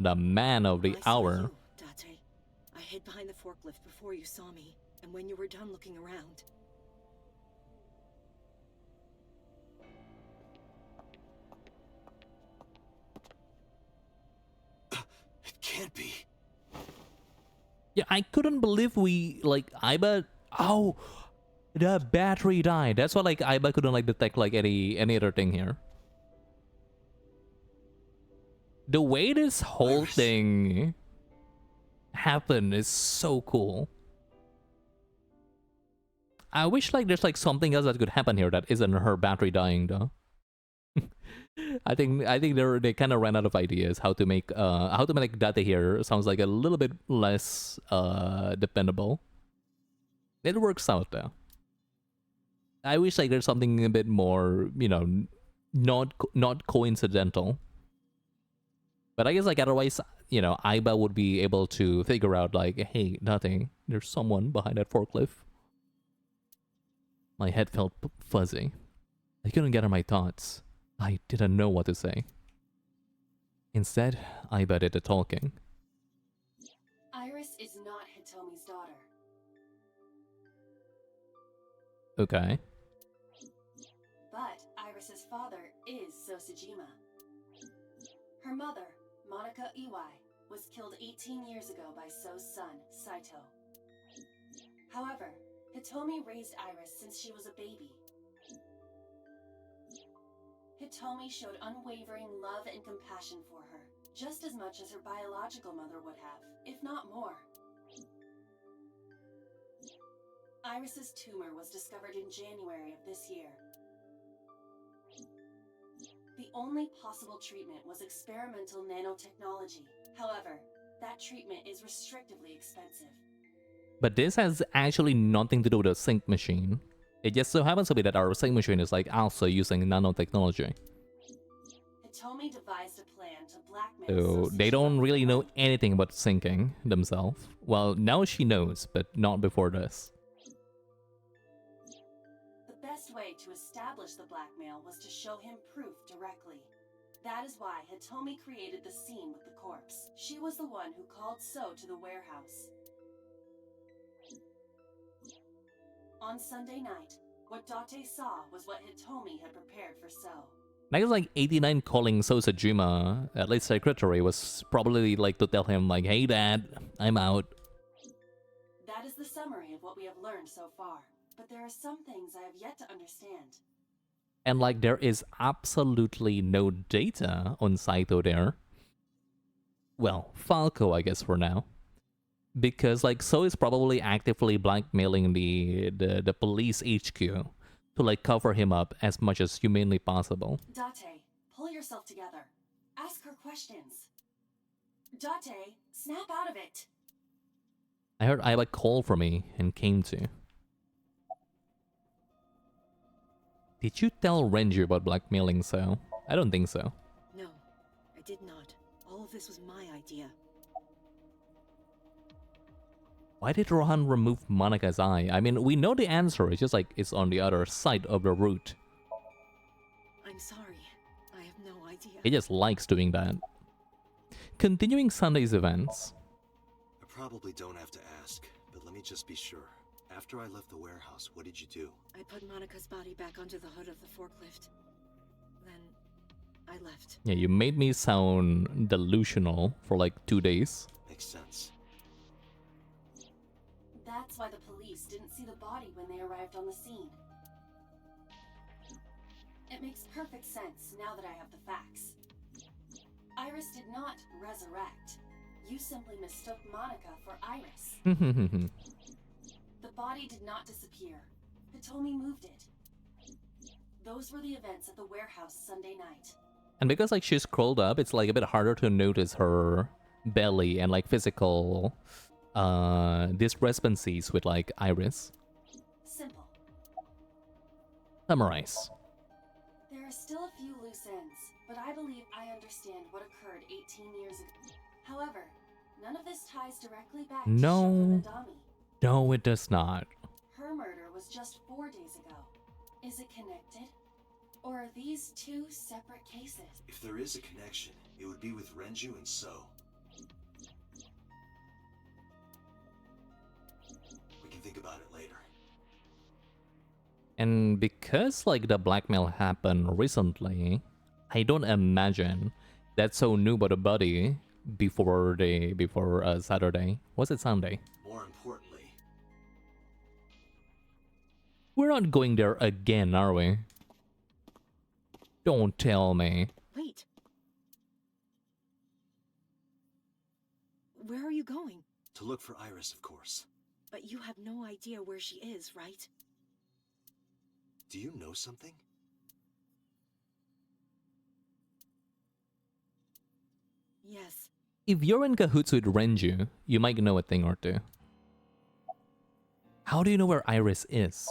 The man of the I saw hour. you, Date. I hid behind the forklift before you saw me, and when you were done looking around, It can't be. Yeah, I couldn't believe we like Aiba. Oh, the battery died. That's why like Aiba couldn't like detect like any other thing here. The way this whole thing happened is so cool. I wish like there's like something else that could happen here that isn't her battery dying though. I think they kind of ran out of ideas how to make Date here sounds like a little bit less dependable. It works out though. I wish like there's something a bit more, not coincidental. But I guess like otherwise, Aiba would be able to figure out like, hey, Date, there's someone behind that forklift. My head felt fuzzy. I couldn't gather my thoughts. I didn't know what to say. Instead, Aiba did the talking. Iris is not Hitomi's daughter. Okay. But Iris's father is Sosajima. Her mother, Monica Iwai, was killed 18 years ago by So's son, Saito. However, Hitomi raised Iris since she was a baby. Hitomi showed unwavering love and compassion for her, just as much as her biological mother would have, if not more. Iris's tumor was discovered in January of this year. The only possible treatment was experimental nanotechnology. However, that treatment is restrictively expensive. But this has actually nothing to do with a sync machine. It just so happens to be that our sync machine is like also using nanotechnology. Hitomi devised a plan to blackmail So they don't really know anything about syncing themselves. Well, now she knows, but not before this. The best way to establish the blackmail was to show him proof directly. That is why Hitomi created the scene with the corpse. She was the one who called So to the warehouse. On Sunday night, what Date saw was what Hitomi had prepared for So. I guess like 89 calling Sosajima, at least secretary, was probably like to tell him like, hey dad, I'm out. That is the summary of what we have learned so far. But there are some things I have yet to understand. And like there is absolutely no data on Saito there. Well, Falco, I guess for now. Because like So is probably actively blackmailing the police HQ to like cover him up as much as humanly possible. Date, pull yourself together. Ask her questions. Date, snap out of it. I heard Aiba call for me and came to. Did you tell Renju about blackmailing So? I don't think so. No, I did not. All of this was my idea. Why did Rohan remove Monika's eye? I mean, we know the answer, it's just like it's on the other side of the route. I'm sorry. I have no idea. He just likes doing that. Continuing Sunday's events. I probably don't have to ask, but let me just be sure. After I left the warehouse, what did you do? I put Monica's body back onto the hood of the forklift. Then I left. Yeah, you made me sound delusional for like 2 days. Makes sense. That's why the police didn't see the body when they arrived on the scene. It makes perfect sense now that I have the facts. Iris did not resurrect. You simply mistook Monica for Iris. The body did not disappear. Hitomi moved it. Those were the events at the warehouse Sunday night. And because like she's curled up, it's like a bit harder to notice her belly and like physical discrepancies with like Iris. Simple. Summarize. There are still a few loose ends, but I believe I understand what occurred 18 years ago. However, none of this ties directly back to No. Adami. No, it does not. Her murder was just 4 days ago. Is it connected? Or are these two separate cases? If there is a connection, it would be with Renju and So. We can think about it later. And because like the blackmail happened recently, I don't imagine that So knew about the body before Saturday. Was it Sunday? More importantly, we're not going there again, are we? Don't tell me. Wait. Where are you going? to look for Iris, of course. But you have no idea where she is, right? Do you know something? Yes. If you're in cahoots with Renju, you might know a thing or two. How do you know where Iris is?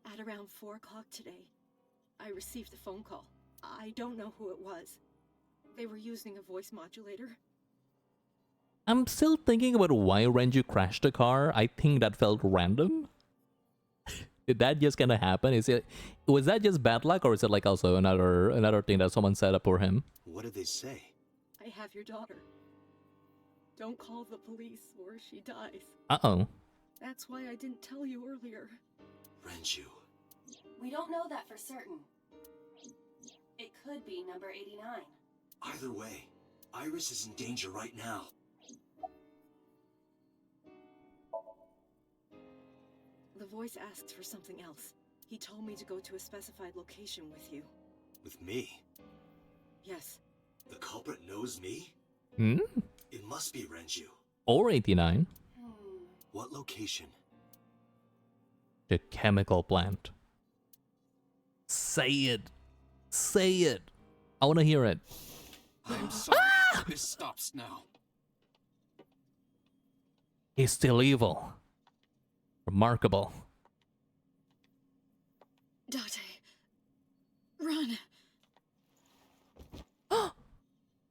At around 4 o'clock today, I received a phone call. I don't know who it was. They were using a voice modulator. I'm still thinking about why Renju crashed the car. I think that felt random. Did that just kind of happen? Was that just bad luck, or is it like also another thing that someone set up for him? What did they say? I have your daughter. Don't call the police or she dies. Uh-oh. That's why I didn't tell you earlier. Renju. We don't know that for certain. It could be number 89. Either way, Iris is in danger right now. The voice asked for something else. He told me to go to a specified location with you. With me? Yes. The culprit knows me? Hmm? It must be Renju. Or 89. What location? The chemical plant. Say it. Say it. I want to hear it. I'm sorry. This stops now. He's still evil. Remarkable. Date. Run.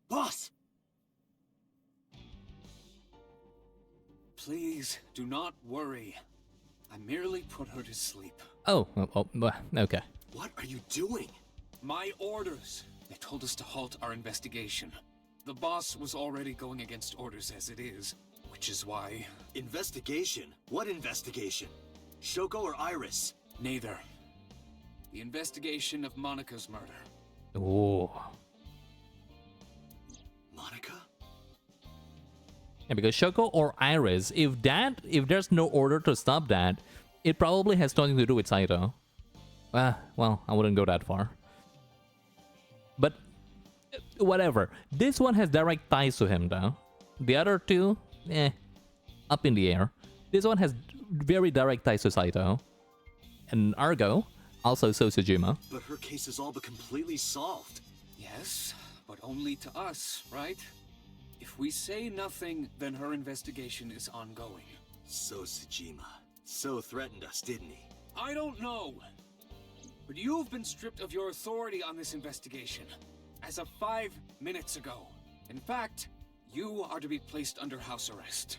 Boss! Please, do not worry. I merely put her to sleep. Oh, okay. What are you doing? My orders. They told us to halt our investigation. The boss was already going against orders as it is, which is why... Investigation? What investigation? Shoko or Iris? Neither. The investigation of Monika's murder. Ooh. Monica? Yeah, because Shoko or Iris, if there's no order to stop that, it probably has nothing to do with Saito. Well, I wouldn't go that far. But, whatever. This one has direct ties to him, though. The other two, up in the air. This one has very direct ties to Saito. And Argo, also Sosajima. But her case is all but completely solved. Yes, but only to us, right? If we say nothing, then her investigation is ongoing. Sosajima. So threatened us, didn't he? I don't know. But you've been stripped of your authority on this investigation. As of 5 minutes ago. In fact, you are to be placed under house arrest.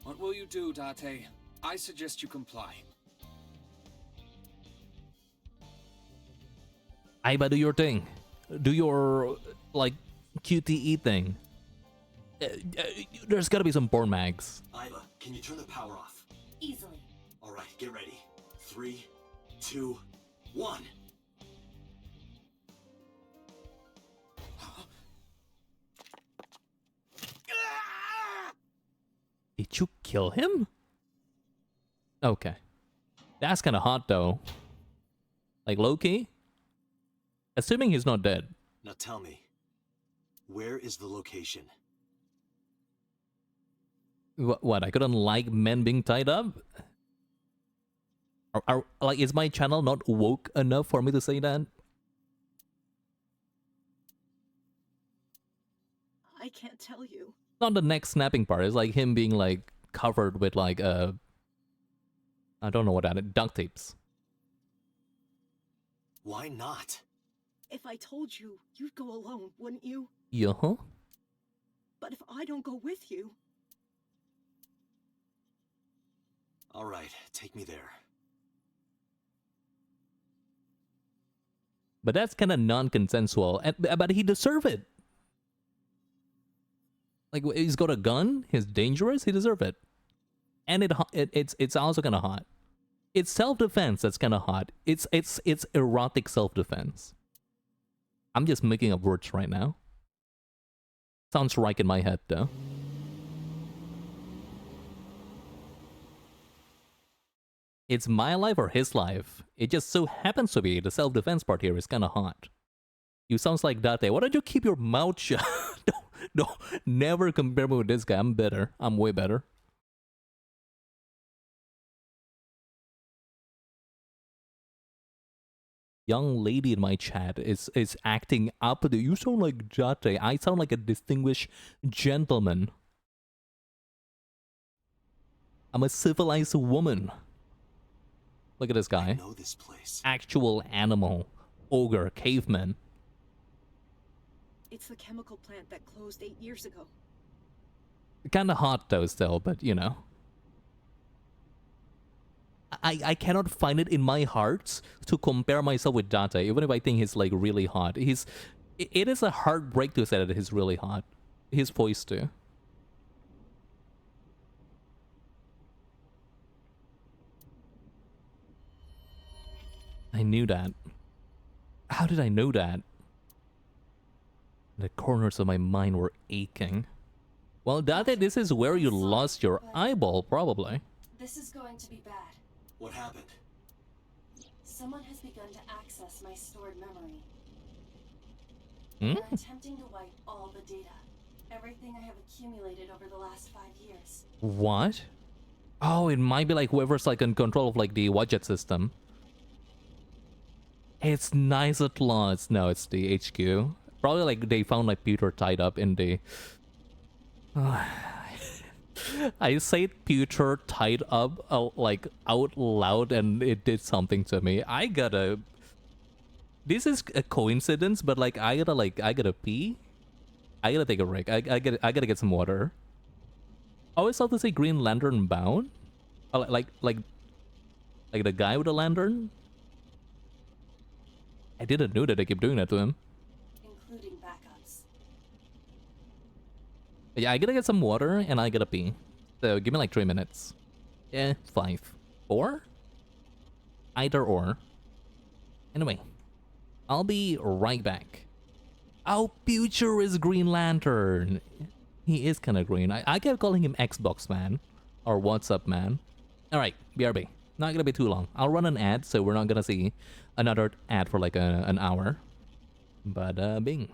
What will you do, Date? I suggest you comply. Aiba, do your thing. Do your, like, QTE thing. There's gotta be some porn mags. Aiba, can you turn the power off? Easily. Alright, get ready. 3, 2, 1. Did you kill him? Okay. That's kind of hot, though. Like, low-key? Assuming he's not dead. Now tell me, where is the location? What, I couldn't like men being tied up? Like, is my channel not woke enough for me to say that? I can't tell you. Not the neck snapping part. It's like him being like covered with like I don't know what that is. Duct tapes. Why not? If I told you, you'd go alone, wouldn't you? Yeah. But if I don't go with you... Alright, take me there. But that's kind of non-consensual. But he deserve it. Like, he's got a gun. He's dangerous. He deserve it. And it's also kind of hot. It's self-defense that's kind of hot. It's erotic self-defense. I'm just making up words right now. Sounds right in my head, though. It's my life or his life. It just so happens to be the self-defense part here is kind of hot. You sounds like Date. Why don't you keep your mouth shut? No, never compare me with this guy. I'm better. I'm way better. young lady in my chat is acting up. You sound like Jate. I sound like a distinguished gentleman. I'm a civilized woman. Look at this guy. I know this place. Actual animal. Ogre. Caveman. It's the chemical plant that closed 8 years ago. Kinda hot though still, but you know. I cannot find it in my heart to compare myself with Dante, even if I think he's like really hot. It is a heartbreak to say that he's really hot. His voice too. I knew that. How did I know that? The corners of my mind were aching. Well, Dante, this is where you lost your eyeball, probably. This is going to be bad. What happened? Someone has begun to access my stored memory. Hmm? They're attempting to wipe all the data. Everything I have accumulated over the last 5 years. What? Oh, it might be like whoever's like in control of like the widget system. It's nice at last. No, it's the HQ. Probably like they found like Peter tied up in the... I said Peter tied up like out loud and it did something to me. I gotta... This is a coincidence, but like I gotta pee. I gotta take a break. I gotta get some water. I always thought to say Green Lantern bound. Oh, like the guy with the lantern. I didn't know that they keep doing that to him. Including backups. Yeah, I gotta get some water and I gotta pee. So give me like 3 minutes. Yeah, 5. 4? Either or. Anyway, I'll be right back. Oh, Future is Green Lantern. He is kind of green. I kept calling him Xbox Man. Or What's Up Man. Alright, BRB. Not gonna be too long. I'll run an ad, so we're not gonna see another ad for like an hour. But, bing.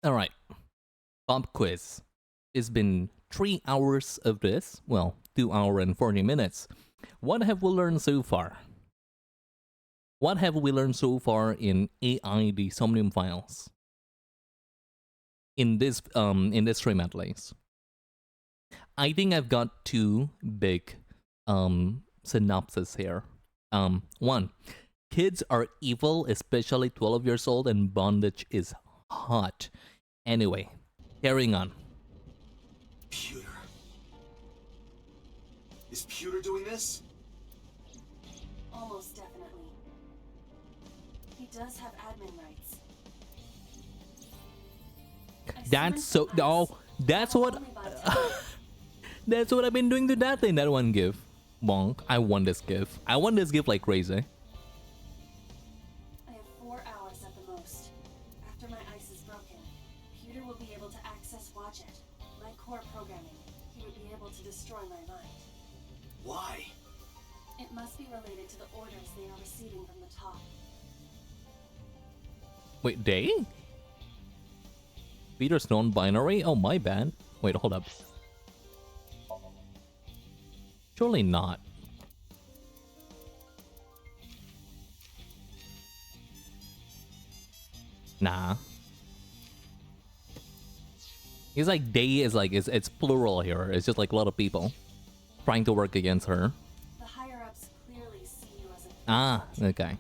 Alright, pop quiz. It's been 3 hours of this. Well, 2 hours and 40 minutes. What have we learned so far? What have we learned so far in AI the Somnium files? In this stream at least. I think I've got two big synopses here. One, kids are evil, especially 12 years old, and bondage is hot. Anyway, carrying on. Pewter. Is Pewter doing this? Almost definitely. He does have admin rights. That's so... No, that's what... That's what I've been doing to that thing, that one GIF. Bonk. I want this GIF. I want this GIF like crazy. I have 4 hours at the most. After my ice is broken, Pewter will be able to access Watch It. My core programming. He would be able to destroy my mind. Why? It must be related to the orders they are receiving from the top. Wait, they? Peter's non-binary? Oh, my bad. Wait, hold up. Surely not. Nah. It's like they is like it's plural here. It's just like a lot of people trying to work against her. The higher-ups clearly see you as a Ah, okay.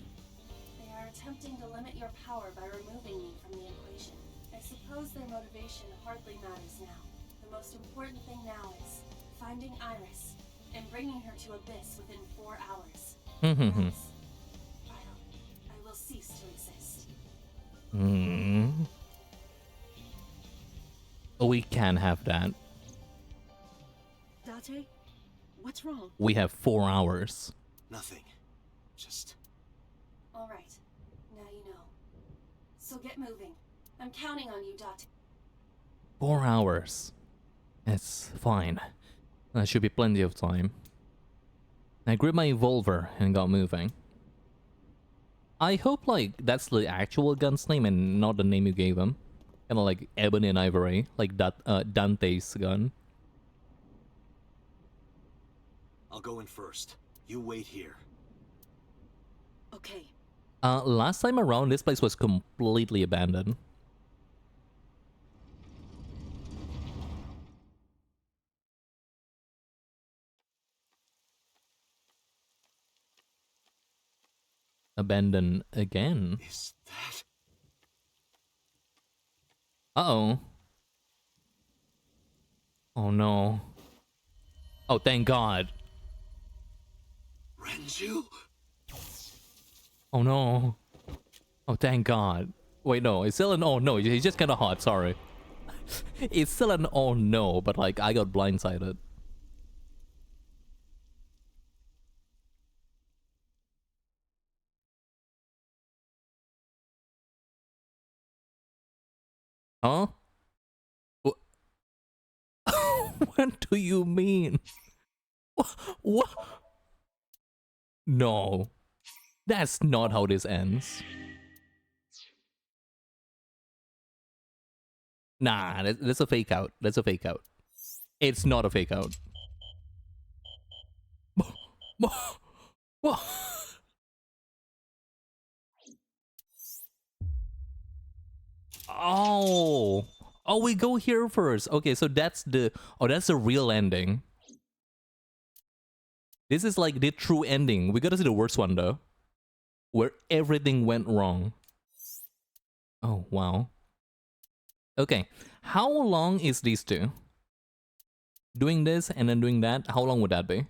They are attempting to limit your power by removing me from the equation. I suppose their motivation hardly matters now. The most important thing now is finding Iris and bringing her to Abyss within 4 hours. Else, I will cease to exist. We can have that. Date, what's wrong? We have 4 hours. Nothing. Just... Alright, now you know. So get moving. I'm counting on you, Dot. 4 hours. It's fine. That should be plenty of time. I gripped my revolver and got moving. I hope, like, that's the actual gun's name and not the name you gave him. Kinda like Ebony and Ivory, like that Dante's gun. I'll go in first. You wait here. Okay. Last time around, this place was completely abandoned. Abandoned again. Is that... Uh-oh. Oh no. Oh, thank God. Renju? Oh no. Oh, thank God. Wait, no, it's still an oh no, he's just kinda hot, sorry. It's still an oh no, but like, I got blindsided. Huh? What do you mean? What? No. That's not how this ends. Nah, that's a fake out. That's a fake out. It's not a fake out. Oh. Oh, we go here first. Okay, so that's the... Oh, that's the real ending. This is like the true ending. We gotta see the worst one, though. Where everything went wrong. Oh, wow. Okay, how long is these two? Doing this and then doing that, how long would that be?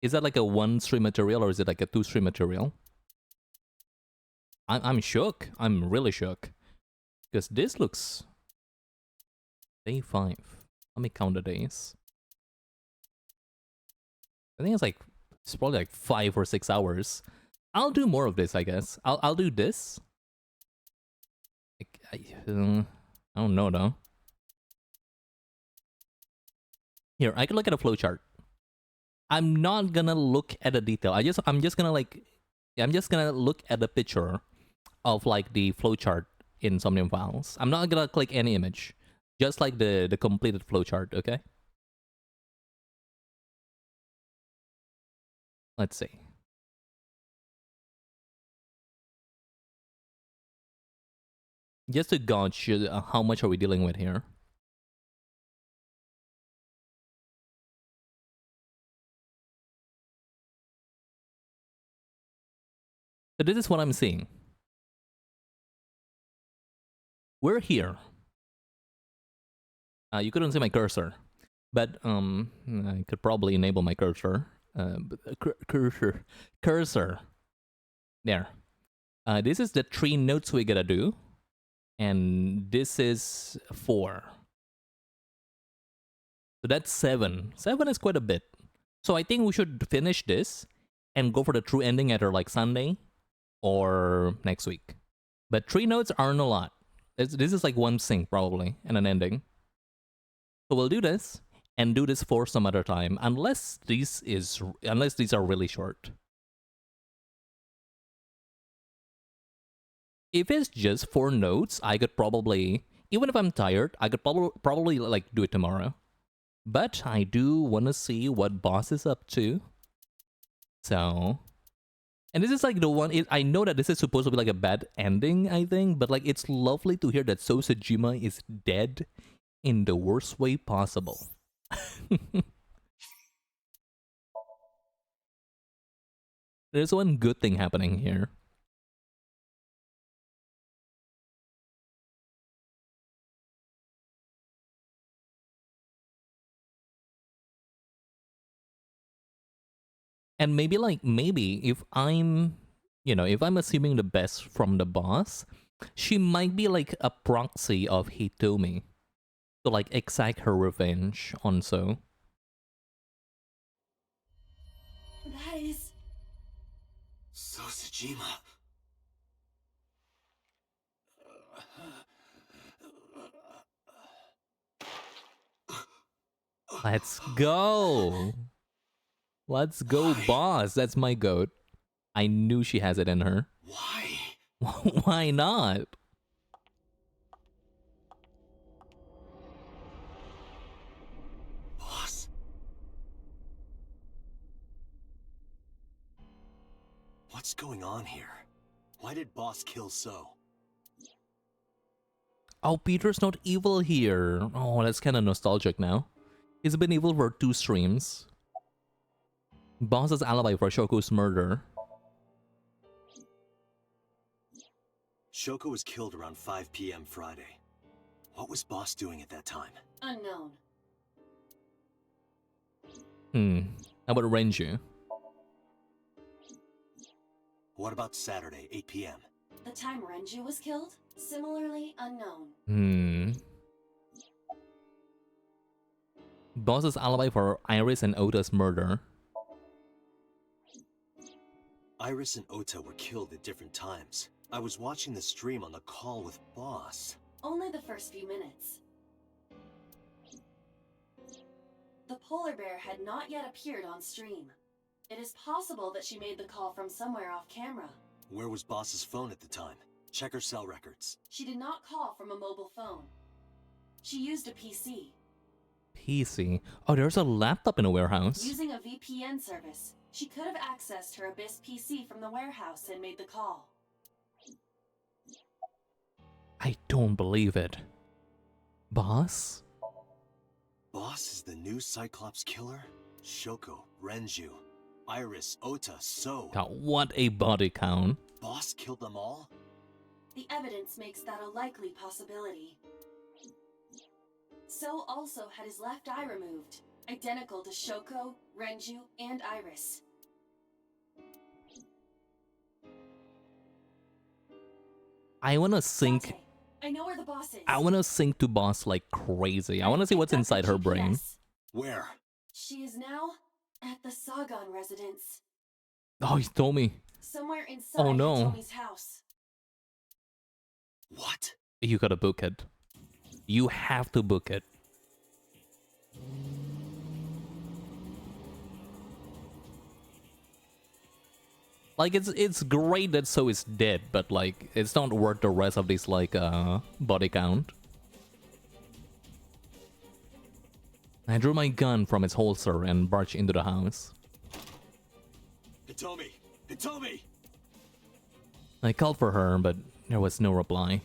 Is that like a 1-stream material or is it like a 2-stream material? I'm shook. I'm really shook. Because this looks... Day 5. Let me count the days. I think it's probably like 5 or 6 hours. I'll do more of this, I guess. I'll do this. I don't know though. Here, I can look at a flowchart. I'm not gonna look at the detail. I'm just gonna like, I'm just gonna look at the picture. of like the flowchart in Somnium files. I'm not gonna click any image, just like the completed flowchart. Okay. Let's see. Just to gauge how much are we dealing with here. So this is what I'm seeing. We're here. You couldn't see my cursor, but I could probably enable my cursor. Cursor. There. This is the 3 notes we gotta do, and this is 4. So that's 7. 7 is quite a bit. So I think we should finish this and go for the true ending either like Sunday or next week. But 3 notes aren't a lot. This is like 1 sync probably and an ending. So we'll do this and do this for some other time, unless these are really short. If it's just 4 notes, I could probably, even if I'm tired, I could probably like do it tomorrow. But I do want to see what Boss is up to. So, and this is like the one, I know that this is supposed to be like a bad ending, I think, but like it's lovely to hear that Sosajima is dead in the worst way possible. There's one good thing happening here. And maybe if I'm, if I'm assuming the best from the boss, she might be like a proxy of Hitomi to like exact her revenge on So. That is... Sosajima. Let's go! Let's go, boss! That's my goat. I knew she has it in her. Why? Why not? Boss? What's going on here? Why did Boss kill So? Oh, Peter's not evil here. Oh, that's kind of nostalgic now. He's been evil for 2 streams. Boss's alibi for Shoko's murder. Shoko was killed around 5 p.m. Friday. What was Boss doing at that time? Unknown. How about Renju? What about Saturday, 8 p.m.? The time Renju was killed? Similarly unknown. Boss's alibi for Iris and Ota's murder. Iris and Ota were killed at different times. I was watching the stream on the call with Boss. Only the first few minutes. The polar bear had not yet appeared on stream. It is possible that she made the call from somewhere off camera. Where was Boss's phone at the time? Check her cell records. She did not call from a mobile phone. She used a PC. PC? Oh, there's a laptop in a warehouse. Using a VPN service, she could have accessed her Abyss PC from the warehouse and made the call. I don't believe it. Boss? Boss is the new Cyclops killer? Shoko, Renju, Iris, Ota, So. God, what a body count. Boss killed them all? The evidence makes that a likely possibility. So also had his left eye removed, identical to Shoko, Renju, and Iris. I wanna sync. Dante, I know where the boss is. I wanna sync to Boss like crazy. I wanna see what's inside her brain. Where? She is now at the Sagan residence. Oh, he told me. Somewhere inside Oh no. Hitomi's house. What? You gotta book it. You have to book it. Like, it's great that So is dead, but like, it's not worth the rest of this like body count. I drew my gun from its holster and barged into the house. Hitomi! Hitomi! I called for her, but there was no reply.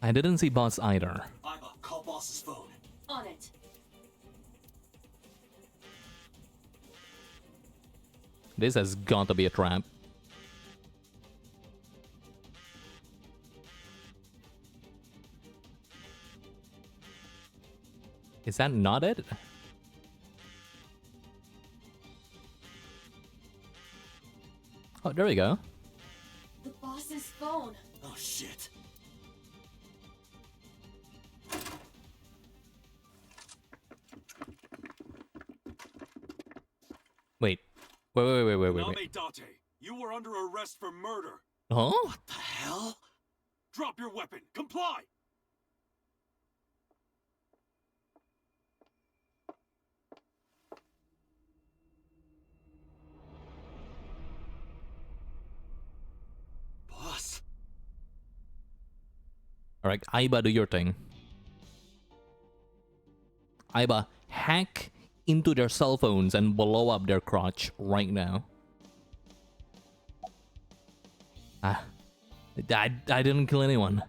I didn't see Boss either. Iba, call boss's phone. On it. This has got to be a trap. Is that not it? Oh, there we go. The boss's phone. Oh shit. Wait. Wait. Name Date, you were under arrest for murder. Huh? What the hell? Drop your weapon. Comply! Boss. Alright, Aiba, do your thing. Aiba, hack into their cell phones and blow up their crotch right now. I didn't kill anyone.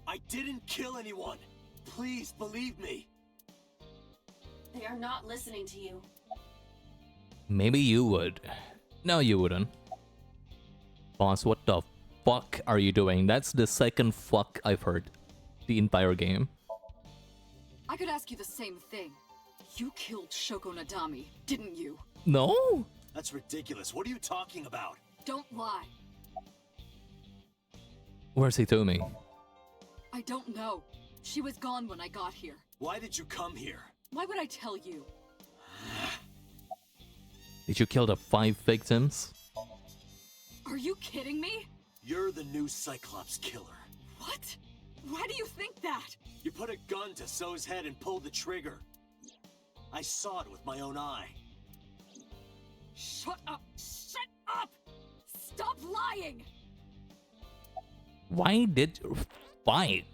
I didn't kill anyone. Please believe me. They are not listening to you. Maybe you would. No, you wouldn't. Boss, what the fuck are you doing? That's the second fuck I've heard the entire game. I could ask you the same thing. You killed Shoko Nadami, didn't you? No? That's ridiculous. What are you talking about? Don't lie. Where's Hitomi? I don't know. She was gone when I got here. Why did you come here? Why would I tell you? Did you kill the 5 victims? Are you kidding me? You're the new Cyclops killer. What? Why do you think that? You put a gun to So's head and pulled the trigger. I saw it with my own eye. Shut up! Shut up! Stop lying! Why did you fight?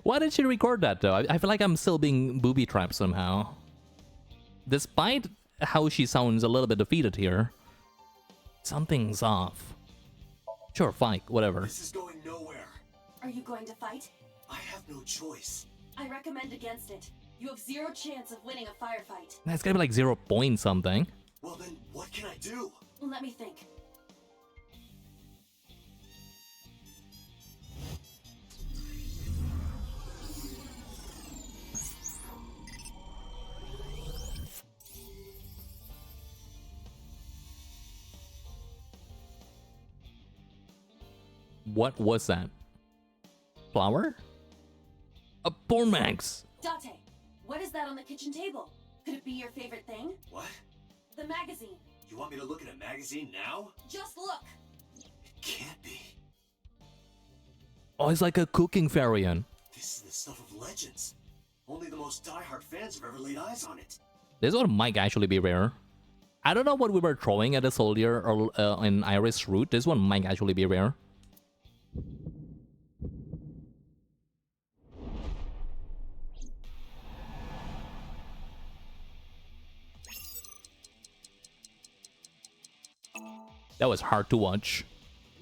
Why did she record that though? I feel like I'm still being booby trapped somehow. Despite how she sounds a little bit defeated here, something's off. Sure, fight, whatever. This is going nowhere. Are you going to fight? I have no choice. I recommend against it. You have 0 chance of winning a firefight. That's gotta be like 0 point something. Well then, what can I do? Let me think. What was that? Flower? A Pormax! Date, what is that on the kitchen table? Could it be your favorite thing? What? The magazine. You want me to look at a magazine now? Just look. It can't be. Oh, it's like a cooking variant. This is the stuff of legends. Only the most diehard fans have ever laid eyes on it. This one might actually be rare. I don't know what we were throwing at the soldier or in Iris Root. This one might actually be rare. That was hard to watch.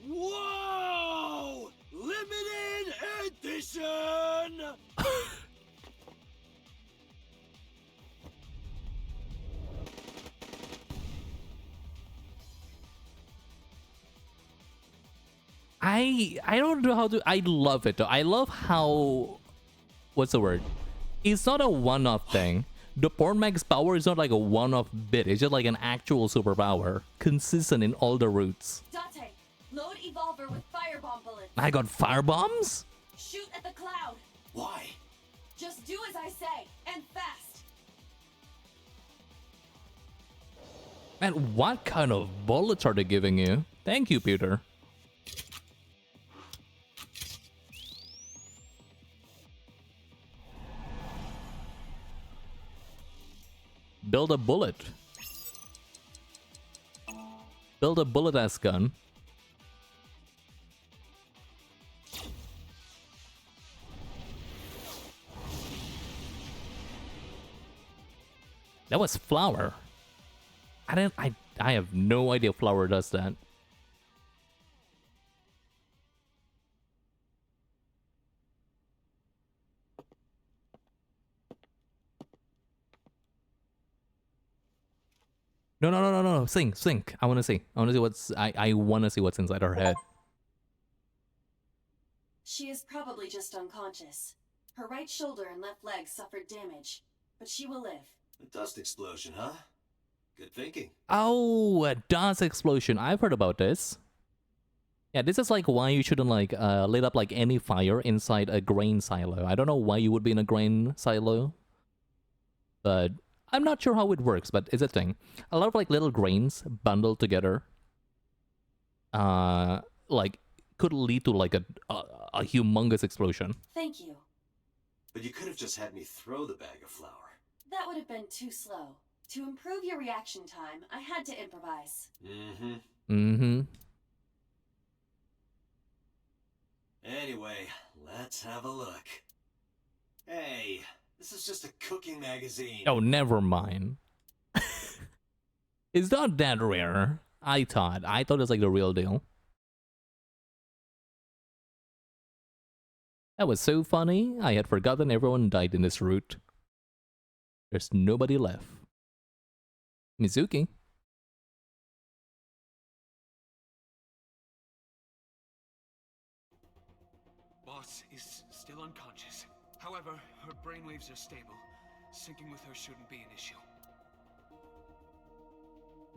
Whoa! Limited edition! I don't know how to. I love it though. I love how. What's the word? It's not a one-off thing. The Pormax power is not like a one-off bit. It's just like an actual superpower, consistent in all the routes. Date, load Evolver with firebomb bullets. I got fire bombs. Shoot at the cloud. Why? Just do as I say, and fast. And what kind of bullets are they giving you? Thank you, Peter. Build a bullet. Build a bullet-ass gun. That was Flower. I have no idea Flower does that. No. Sync. I want to see. I want to see what's. I want to see what's inside her head. She is probably just unconscious. Her right shoulder and left leg suffered damage, but she will live. A dust explosion, huh? Good thinking. Oh, a dust explosion. I've heard about this. Yeah, this is like why you shouldn't like lit up like any fire inside a grain silo. I don't know why you would be in a grain silo, but I'm not sure how it works. But it's a thing. A lot of like little grains bundled together, like could lead to like a humongous explosion. Thank you. But you could have just had me throw the bag of flour. That would have been too slow. To improve your reaction time, I had to improvise. Anyway, let's have a look. Hey, this is just a cooking magazine. Oh, never mind. It's not that rare. I thought it's like the real deal. That was so funny. I had forgotten everyone died in this route. There's nobody left. Mizuki. Boss is still unconscious. However, her brainwaves are stable. Syncing with her shouldn't be an issue.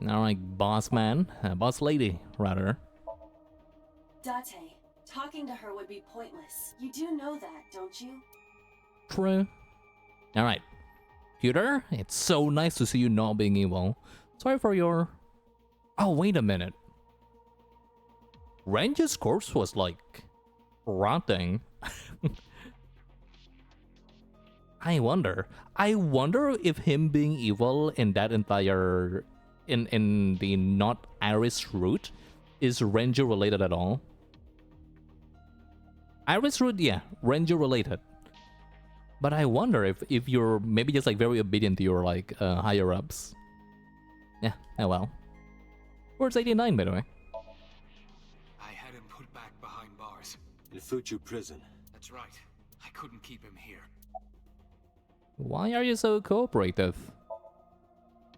Alright, boss man. Boss lady, rather. Date, talking to her would be pointless. You do know that, don't you? True. Alright. Peter, it's so nice to see you not being evil. Sorry for your... Oh, wait a minute. Range's corpse was like... rotting. I wonder if him being evil in that entire... in the not Iris route is Ranger related at all. Iris route, yeah, Ranger related. But I wonder if you're maybe just like very obedient to your like higher ups. Yeah, oh well. Where's 89 by the way? I had him put back behind bars. In Fuchu prison. That's right. I couldn't keep him here. Why are you so cooperative?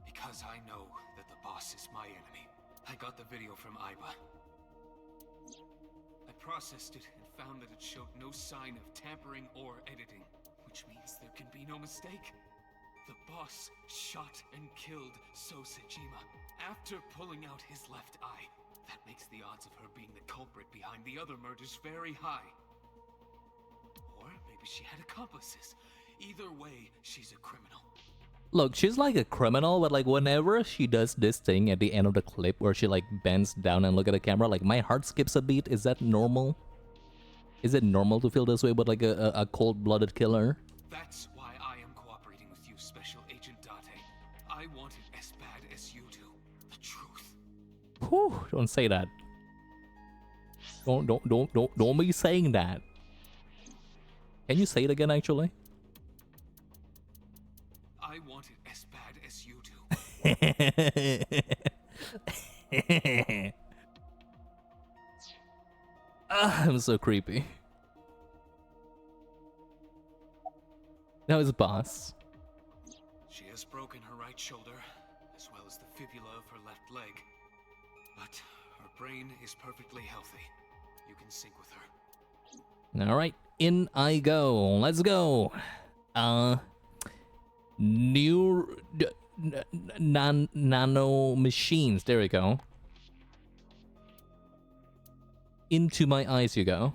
Because I know that the boss is my enemy. I got the video from Iba. I processed it and found that it showed no sign of tampering or editing, which means there can be no mistake. The boss shot and killed So Sejima after pulling out his left eye. That makes the odds of her being the culprit behind the other murders very high. Or maybe she had accomplices. Either way, she's a criminal. Look, she's like a criminal, but like whenever she does this thing at the end of the clip where she like bends down and look at the camera, like my heart skips a beat. Is that normal? Is it normal to feel this way about like a cold-blooded killer? That's why I am cooperating with you, Special Agent Date. I want it as bad as you do. The truth. Whew, don't say that. Don't be saying that. Can you say it again, actually? I want it as bad as you do. I'm so creepy. That was boss. She has broken her right shoulder, as well as the fibula of her left leg. But her brain is perfectly healthy. You can sync with her. Alright, in I go. Let's go. New nano machines. There we go. Into my eyes you go.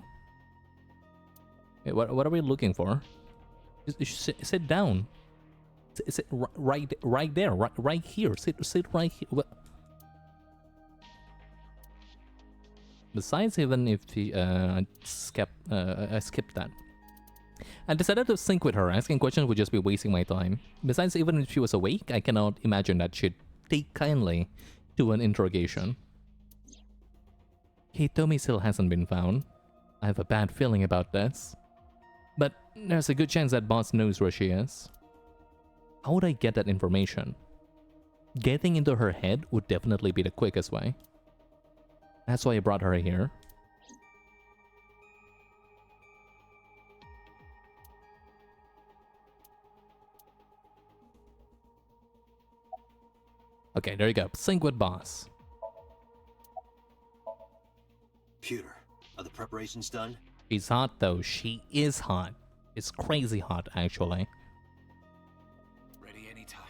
Wait, what are we looking for? Sit down. Sit right there. Right here. Sit right here. What? Besides, even if he I skipped that. I decided to sync with her. Asking questions would just be wasting my time. Besides, even if she was awake, I cannot imagine that she'd take kindly to an interrogation. Hitomi still hasn't been found. I have a bad feeling about this. But there's a good chance that boss knows where she is. How would I get that information? Getting into her head would definitely be the quickest way. That's why I brought her here. Okay, there you go. Sync with boss. Pewter, are the preparations done? She's hot though. She is hot. It's crazy hot, actually. Ready anytime.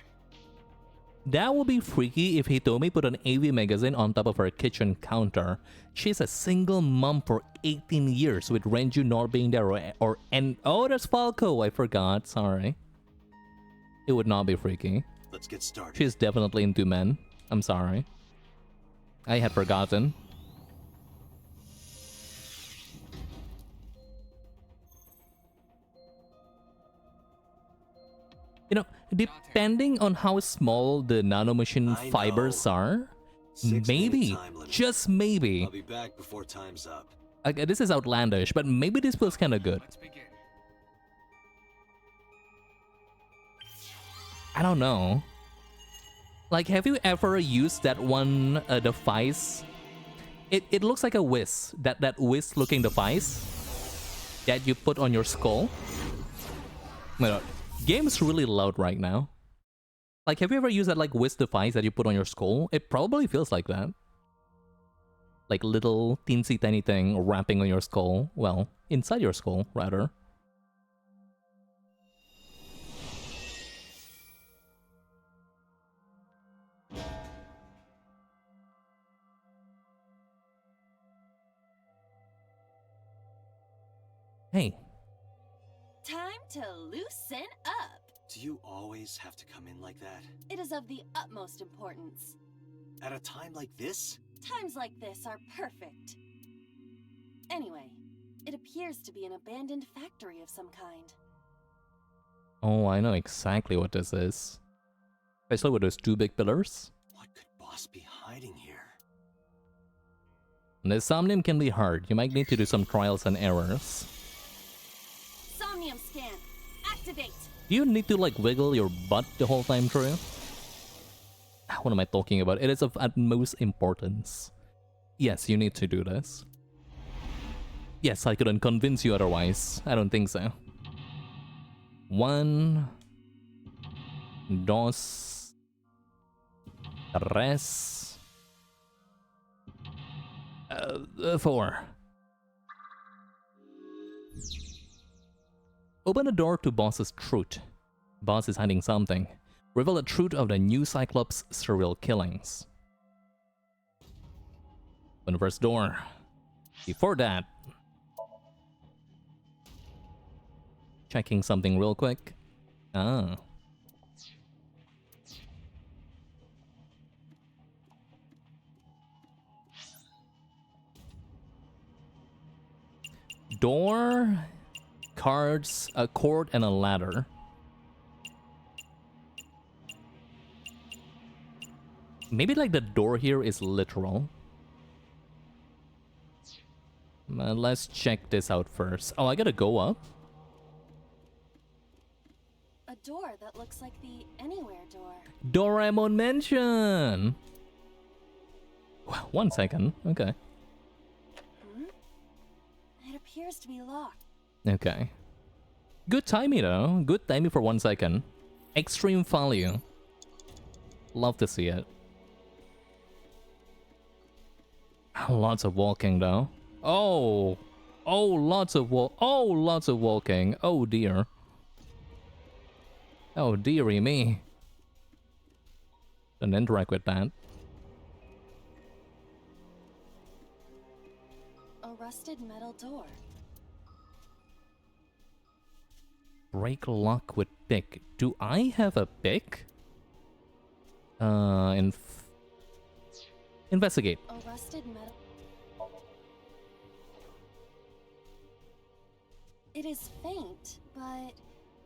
That would be freaky if Hitomi put an AV magazine on top of her kitchen counter. She's a single mom for 18 years with Renju not being there and oh, there's Falco. I forgot. Sorry. It would not be freaky. Let's get started. She's definitely into men. I'm sorry. I had forgotten. You know, depending on how small the nanomachine fibers are, maybe, just maybe. I'll be back before time's up. Okay, this is outlandish, but maybe this feels kind of good. Let's begin. I don't know. Like, have you ever used that one device? It looks like a whiz. That whiz looking device that you put on your skull. My God, game is really loud right now. Like, have you ever used that like whiz device that you put on your skull? It probably feels like that. Like little teensy tiny thing wrapping on your skull. Well, inside your skull, rather. Hey. Time to loosen up. Do you always have to come in like that? It is of the utmost importance. At a time like this? Times like this are perfect. Anyway, it appears to be an abandoned factory of some kind. Oh, I know exactly what this is. Especially with those two big pillars. What could Boss be hiding here? The Somnium can be hard. You might need to do some trials and errors. Somnium scan. Activate. Do you need to like wiggle your butt the whole time through? What am I talking about? It is of utmost importance. Yes, you need to do this. Yes, I couldn't convince you otherwise. I don't think so. 1, 2, 3, 4. Open the door to Boss's truth. Boss is hiding something. Reveal the truth of the new Cyclops serial killings. Open the first door. Before that, checking something real quick. Ah. Door, cards, a cord, and a ladder. Maybe like the door here is literal. Let's check this out first. Oh, I gotta go up? A door that looks like the Anywhere door. Doraemon Mansion! 1 second, okay. It appears to be locked. Okay. Good timing though. Good timing for 1 second. Extreme value. Love to see it. Lots of walking though. Oh! Oh, lots of walking. Oh dear. Oh dearie me. Don't interact with that. A rusted metal door. Break lock with pick. Do I have a pick? Investigate. A rusted metal. It is faint, but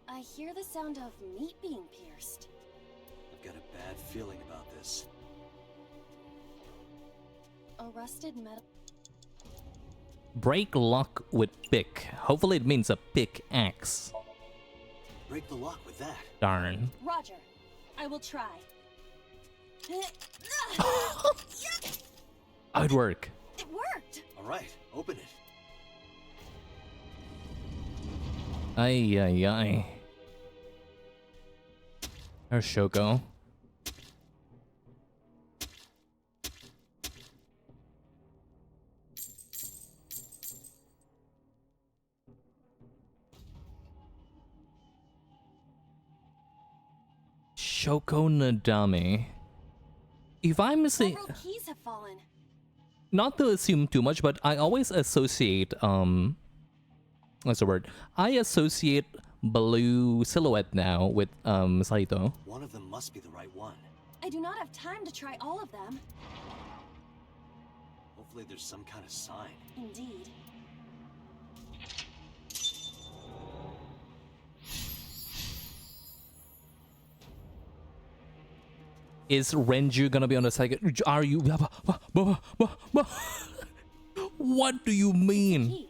I hear the sound of meat being pierced. I've got a bad feeling about this. A rusted metal. Break lock with pick. Hopefully it means a pickaxe. Break the lock with that. Darn. Roger. I will try. I'd work. It worked! Alright, open it. Ay, ay, ay. There's Shoko. Shoko Nadami. If I'm missing, Several keys have fallen. not to assume too much, but I always associate what's the word? I associate blue silhouette now with Saito. One of them must be the right one. I do not have time to try all of them. Hopefully there's some kind of sign. Indeed. Is Renju gonna be on the second? Are you? What do you mean?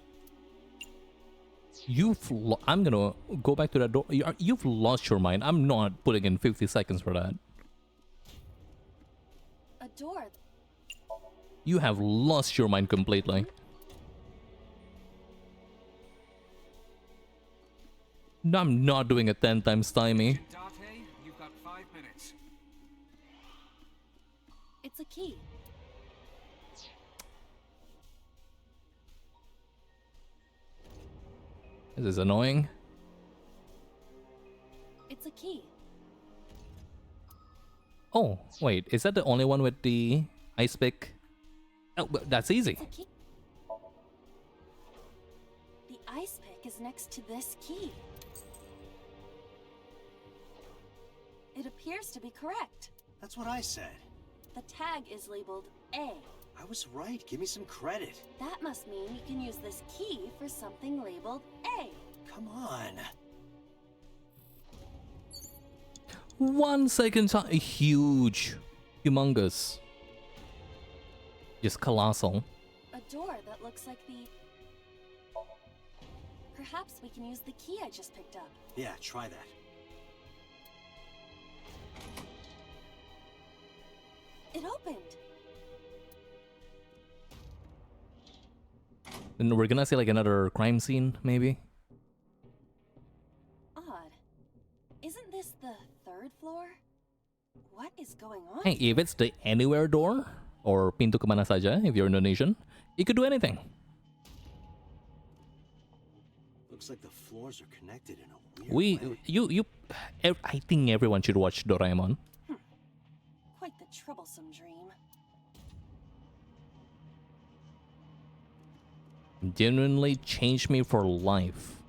I'm gonna go back to that door. You've lost your mind. I'm not putting in 50 seconds for that. A door. You have lost your mind completely. I'm not doing a 10 times timey. You've got 5 minutes. It's a key. This is annoying. It's a key. Oh, wait. Is that the only one with the ice pick? Oh, but that's easy. It's a key. The ice pick is next to this key. It appears to be correct. That's what I said. The tag is labeled A. I was right. Give me some credit. That must mean you can use this key for something labeled A. Come on. 1 second time. Huge. Humongous. Just colossal. A door that looks like the... Perhaps we can use the key I just picked up. Yeah, try that. It opened. And we're gonna see like another crime scene, maybe? Odd. Isn't this the 3rd floor? What is going on? Hey, if it's the anywhere door, or pintu kemana saja, if you're Indonesian, it could do anything. Looks like the floors are connected in a weird way. I think everyone should watch Doraemon. Quite the troublesome dream. Genuinely changed me for life.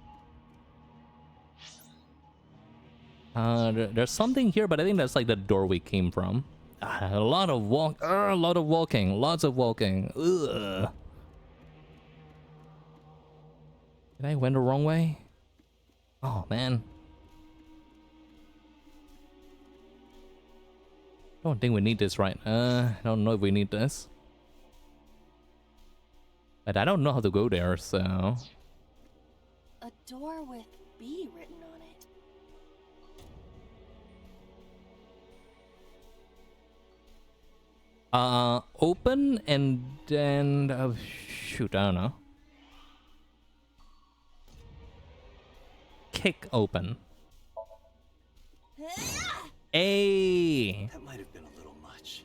There's something here, but I think that's like the door we came from. A lot of walking, lots of walking. Ugh. Did I went the wrong way? Oh man. Don't think we need this, right? I don't know if we need this. But I don't know how to go there, so... A door with B written on it. Open and then... shoot, I don't know. Kick open. Hey! That might have been a little much.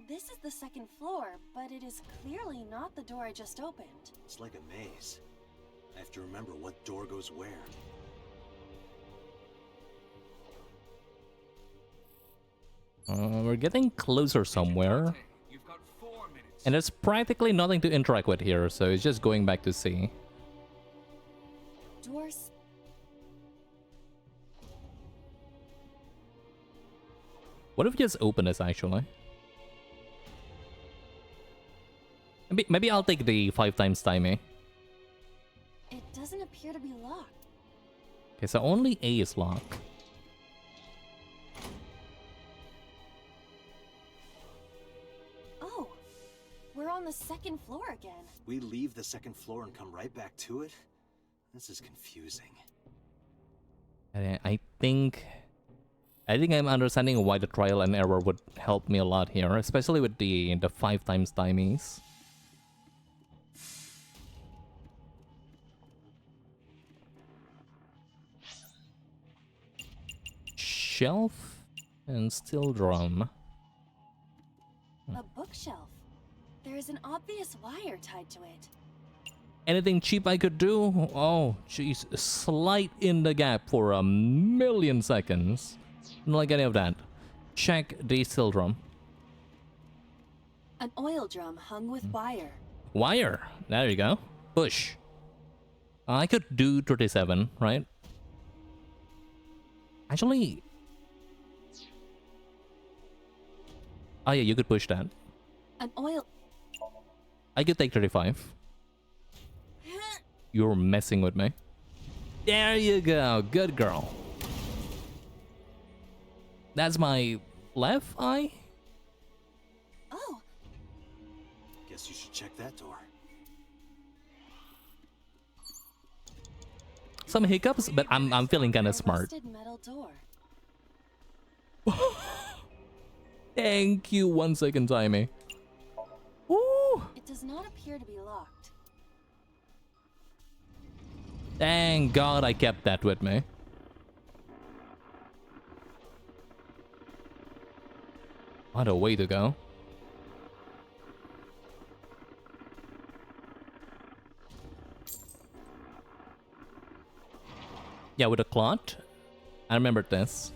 This is the 2nd floor, but it is clearly not the door I just opened. It's like a maze. I have to remember what door goes where. We're getting closer somewhere. And there's practically nothing to interact with here, so it's just going back to C. Doors. What if we just open this, actually? Maybe I'll take the 5 times timing. It doesn't appear to be locked. Okay, so only A is locked. on the second floor again? We leave the second floor and come right back to it? This is confusing. I think I'm understanding why the trial and error would help me a lot here, especially with the 5 times timies. Shelf and steel drum. A bookshelf. There is an obvious wire tied to it. Anything cheap I could do? Oh, jeez. Slide in the gap for a million seconds. Not like any of that. Check the steel drum. An oil drum hung with wire. Wire. There you go. Push. I could do 37, right? Actually... Oh yeah, you could push that. An oil... I could take 35. You're messing with me. There you go. Good girl. That's my left eye? Oh. Guess you should check that door. Some hiccups, but I'm feeling kind of smart. Metal door. Thank you, 1 second, Timey. Ooh. It does not appear to be locked. Thank God I kept that with me. What a way to go. Yeah, with a clot. I remember this.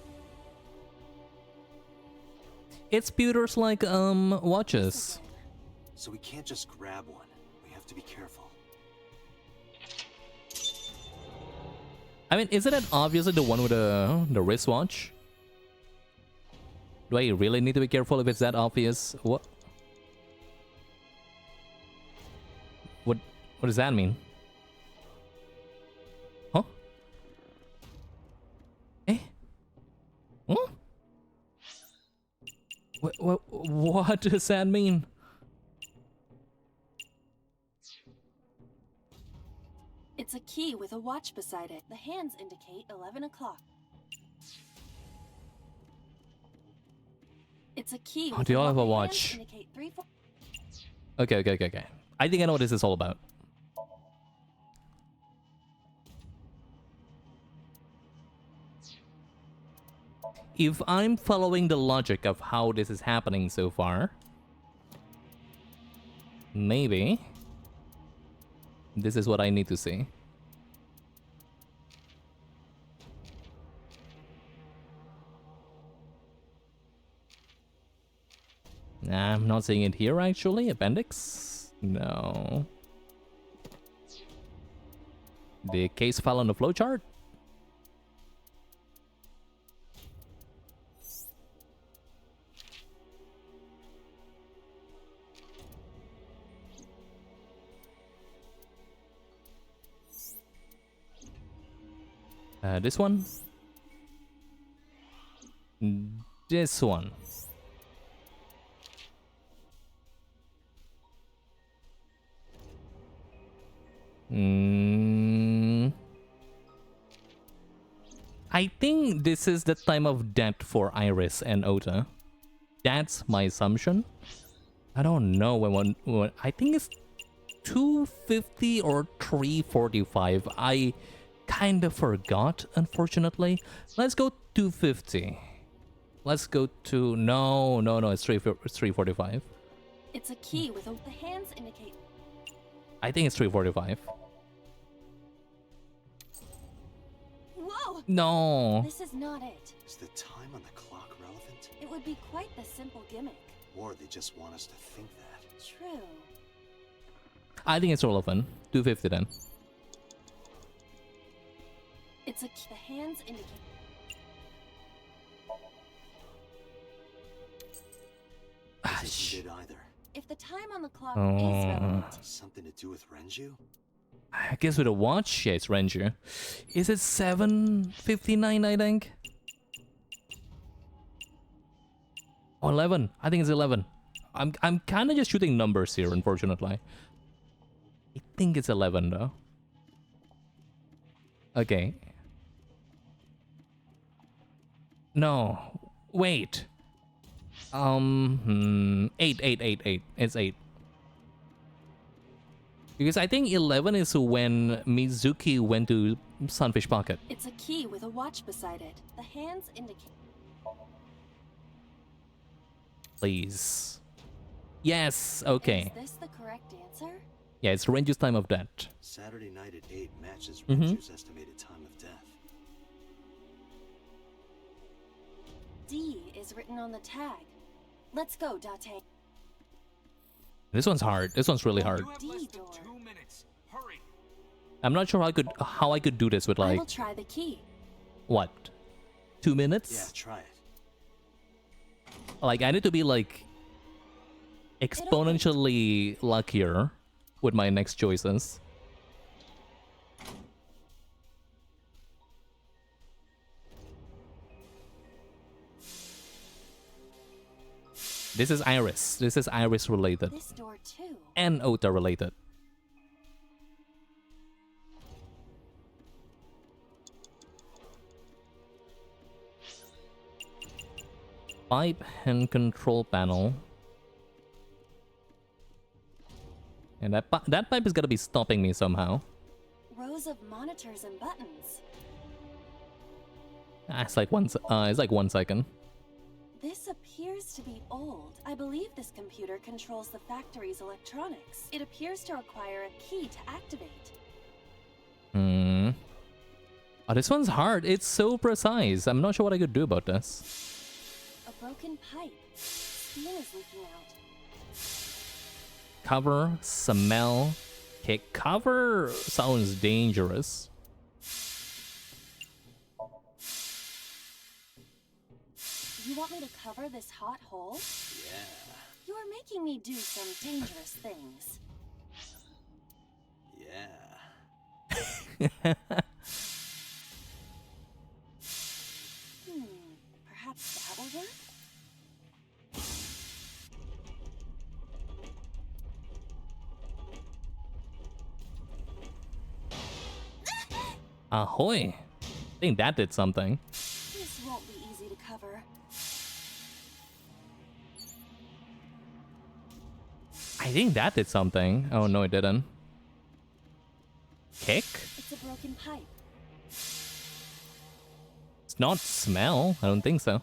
It's pewters like watches. So we can't just grab one. We have to be careful. I mean, isn't it obviously the one with the wristwatch? Do I really need to be careful if it's that obvious? What does that mean? Huh? Eh? Huh? What does that mean? It's a key with a watch beside it. The hands indicate 11 o'clock. It's a key. Oh, do you all have a watch? Okay. I think I know what this is all about. If I'm following the logic of how this is happening so far, maybe this is what I need to see. Nah, I'm not seeing it here actually. Appendix? No. The case file on the flowchart? This one? This one. I think this is the time of death for Iris and Ota. That's my assumption. I don't know when I think it's 250 or 345. I kind of forgot, unfortunately. Let's go 250. Let's go to no, it's 345. It's a key with the hands indicate. I think it's 345. Whoa! No. This is not it. Is the time on the clock relevant? It would be quite the simple gimmick. Or they just want us to think that. True. I think it's relevant. 250 then. It's a the hands indicate. This isn't it either. If the time on the clock is relevant. Something to do with Renju? I guess with a watch, yeah, it's Ranger. Is it 7:59? I think. Oh, 11. I think it's 11. I'm kind of just shooting numbers here, unfortunately. I think it's 11 though. Okay. No. Wait. 8. It's 8. Because I think 11 is when Mizuki went to Sunfish Pocket. It's a key with a watch beside it. The hands indicate. Please. Yes, okay. Is this the correct answer? Yeah, it's Renju's time of death. Saturday night at 8 matches Mhm. Renju's estimated time of death. D is written on the tag. Let's go, Date. This one's hard. This one's really hard. D door. I'm not sure how I could do this with I like will try the key. what? 2 minutes? Yeah, try it. Like I need to be like exponentially luckier with my next choices. This is Iris. This is Iris related. This door too. And Ota related. Pipe and control panel. And that pipe is gonna be stopping me somehow. Rows of monitors and buttons. It's like 1 second. This appears to be old. I believe this computer controls the factory's electronics. It appears to require a key to activate. Hmm. Oh, this one's hard. It's so precise. I'm not sure what I could do about this. A broken pipe. Steam is leaking out. Cover, smell. Okay, cover sounds dangerous. You want me to cover this hot hole? Yeah. You are making me do some dangerous things. Yeah. Perhaps that will work? Ahoy! I think that did something. This won't be easy to cover. I think that did something. Oh no, it didn't. Kick? It's a broken pipe. It's not smell. I don't think so.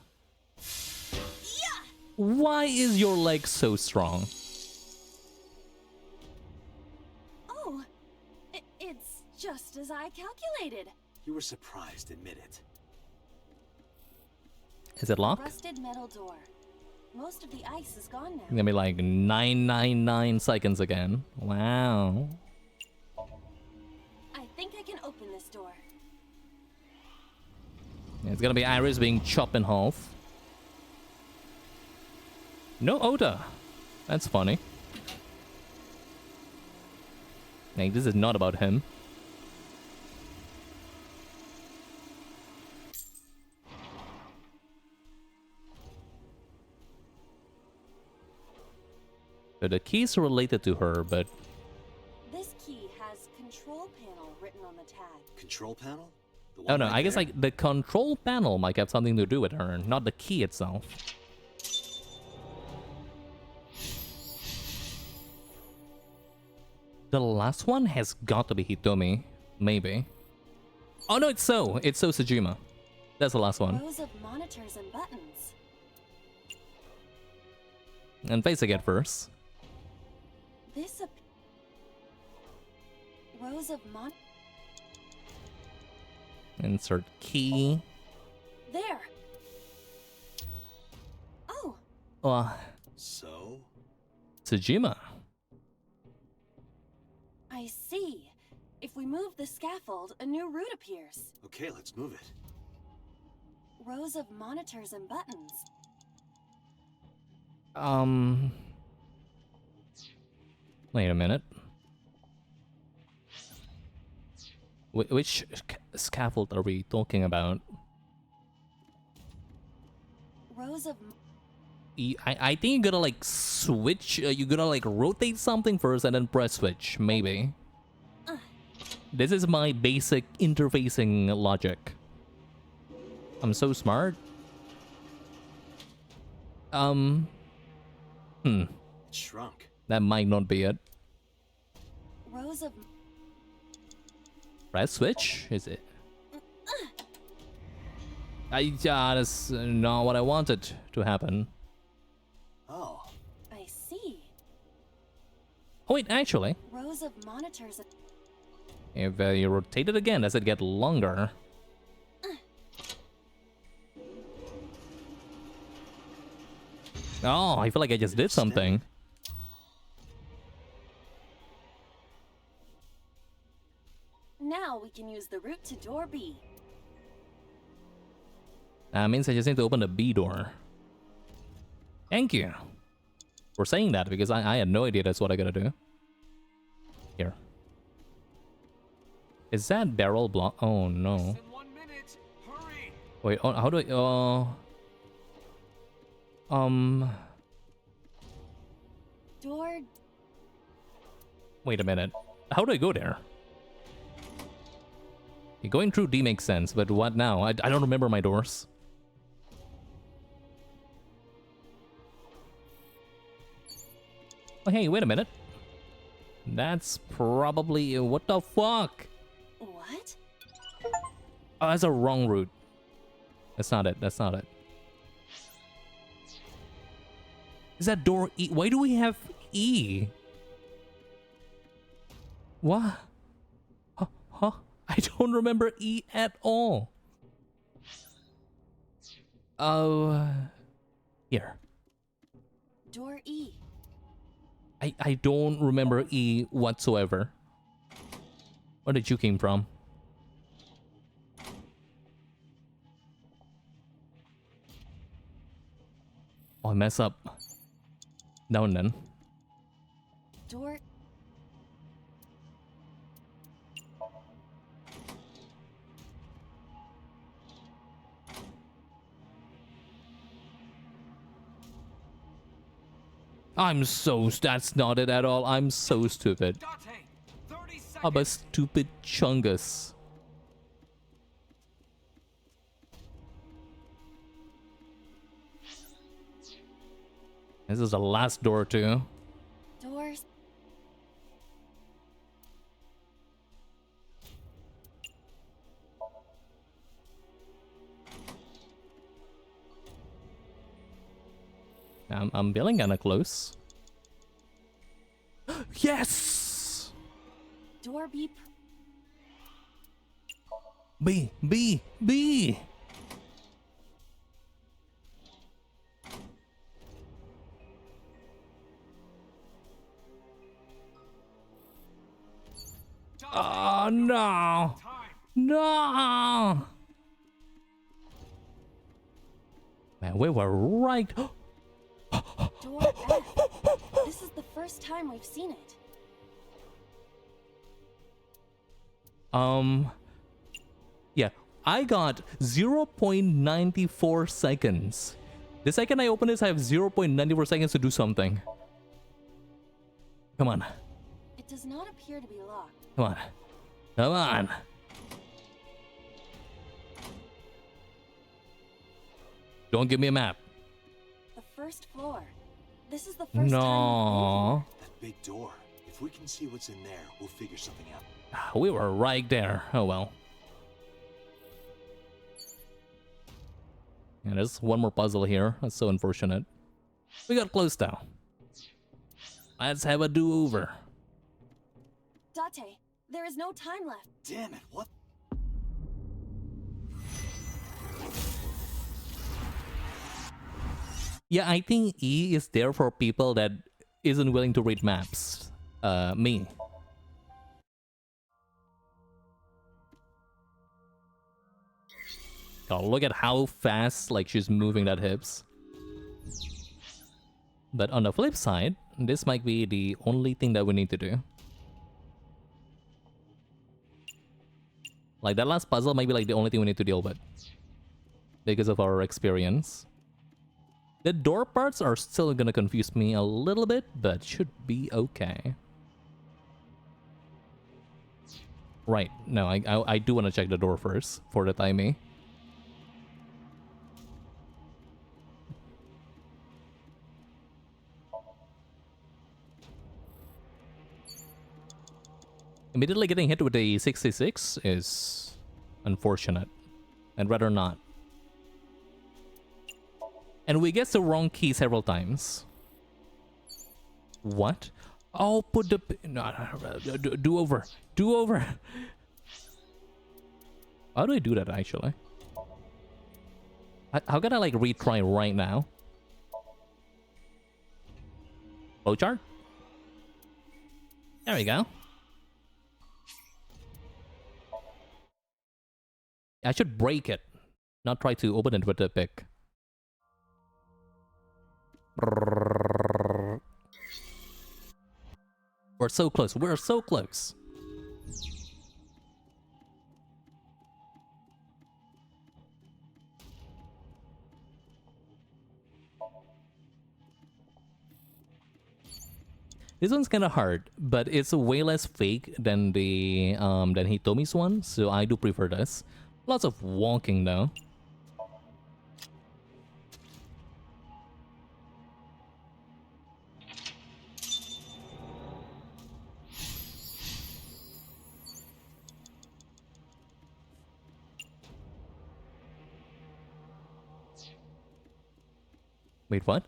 Why is your leg so strong? Oh, it's just as I calculated. You were surprised, admit it. Is it locked? Rusted metal door. Most of the ice is gone now. It's gonna be like 999 seconds again. Wow. I think I can open this door. It's gonna be Iris being chopped in half. No Oda. That's funny. Like, this is not about him. So the keys are related to her, but... This key has control panel written on the tag. Control panel? Oh no, I guess like the control panel might have something to do with her, not the key itself. The last one has got to be Hitomi, maybe. Oh no, it's so Sejima. That's the last one. Rows of monitors and buttons. And face again first. This rows of Insert key. There. Oh. So? Sejima. I see. If we move the scaffold, a new route appears. Okay, let's move it. Rows of monitors and buttons. Wait a minute. Which scaffold are we talking about? Rows of I think you gotta like switch. You gotta like rotate something first and then press switch. Maybe. This is my basic interfacing logic. I'm so smart. Hmm. It shrunk. That might not be it. Rows of... Press switch? Is it? That's not what I wanted to happen. Oh. I see. Oh wait, actually. Rows of monitors... If you rotate it again, does it get longer? Oh, I feel like I just did something. Now we can use the route to door B. That means I just need to open the B door. Thank you for saying that, because I had no idea that's what I gotta do. Here. Is that barrel block? Oh no. Wait, oh, how do I... Door... Wait a minute. How do I go there? Going through D makes sense, but what now? I don't remember my doors. Oh, hey, wait a minute. That's probably... what the fuck? What? Oh, that's a wrong route. That's not it. That's not it. Is that door E? Why do we have E? What? Huh? I don't remember E at all. Oh, here. Door E. I don't remember E whatsoever. Where did you came from? Oh, I mess up. Now and then. Door... That's not it at all. I'm so stupid. I'm a stupid chungus. This is the last door too. Doors... I'm feeling kinda close. Yes! Door B... B! Oh no! No! Man, we were right. Door F. This is the first time we've seen it. Yeah, I got 0.94 seconds. The second I open this, I have 0.94 seconds to do something. Come on. It does not appear to be locked. Come on. Come on. Don't give me a map. The first floor. This is the first time. No. That big door. If we can see what's in there, we'll figure something out. We were right there. Oh well. Yeah, there's one more puzzle here. That's so unfortunate. We got close though. Let's have a do-over. Date, there is no time left. Damn it, what? Yeah, I think E is there for people that isn't willing to read maps. Me. Oh, look at how fast like she's moving that hips. But on the flip side, this might be the only thing that we need to do. Like that last puzzle might be like the only thing we need to deal with. Because of our experience. The door parts are still gonna confuse me a little bit, but should be okay. Right, no, I do want to check the door first for the timing. Immediately getting hit with a 66 is unfortunate. I'd rather not. And we guessed the wrong key several times. What? Oh, put the... No, do over. Do over. How do I do that, actually? How can I, like, retry right now? Flowchart? There we go. I should break it, not try to open it with the pick. We're so close. We're so close. This one's kind of hard, but it's way less fake than the than Hitomi's one, so I do prefer this. Lots of walking though. Wait, what?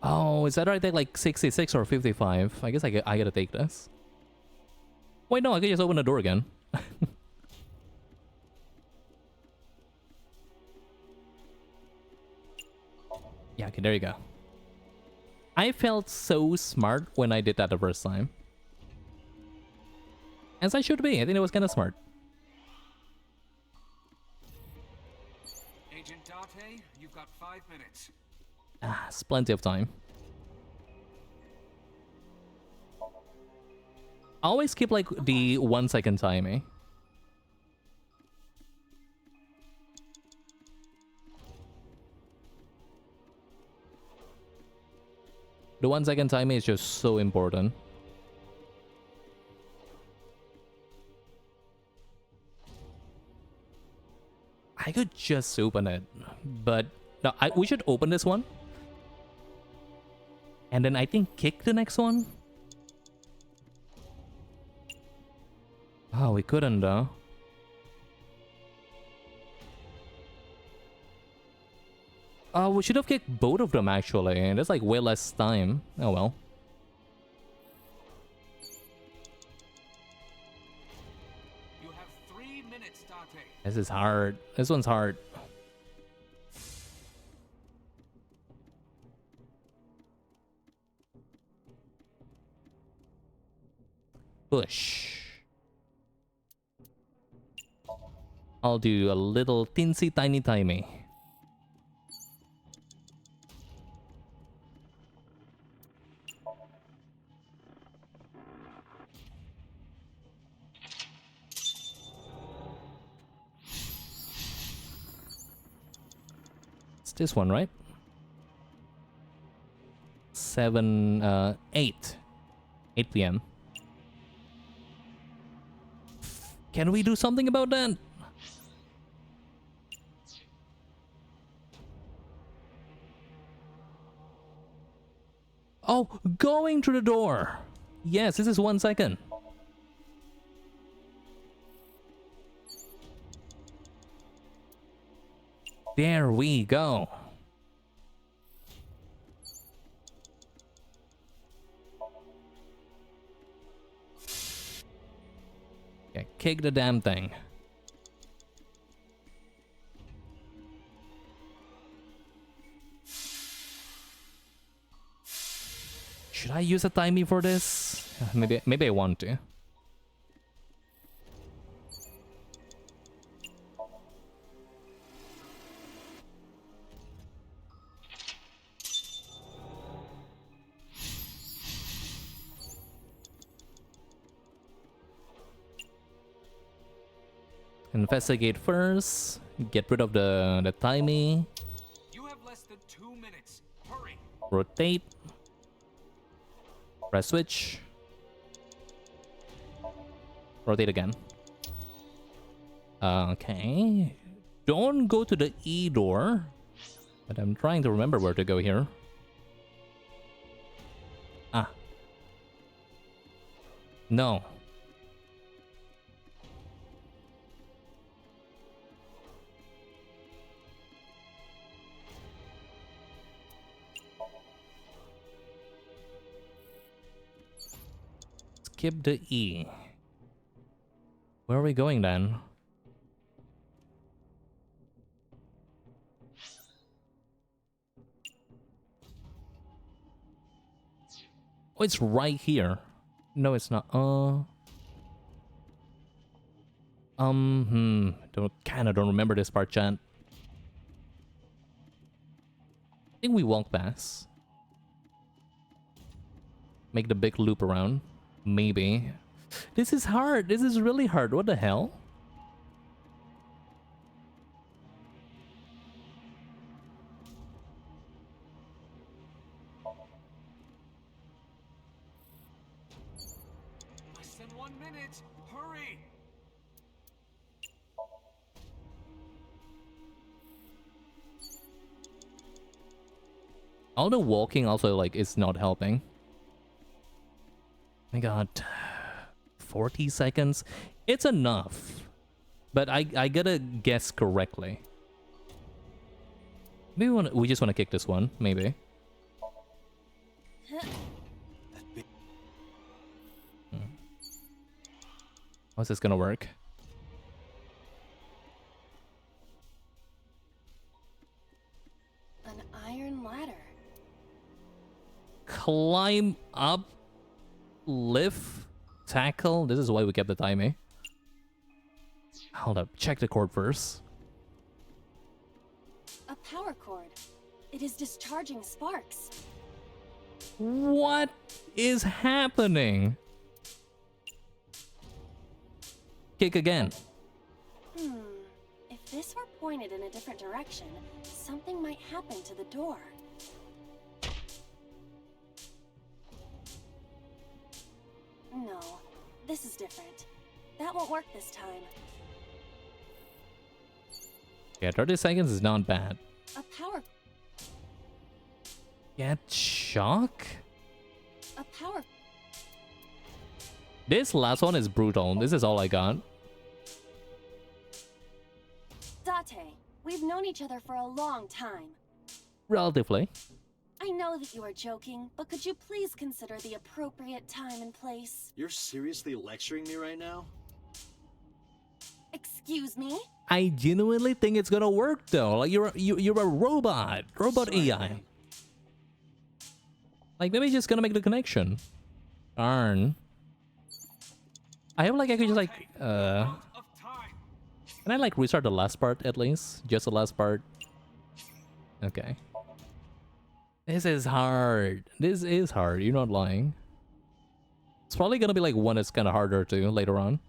Oh, is that right? Like 66 or 55? I guess I gotta take this. Wait, no, I can just open the door again. Yeah, okay, there you go. I felt so smart when I did that the first time. As I should be. I think it was kind of smart. Agent Date, you've got 5 minutes. Ah, it's plenty of time. Always keep like the 1 second timing. The 1 second timing is just so important. I could just open it, but no, we should open this one. And then I think kick the next one. Oh, we couldn't though. Oh, we should have kicked both of them actually, and there's like way less time. Oh well. You have 3 minutes, Date. This is hard. This one's hard. Push. I'll do a little teensy tiny timey. It's this one, right? 8 p.m. Can we do something about that? Oh, going through the door. Yes, this is 1 second. There we go. Okay, kick the damn thing. Should I use a timey for this? Maybe I want to. Investigate first. Get rid of the timey. You have less than 2 minutes. Hurry. Rotate. Press switch. Rotate again. Okay. Don't go to the E door. But I'm trying to remember where to go here. Ah. No. Skip the E. Where are we going then? Oh, it's right here. No, it's not. Don't remember this part, chat. I think we walk past. Make the big loop around. Maybe. This is hard. This is really hard. What the hell? Less than 1 minute. Hurry. All the walking also, like, is not helping. My god. 40 seconds? It's enough. But I gotta guess correctly. Maybe we just want to kick this one, maybe. How's this gonna work? An iron ladder. Climb up, lift, tackle. This is why we kept the timing. Hold up, check the cord first. A power cord. It is discharging sparks. What is happening? Kick again. If this were pointed in a different direction, something might happen to the door. No, this is different. That won't work this time. Yeah, 30 seconds is not bad. A power... Get shock? A power... This last one is brutal. This is all I got. Date, we've known each other for a long time. Relatively. I know that you are joking, but could you please consider the appropriate time and place? You're seriously lecturing me right now? Excuse me? I genuinely think it's gonna work though. Like you're a robot Sorry, AI. man. Like maybe just gonna make the connection. Darn. I hope like I could just like can I like restart the last part at least? Just the last part. Okay. This is hard. This is hard. You're not lying. It's probably gonna be like one that's kind of harder too later on.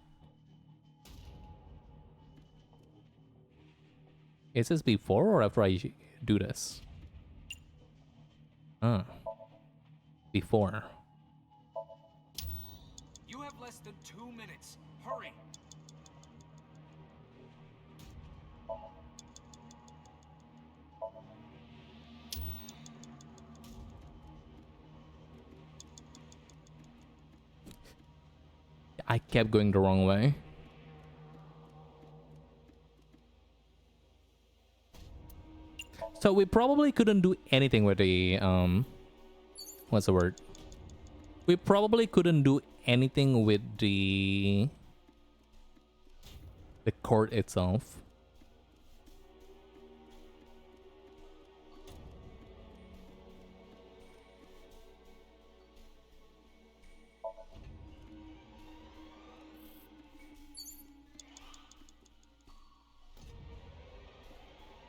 Is this before or after I do this? Before. You have less than 2 minutes. Hurry. I kept going the wrong way. So we probably couldn't do anything with the what's the word? We probably couldn't do anything with the cord itself.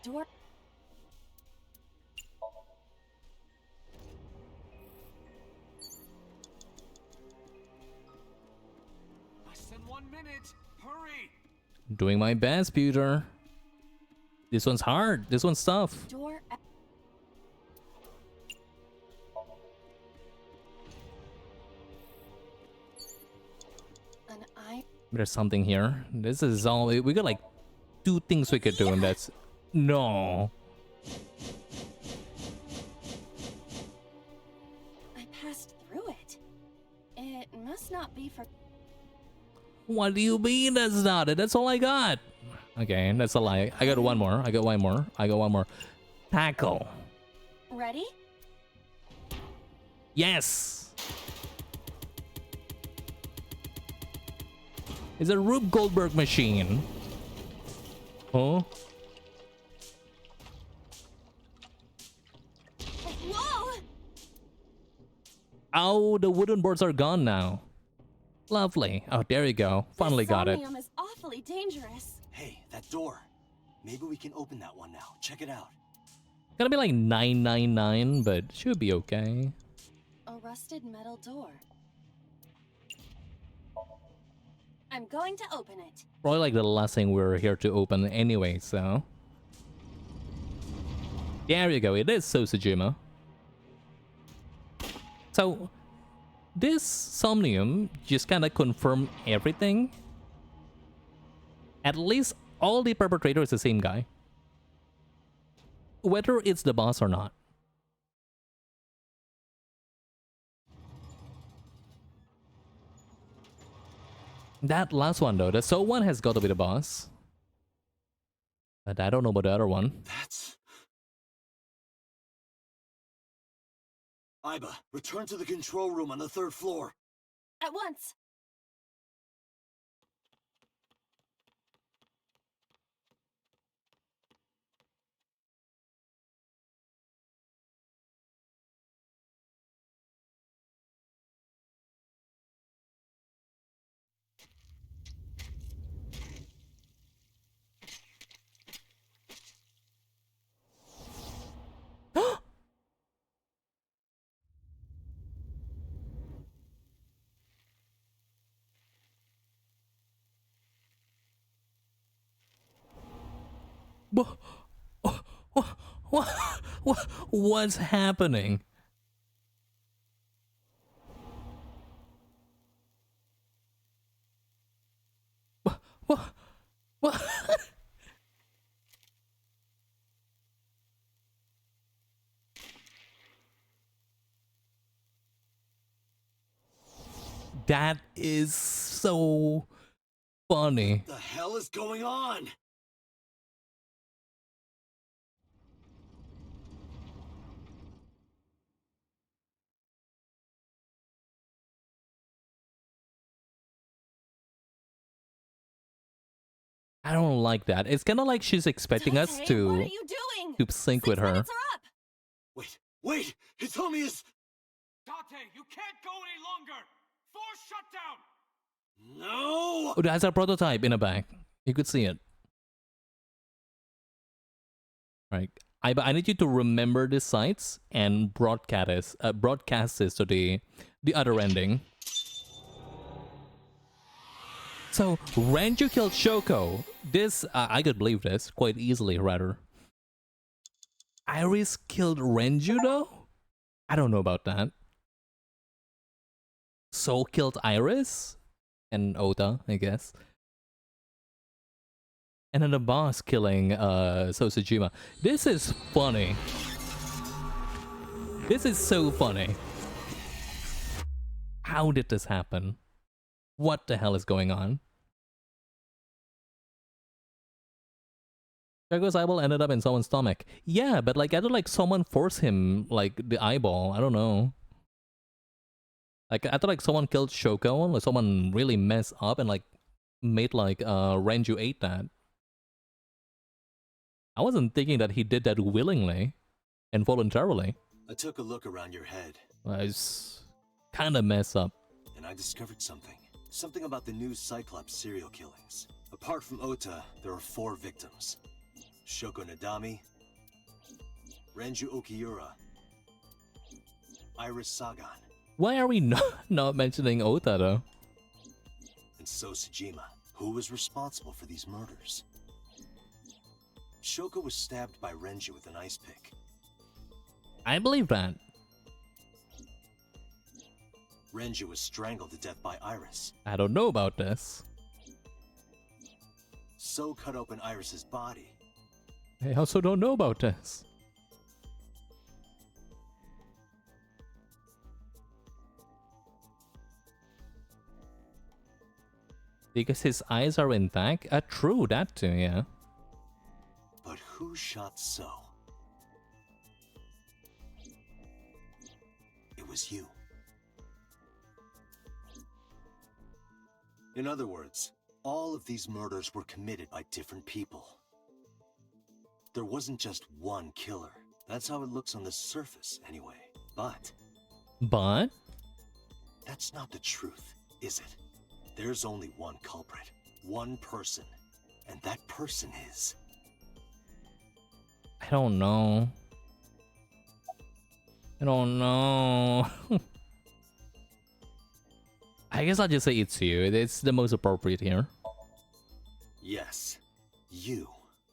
Door... Less than 1 minute. Hurry. Doing my best, Peter. This one's hard. This one's tough. Door. An eye. There's something here. This is all we got like 2 things we could do, and that's no. I passed through it. It must not be for. What do you mean that's not it? That's all I got. Okay, that's a lie. I got one more. I got one more. I got one more. Tackle. Ready? Yes. It's a Rube Goldberg machine. Huh? Whoa! Oh, the wooden boards are gone now. Lovely. Oh, there you go. Finally got it. Somnium is awfully dangerous. Hey, that door. Maybe we can open that one now. Check it out. Gonna be like 999, but should be okay. A rusted metal door. I'm going to open it. Probably like the last thing we're here to open anyway, so. There you go. It is Sosajima. So, this Somnium just kind of confirmed everything. At least all the perpetrator is the same guy. Whether it's the boss or not. That last one though, the So one has got to be the boss. But I don't know about the other one. That's... Iba, return to the control room on the 3rd floor. At once. What's happening? What? That is so funny. What the hell is going on? I don't like that. It's kind of like she's expecting us Dante, to what are you doing? sync with her. Minutes are up. Wait! Hitomi is... Dante, you can't go any longer! Force shutdown! No! Oh, that's a prototype in the back. You could see it. Right. I need you to remember the sites and broadcast this to the other ending. So Renju killed Shoko. This I could believe this quite easily, rather. Iris killed Renju though? I don't know about that. Soul killed Iris and Ota, I guess. And then the boss killing Sosajima. This is funny. This is so funny. How did this happen? What the hell is going on? Drago's eyeball ended up in someone's stomach. Yeah, but like I thought like someone forced him like the eyeball. I don't know. Like I thought like someone killed Shoko, like someone really messed up and like made like Renju ate that. I wasn't thinking that he did that willingly and voluntarily. I took a look around your head. It's kind of messed up. And I discovered something. Something about the new Cyclops serial killings. Apart from Ota, there are 4 victims. Shoko Nadami, Renju Okiura, Iris Sagan, Why are we not mentioning Ota though? and Sosajima. Who was responsible for these murders? Shoko was stabbed by Renju with an ice pick. I believe that. Renju was strangled to death by Iris. I don't know about this. So cut open Iris's body. I also don't know about this. Because his eyes are intact? True, that too, yeah. But who shot So? It was you. In other words, all of these murders were committed by different people. There wasn't just one killer. That's how it looks on the surface, anyway. But that's not the truth, is it? There's only one culprit, one person, and that person is... I don't know. I don't know. I guess I'll just say it's you. It's the most appropriate here. Yes, you.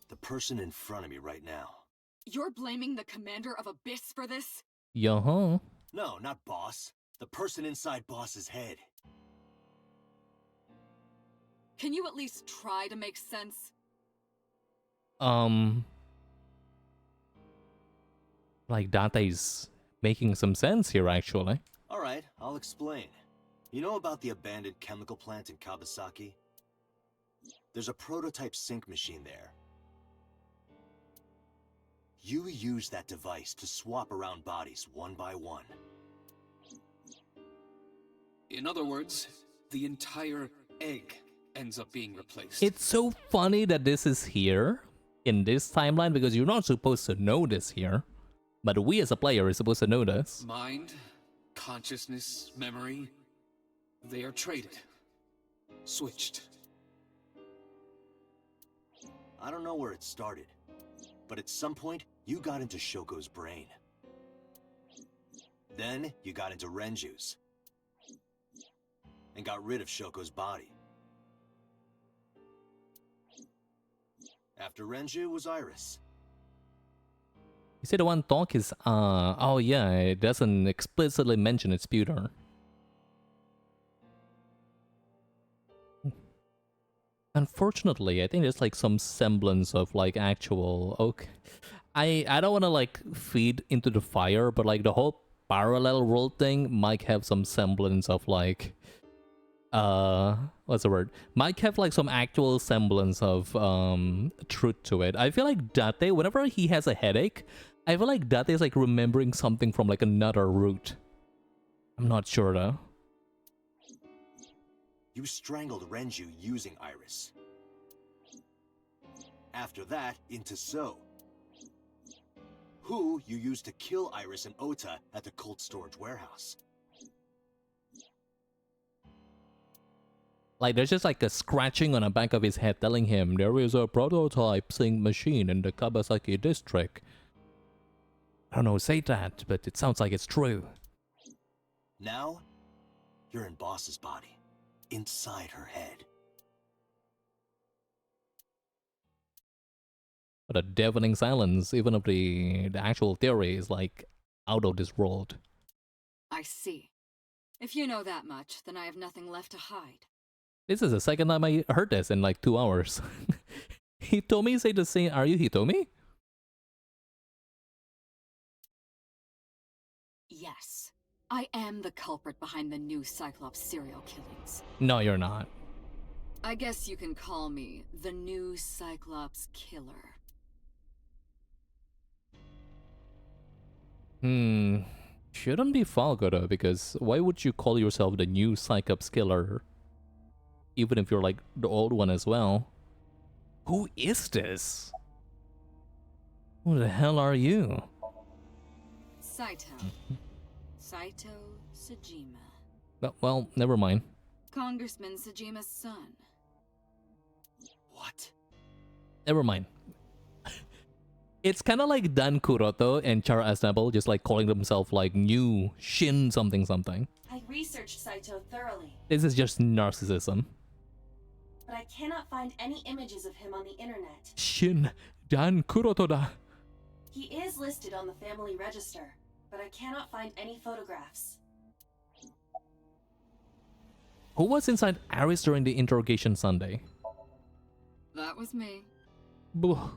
The person in front of me right now. You're blaming the commander of Abyss for this? Yo-ho. No, not Boss. The person inside Boss's head. Can you at least try to make sense? Like Date's making some sense here, actually. Alright, I'll explain. You know about the abandoned chemical plant in Kawasaki? There's a prototype sync machine there. You use that device to swap around bodies one by one. In other words, the entire egg ends up being replaced. It's so funny that this is here in this timeline because you're not supposed to know this here. But we as a player are supposed to know this. Mind, consciousness, memory, they are traded. Switched. I don't know where it started, but at some point, you got into Shoko's brain. Then, you got into Renju's. And got rid of Shoko's body. After Renju was Iris. You say the one talk is, oh yeah, it doesn't explicitly mention its pewter. Unfortunately, I think there's like some semblance of like actual, okay. I don't want to like feed into the fire, but like the whole parallel world thing might have some semblance of like, what's the word? Might have like some actual semblance of truth to it. I feel like Date, whenever he has a headache, I feel like Date is like remembering something from like another route. I'm not sure though. You strangled Renju using Iris. After that, into So. Who you used to kill Iris and Ota at the cold storage warehouse. Like there's just like a scratching on the back of his head telling him there is a prototype sync machine in the Kawasaki district. I don't know, say that, but it sounds like it's true. Now, you're in Boss's body. Inside her head. But a deafening silence, even if the actual theory is like out of this world. I see. If you know that much, then I have nothing left to hide. This is the second time I heard this in like 2 hours. Hitomi say the same. Are you Hitomi? Yes. I am the culprit behind the new Cyclops serial killings. No, you're not. I guess you can call me the new Cyclops killer. Shouldn't be Falco though, because why would you call yourself the new Cyclops killer? Even if you're like the old one as well. Who is this? Who the hell are you? Saito. Saito Sejima. Well, never mind. Congressman Sejima's son. What? Never mind. It's kind of like Dan Kuroto and Chara Aznable just like calling themselves like new Shin something something. I researched Saito thoroughly, This is just narcissism. but I cannot find any images of him on the internet. Shin Dan Kurotoda. He is listed on the family register, but I cannot find any photographs. Who was inside Iris during the interrogation Sunday? That was me. Blah.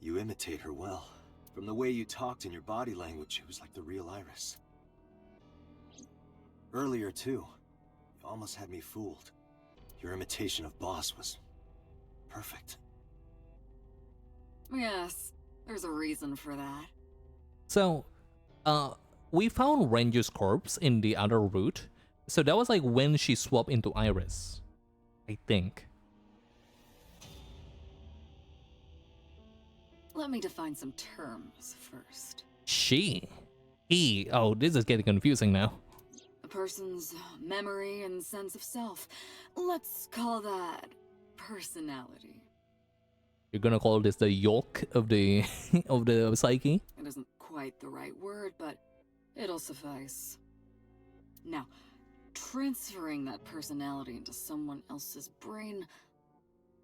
You imitate her well. From the way you talked and your body language, it was like the real Iris. Earlier, too, you almost had me fooled. Your imitation of Boss was perfect. Yes, there's a reason for that. So, we found Renju's corpse in the other route. So that was like when she swapped into Iris, I think. Let me define some terms first. She. He. Oh, this is getting confusing now. A person's memory and sense of self. Let's call that personality. You're gonna call this the yolk of the of the psyche? It isn't quite the right word, but it'll suffice. Now, transferring that personality into someone else's brain,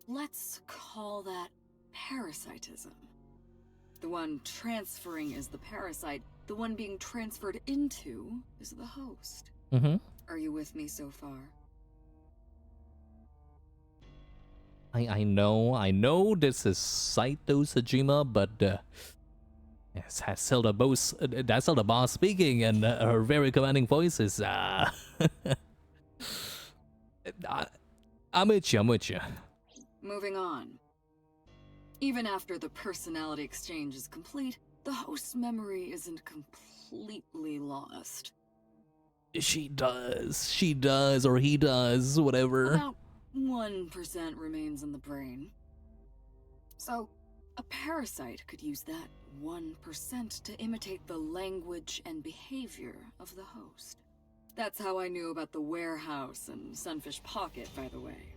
let's call that parasitism. The one transferring is the parasite. The one being transferred into is the host. Mm-hmm. Are you with me so far? I know this is Saito Sajima, but yes, that's still the boss speaking, and her very commanding voice is I'm with you. Moving on. Even after the personality exchange is complete, the host's memory isn't completely lost. She does, or he does, whatever. About 1% remains in the brain. So, a parasite could use that 1% to imitate the language and behavior of the host. That's how I knew about the warehouse and Sunfish Pocket, by the way.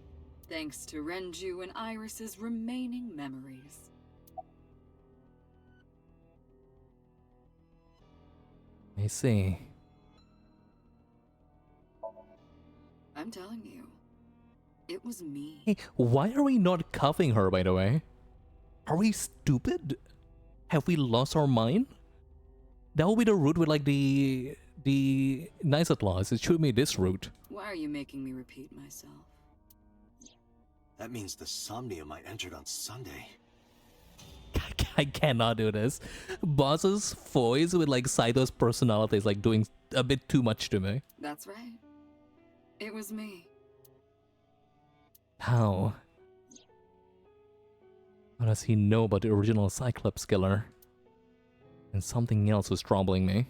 Thanks to Renju and Iris's remaining memories. I see. I'm telling you, it was me. Hey, why are we not cuffing her, by the way? Are we stupid? Have we lost our mind? That will be the route with like the nice clause. It should be this route. Why are you making me repeat myself? That means the Somnium I entered on Sunday. I cannot do this. Boss's voice with like Saito's personality is like doing a bit too much to me. That's right. It was me. How? How does he know about the original Cyclops killer? And something else was troubling me.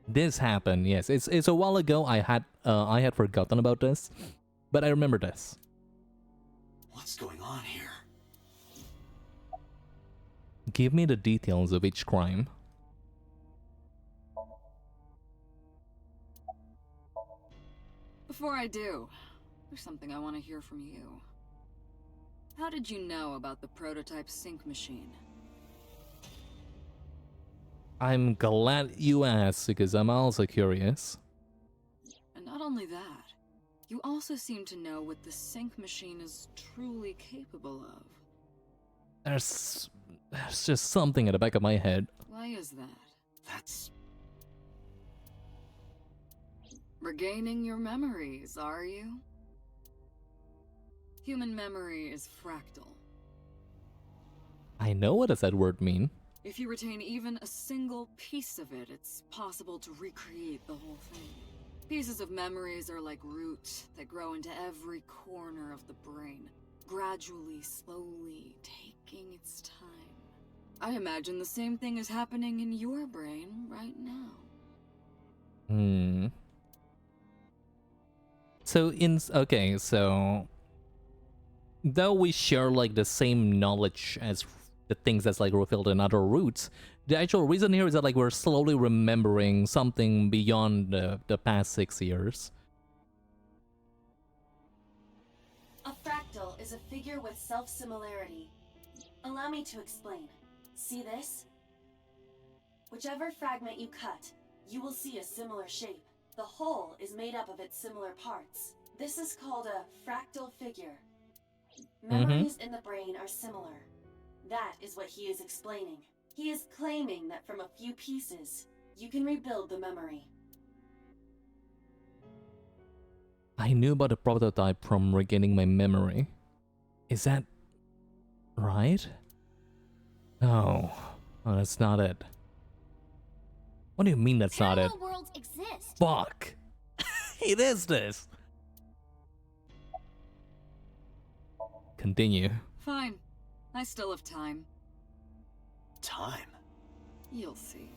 This happened, yes. It's a while ago. I had forgotten about this, but I remember this. What's going on here? Give me the details of each crime. Before I do, there's something I want to hear from you. How did you know about the prototype sync machine? I'm glad you asked because I'm also curious. And not only that, you also seem to know what the sync machine is truly capable of. There's just something at the back of my head. Why is that? That's... Regaining your memories, are you? Human memory is fractal. I know what does that word mean. If you retain even a single piece of it, it's possible to recreate the whole thing. Pieces of memories are like roots that grow into every corner of the brain, gradually, slowly, taking its time. I imagine the same thing is happening in your brain right now. So though we share like the same knowledge as the things that's like revealed in other routes, the actual reason here is that like we're slowly remembering something beyond the past 6 years. A fractal is a figure with self-similarity. Allow me to explain. See this? Whichever fragment you cut, you will see a similar shape. The whole is made up of its similar parts. This is called a fractal figure. Memories in the brain are similar. That is what he is explaining. He is claiming that from a few pieces, you can rebuild the memory. I knew about the prototype from regaining my memory. Is that right? No. Oh, that's not it. What do you mean that's not it? Parallel worlds exist. Fuck! It is this! Continue. Fine. I still have time. Time? You'll see.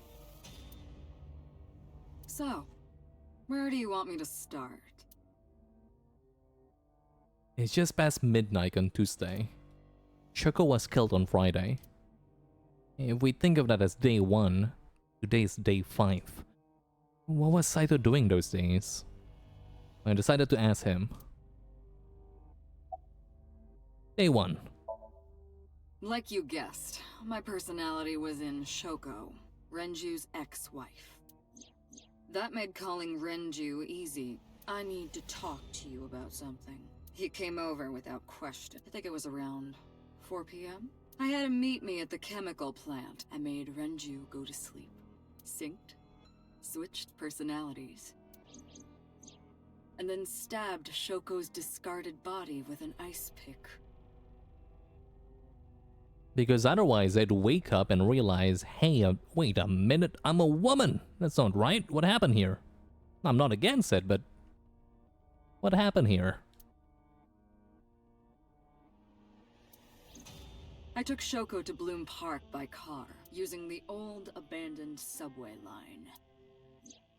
So, where do you want me to start? It's just past midnight on Tuesday. Shoko was killed on Friday. If we think of that as day 1, today is day 5. What was Saito doing those days? I decided to ask him. Day 1. Like you guessed, my personality was in Shoko, Renju's ex-wife. That made calling Renju easy. I need to talk to you about something. He came over without question. I think it was around 4 p.m. I had him meet me at the chemical plant. I made Renju go to sleep. Synced. Switched personalities. And then stabbed Shoko's discarded body with an ice pick. Because otherwise I'd wake up and realize, hey, wait a minute, I'm a woman! That's not right. What happened here? I'm not against it, but what happened here? I took Shoko to Bloom Park by car, using the old abandoned subway line.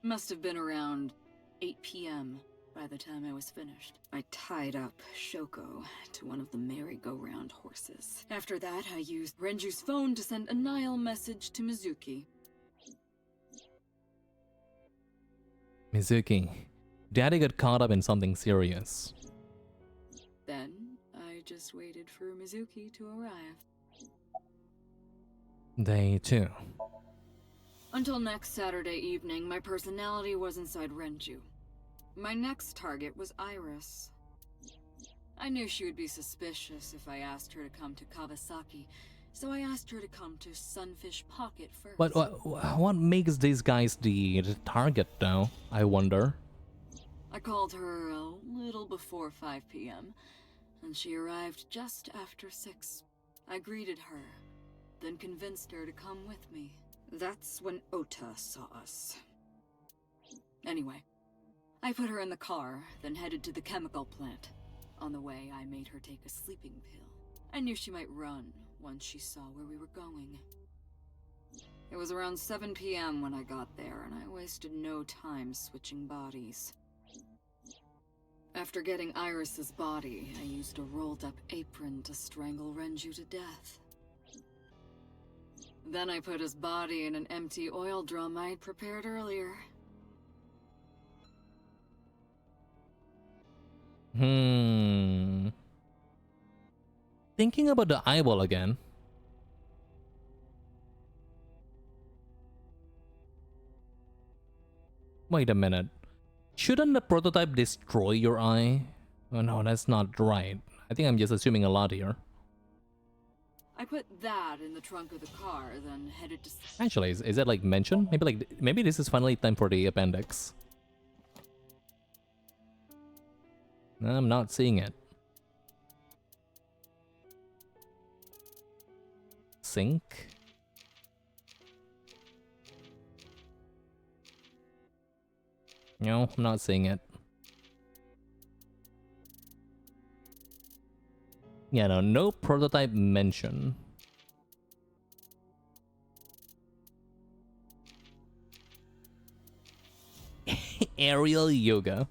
Must have been around 8 p.m. by the time I was finished. I tied up Shoko to one of the merry-go-round horses. After that, I used Renju's phone to send a Nile message to Mizuki. Mizuki, Daddy got caught up in something serious. Then, I just waited for Mizuki to arrive. Day 2. Until next Saturday evening, my personality was inside Renju. My next target was Iris. I knew she would be suspicious if I asked her to come to Kawasaki, so I asked her to come to Sunfish Pocket first. But what makes these guys the target, though? I wonder. I called her a little before 5 p.m., and she arrived just after 6. I greeted her, then convinced her to come with me. That's when Ota saw us. Anyway, I put her in the car, then headed to the chemical plant. On the way, I made her take a sleeping pill. I knew she might run once she saw where we were going. It was around 7 p.m. when I got there, and I wasted no time switching bodies. After getting Iris's body, I used a rolled-up apron to strangle Renju to death. Then I put his body in an empty oil drum I'd prepared earlier. Thinking about the eyeball again. Wait a minute. Shouldn't the prototype destroy your eye? Oh no, that's not right. I think I'm just assuming a lot here. I put that in the trunk of the car, then headed to... Actually, is that like mentioned? Maybe this is finally time for the appendix. I'm not seeing it. Sync. No, I'm not seeing it. Yeah, no prototype mention. Aerial yoga.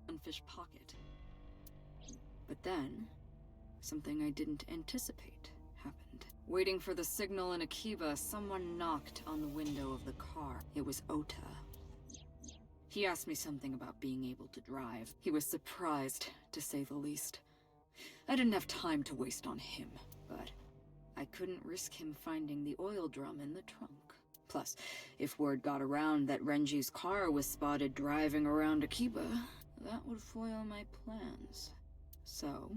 Sunfish Pocket. But then, something I didn't anticipate happened. Waiting for the signal in Akiba, someone knocked on the window of the car. It was Ota. He asked me something about being able to drive. He was surprised, to say the least. I didn't have time to waste on him, but I couldn't risk him finding the oil drum in the trunk. Plus, if word got around that Renji's car was spotted driving around Akiba, that would foil my plans. So,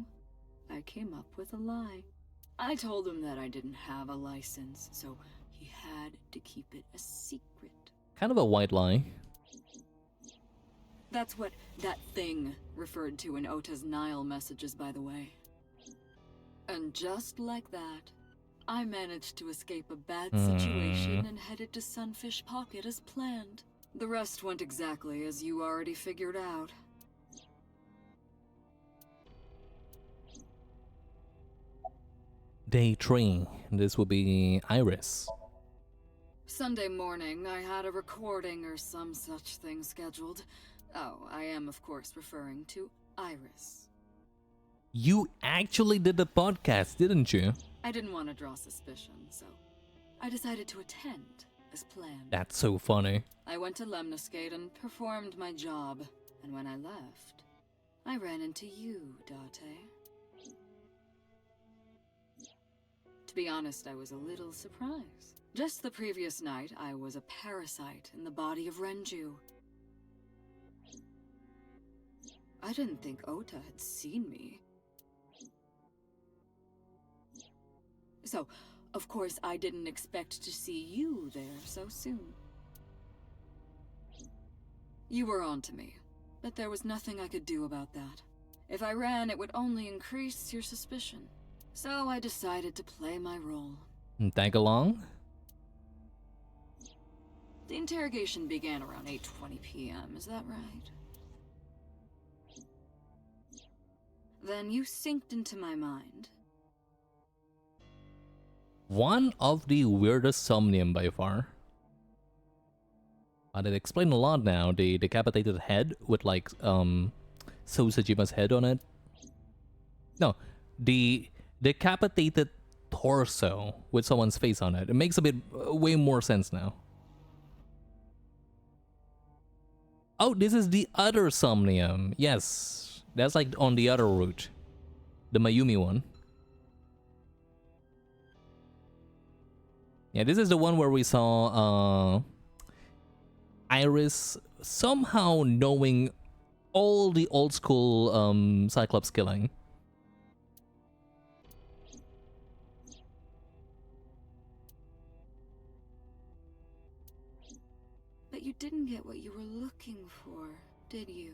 I came up with a lie. I told him that I didn't have a license, so he had to keep it a secret. Kind of a white lie. That's what that thing referred to in Ota's Nile messages, by the way. And just like that, I managed to escape a bad situation and headed to Sunfish Pocket as planned. The rest went exactly as you already figured out. Day 3. This will be Iris. Sunday morning, I had a recording or some such thing scheduled. Oh, I am, of course, referring to Iris. You actually did the podcast, didn't you? I didn't want to draw suspicion, so I decided to attend as planned. That's so funny. I went to Lemniscate and performed my job, and when I left, I ran into you, Date. To be honest, I was a little surprised. Just the previous night, I was a parasite in the body of Renju. I didn't think Ota had seen me. So, of course, I didn't expect to see you there so soon. You were on to me, but there was nothing I could do about that. If I ran, it would only increase your suspicion. So I decided to play my role. Tag along? The interrogation began around 8:20 p.m., is that right? Then you synced into my mind. One of the weirdest Somnium by far. But it explained a lot now. The decapitated head with like Sosajima's head on it. No, the decapitated torso with someone's face on it. It makes a bit way more sense now. Oh, this is the other Somnium. Yes, that's like on the other route, the Mayumi one. Yeah, this is the one where we saw Iris somehow knowing all the old school Cyclops killing. But you didn't get what you were looking for, did you?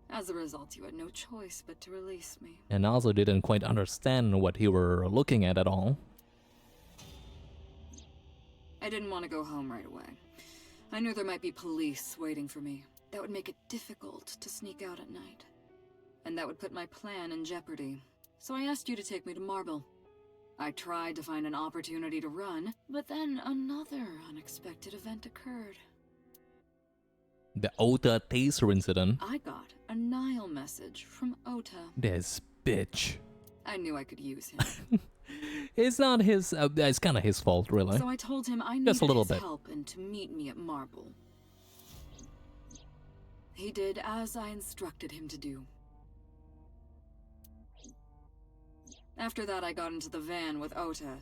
As a result, you had no choice but to release me. And also didn't quite understand what you were looking at all. I didn't want to go home right away. I knew there might be police waiting for me. That would make it difficult to sneak out at night. And that would put my plan in jeopardy. So I asked you to take me to Marble. I tried to find an opportunity to run, but then another unexpected event occurred. The Ota taser incident. I got a Nile message from Ota. This bitch. I knew I could use him. It's not his, it's kind of his fault, really. So I told him I needed just a little his bit. help and to meet me at Marble. He did as I instructed him to do. After that, I got into the van with Ota.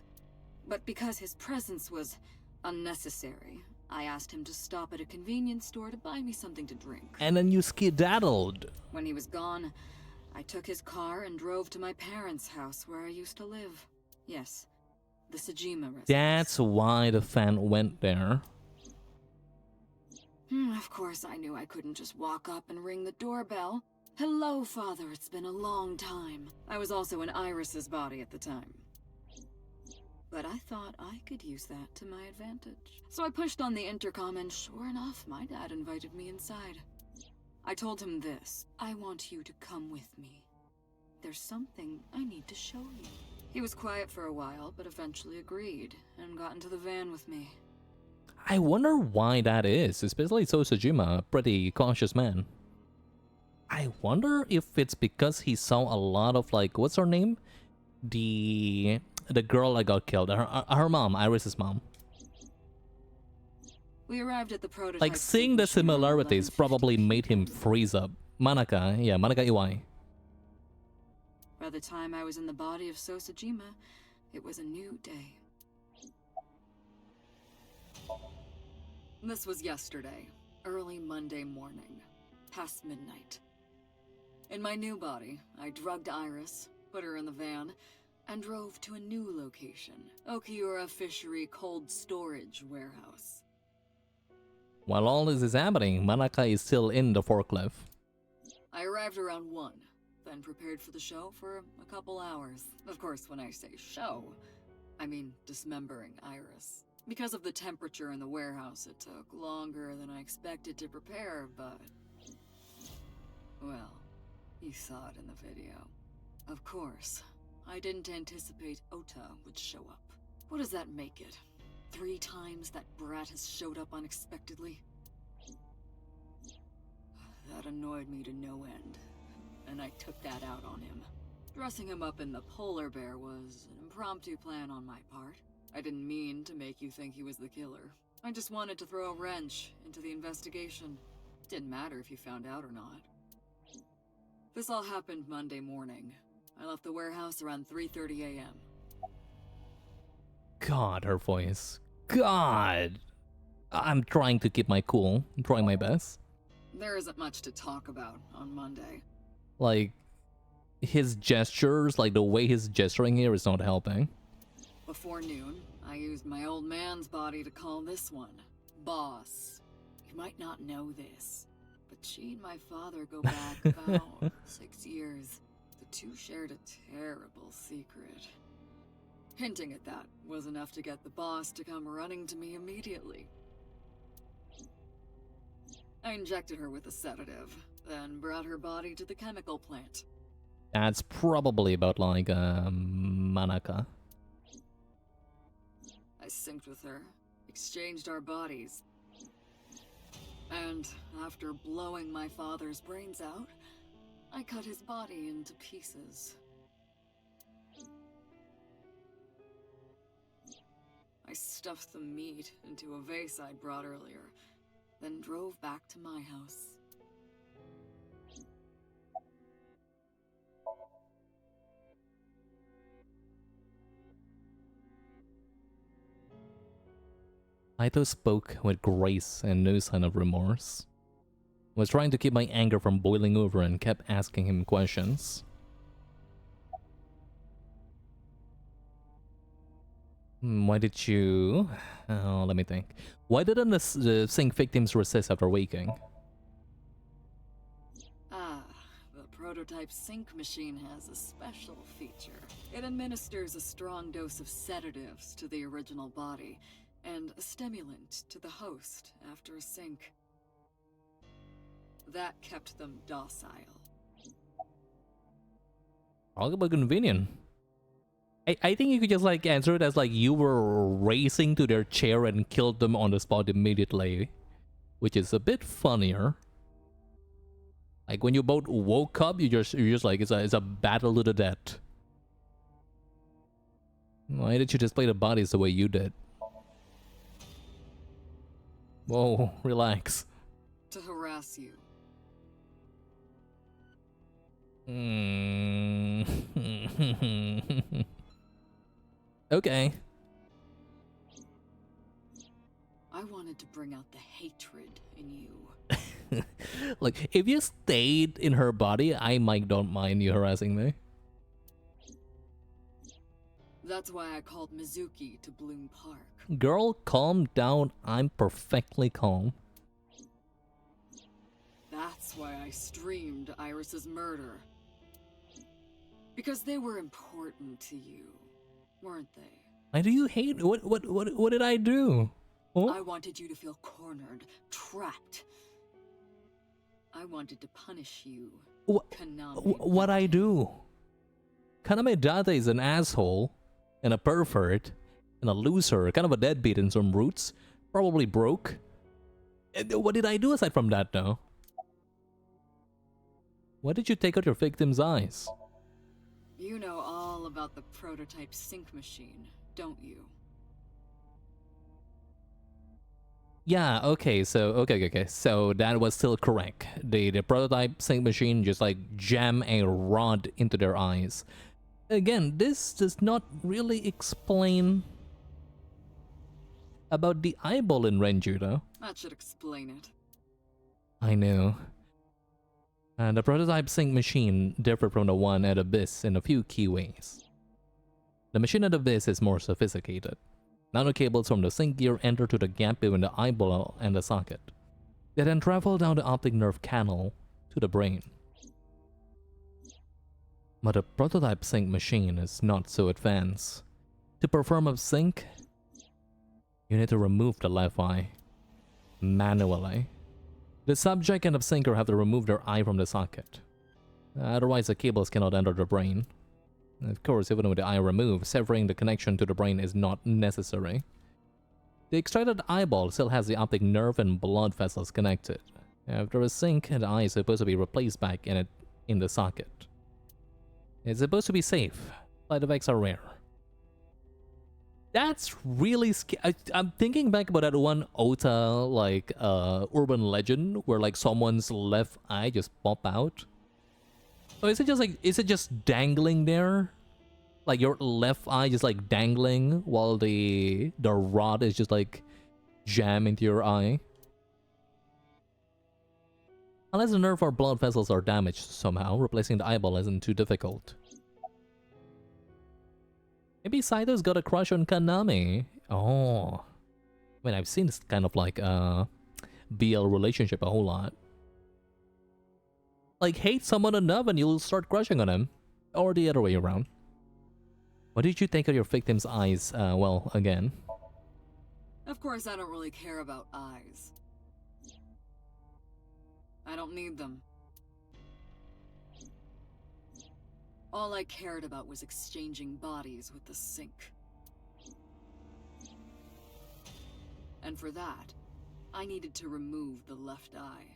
But because his presence was unnecessary, I asked him to stop at a convenience store to buy me something to drink. And then you skedaddled. When he was gone, I took his car and drove to my parents' house where I used to live. Yes, the Sajima residence. That's why the fan went there. Of course, I knew I couldn't just walk up and ring the doorbell. Hello, Father, it's been a long time. I was also in Iris's body at the time. But I thought I could use that to my advantage. So I pushed on the intercom and sure enough, my dad invited me inside. I told him this: I want you to come with me. There's something I need to show you. He was quiet for a while, but eventually agreed and got into the van with me. I wonder why that is, especially Sosajima, a pretty cautious man. I wonder if it's because he saw a lot of, like, what's her name? The girl that got killed, her mom, Iris's mom. We arrived at the prototype. Like, seeing the similarities probably made him freeze up. Manaka, Iwai. By the time I was in the body of Sosajima, It was a new day. This was yesterday, early Monday morning, past midnight. In my new body, I drugged Iris, put her in the van, and drove to a new location, Okiura Fishery Cold Storage Warehouse. While all this is happening, Manaka is still in the forklift. I arrived around 1, then prepared for the show for a couple hours. Of course, when I say show, I mean dismembering Iris. Because of the temperature in the warehouse, it took longer than I expected to prepare, but... well, you saw it in the video. Of course, I didn't anticipate Ota would show up. What does that make it? 3 times that brat has showed up unexpectedly? That annoyed me to no end, and I took that out on him. Dressing him up in the polar bear was an impromptu plan on my part. I didn't mean to make you think he was the killer. I just wanted to throw a wrench into the investigation. Didn't matter if you found out or not. This all happened Monday morning. I left the warehouse around 3:30 a.m. God, her voice. God! I'm trying to keep my cool. I'm trying my best. There isn't much to talk about on Monday. Like, his gestures, like the way he's gesturing here is not helping. Before noon, I used my old man's body to call this one Boss. You might not know this, but she and my father go back about 6 years. The two shared a terrible secret. Hinting at that was enough to get the boss to come running to me immediately. I injected her with a sedative, then brought her body to the chemical plant. That's probably about like Manaka. I synced with her, exchanged our bodies, and after blowing my father's brains out, I cut his body into pieces. I stuffed the meat into a vase I'd brought earlier, then drove back to my house. Aito spoke with grace and no sign of remorse. Was trying to keep my anger from boiling over and kept asking him questions. Why did you... Oh, let me think. Why didn't the sink victims resist after waking? The prototype sync machine has a special feature. It administers a strong dose of sedatives to the original body, and a stimulant to the host after a sync. That kept them docile. Talk about convenient. I think you could just like answer it as like you were racing to their chair and killed them on the spot immediately, which is a bit funnier. Like when you both woke up, you're just like it's a battle to the death. Why did you display the bodies the way you did? Whoa, relax. To harass you. Okay. I wanted to bring out the hatred in you. Like, if you stayed in her body, I might don't mind you harassing me. That's why I called Mizuki to Bloom Park. Girl, calm down. I'm perfectly calm. That's why I streamed Iris's murder. Because they were important to you, weren't they? Why do you hate? What did I do? Huh? I wanted you to feel cornered, trapped. I wanted to punish you. What I do? Kaname Date is an asshole, and a pervert, and a loser, kind of a deadbeat in some roots, probably broke. And what did I do aside from that, though? Why did you take out your victim's eyes? You know all about the prototype sync machine, don't you? Yeah, okay, so, okay, so that was still correct. The prototype sync machine just like jam a rod into their eyes. Again, this does not really explain about the eyeball in Renju, though. That should explain it. I know. And the prototype sync machine differed from the one at Abyss in a few key ways. The machine at Abyss is more sophisticated. Nanocables from the sync gear enter to the gap between the eyeball and the socket. They then travel down the optic nerve canal to the brain. But the prototype sync machine is not so advanced. To perform a sync, you need to remove the left eye manually. The subject and the syncer have to remove their eye from the socket. Otherwise, the cables cannot enter the brain. Of course, even with the eye removed, severing the connection to the brain is not necessary. The extracted eyeball still has the optic nerve and blood vessels connected. After a sync, the eye is supposed to be replaced back in the socket. It's supposed to be safe. Side effects are rare. That's really scary. I'm thinking back about that one Ota, like, urban legend where, like, someone's left eye just pop out. So is it just dangling there? Like, your left eye just, like, dangling while the rod is just, like, jam into your eye? Unless the nerve or blood vessels are damaged somehow, replacing the eyeball isn't too difficult. Maybe Saito's got a crush on Kaname. Oh. I mean, I've seen this kind of like BL relationship a whole lot. Like, hate someone enough and you'll start crushing on him. Or the other way around. What did you think of your victim's eyes, well, again? Of course, I don't really care about eyes. I don't need them. All I cared about was exchanging bodies with the sink. And for that, I needed to remove the left eye.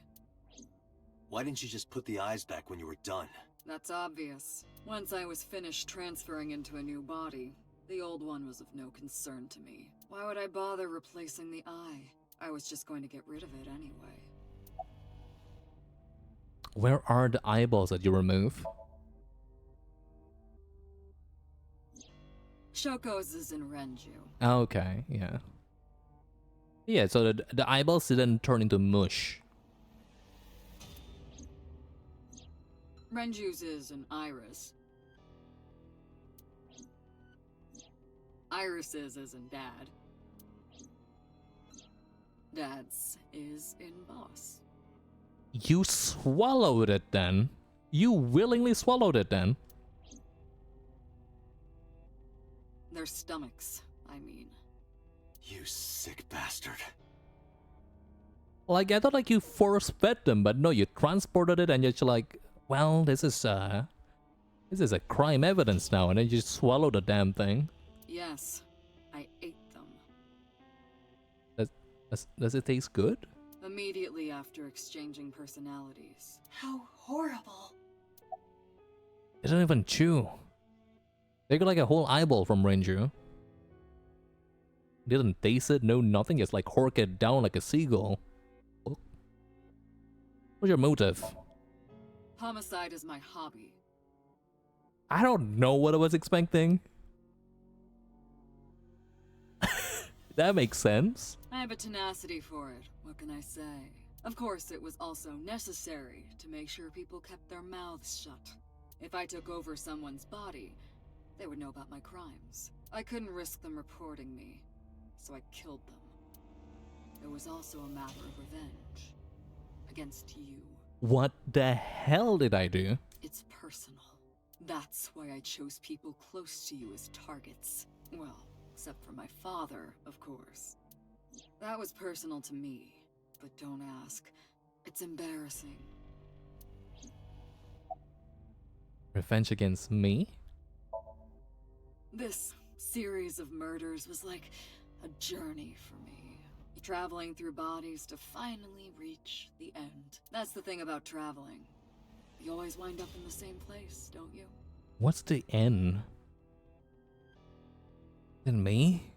Why didn't you just put the eyes back when you were done? That's obvious. Once I was finished transferring into a new body, the old one was of no concern to me. Why would I bother replacing the eye? I was just going to get rid of it anyway. Where are the eyeballs that you remove? Shoko's is in Renju. Okay, yeah. Yeah, so the eyeballs didn't turn into mush. Renju's is an iris. Iris's is in Dad. Dad's is in Boss. You swallowed it then? You willingly swallowed it then? Their stomachs, I mean. You sick bastard. Like, I thought like you force-fed them, but no, you transported it and you're just like, well, this is a crime evidence now, and then you just swallow the damn thing. Yes, I ate them. Does it taste good? Immediately after exchanging personalities. How horrible. They don't even chew. They got like a whole eyeball from Renju. Didn't taste it, no nothing, just like hork it down like a seagull. What's your motive? Homicide is my hobby. I don't know what I was expecting. That makes sense. I have a tenacity for it, what can I say? Of course, it was also necessary to make sure people kept their mouths shut. If I took over someone's body, they would know about my crimes. I couldn't risk them reporting me, so I killed them. It was also a matter of revenge. Against you. What the hell did I do? It's personal. That's why I chose people close to you as targets. Well, except for my father, of course. That was personal to me, but don't ask. It's embarrassing. Revenge against me? This series of murders was like a journey for me. Traveling through bodies to finally reach the end. That's the thing about traveling. You always wind up in the same place, don't you? What's the end? In me?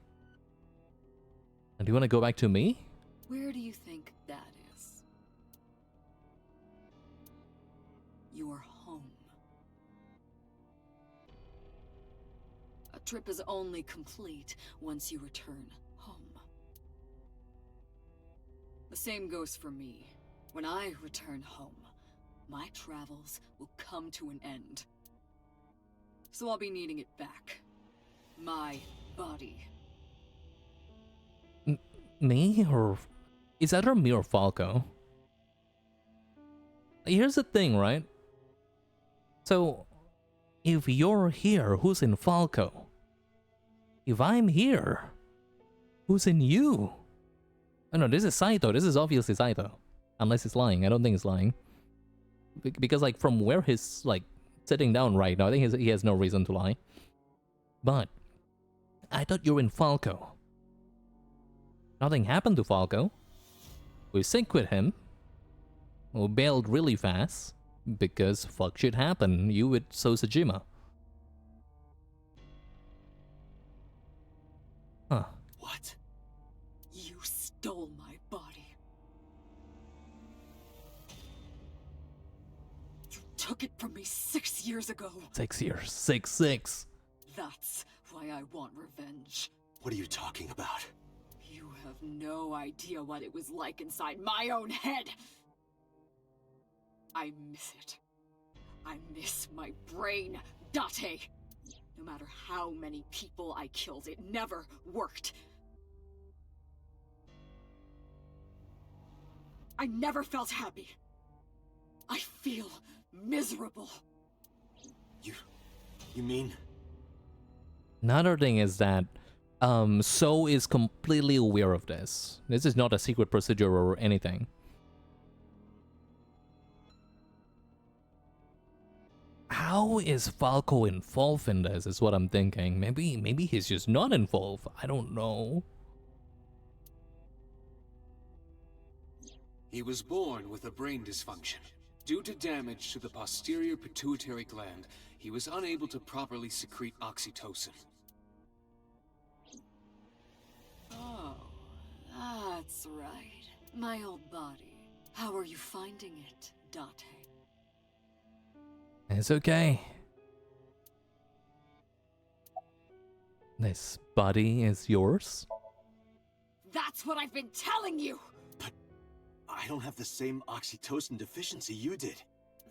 And do you want to go back to me? Where do you think that is? Your home. A trip is only complete once you return home. The same goes for me. When I return home, my travels will come to an end. So I'll be needing it back. My body. Me? Or is either me or Falco? Here's the thing, right? So, if you're here, who's in Falco? If I'm here, who's in you? Oh no, this is Saito. This is obviously Saito. Unless he's lying. I don't think he's lying. Because, like, from where he's, like, sitting down right now, I think he has no reason to lie. But, I thought you were in Falco. Nothing happened to Falco. We synced with him. We bailed really fast. Because fuck shit happened. You with Sosajima. Huh. What? You stole my body. You took it from me 6 years ago. 6 years. 6-6. That's why I want revenge. What are you talking about? You have no idea what it was like inside my own head. I miss it. I miss my brain, Date. No matter how many people I killed, it never worked. I never felt happy. I feel miserable. You mean? Another thing is that So is completely aware of this. This is not a secret procedure or anything. How is Falco involved in this is what I'm thinking. Maybe he's just not involved. I don't know. He was born with a brain dysfunction. Due to damage to the posterior pituitary gland, he was unable to properly secrete oxytocin. Oh, that's right. My old body. How are you finding it, Date? It's okay. This body is yours? That's what I've been telling you! But I don't have the same oxytocin deficiency you did.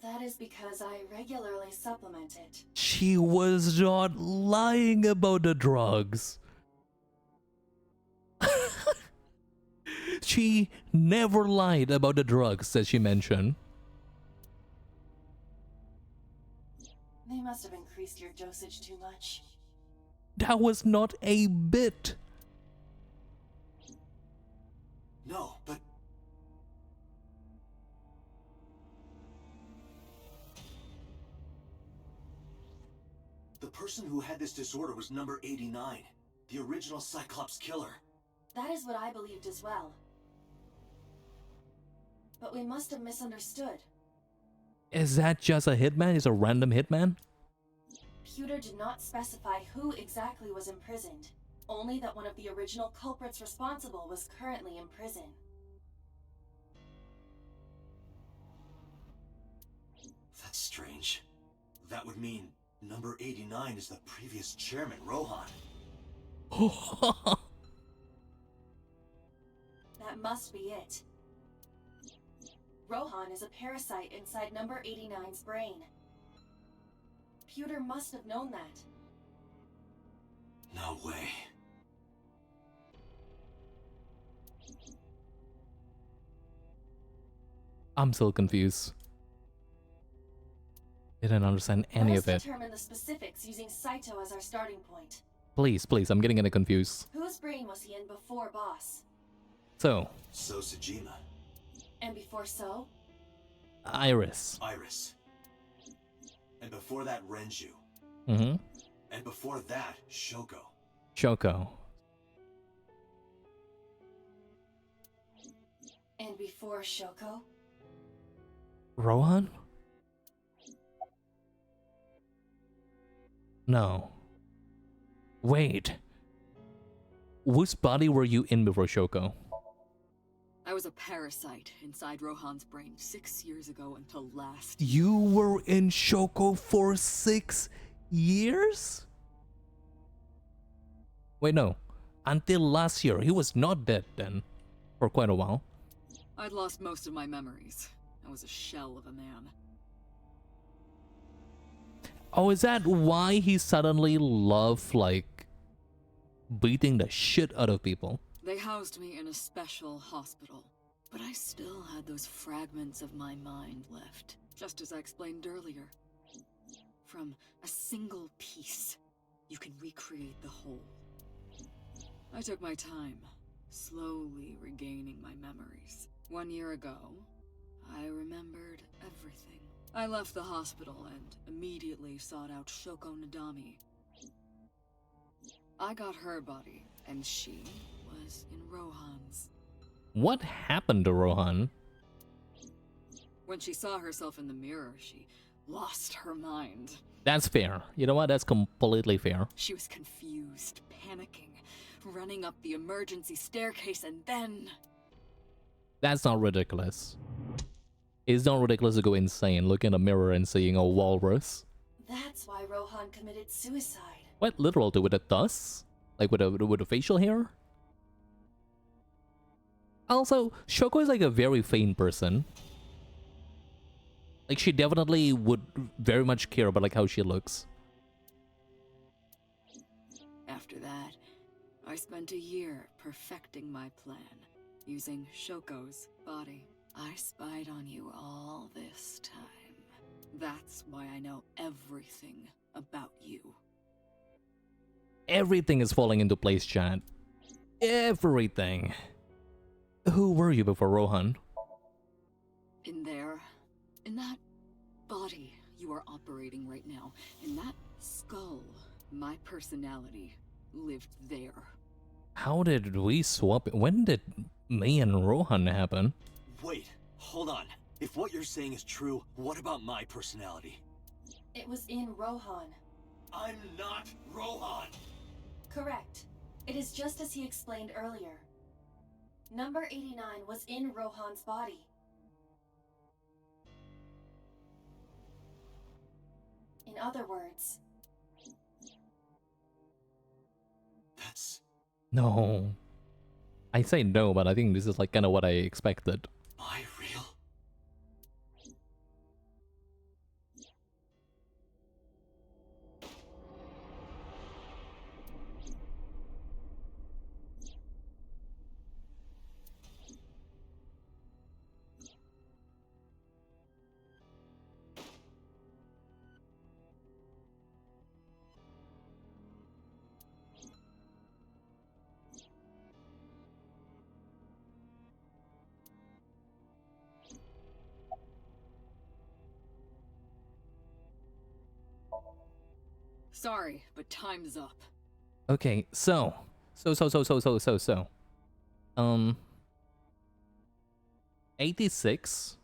That is because I regularly supplement it. She was not lying about the drugs. She never lied about the drugs that she mentioned. They must have increased your dosage too much. That was not a bit. No, but... The person who had this disorder was number 89, the original Cyclops killer. That is what I believed as well. But we must have misunderstood. Is that just a hitman? Is a random hitman? Pewter did not specify who exactly was imprisoned, only that one of the original culprits responsible was currently in prison. That's strange. That would mean number 89 is the previous chairman, Rohan. That must be it. Rohan is a parasite inside number 89's brain. Pewter must have known that. No way. I'm still confused. Didn't understand any of Let it. us determine the specifics using Saito as our starting point. Please, I'm getting kinda confused. Whose brain was he in before Boss? So, Sosajima. And before So? Iris. And before that, Renju. Mm-hmm. And before that, Shoko. Shoko. And before Shoko? Rohan? No. Wait. Whose body were you in before Shoko? I was a parasite inside Rohan's brain 6 years ago until last. You were in Shoko for 6 years? Wait, no. Until last year, he was not dead then. For quite a while. I'd lost most of my memories. I was a shell of a man. Oh, is that why he suddenly loved, like, beating the shit out of people? They housed me in a special hospital, but I still had those fragments of my mind left, just as I explained earlier. From a single piece, you can recreate the whole. I took my time, slowly regaining my memories. 1 year ago, I remembered everything. I left the hospital and immediately sought out Shoko Nadami. I got her body, and she was in Rohan's. What happened to Rohan? When she saw herself in the mirror, she lost her mind. That's fair. You know what? That's completely fair. She was confused, panicking, running up the emergency staircase, and then... That's not ridiculous. It's not ridiculous to go insane, look in a mirror and seeing a walrus. That's why Rohan committed suicide. What, literal, with a thus? Like with a facial hair? Also, Shoko is like a very vain person. Like, she definitely would very much care about like how she looks. After that, I spent a year perfecting my plan, using Shoko's body. I spied on you all this time. That's why I know everything about you. Everything is falling into place, chat. Everything. Who were you before Rohan? In there, in that body you are operating right now, in that skull, my personality lived there. How did we swap it? When did me and Rohan happen? Wait, hold on. If what you're saying is true, what about my personality? It was in Rohan. I'm not Rohan! Correct. It is just as he explained earlier. Number 89 was in Rohan's body. In other words... That's... No. I say no, but I think this is like kind of what I expected. Am I real? Sorry, but time's up. Okay, so 86.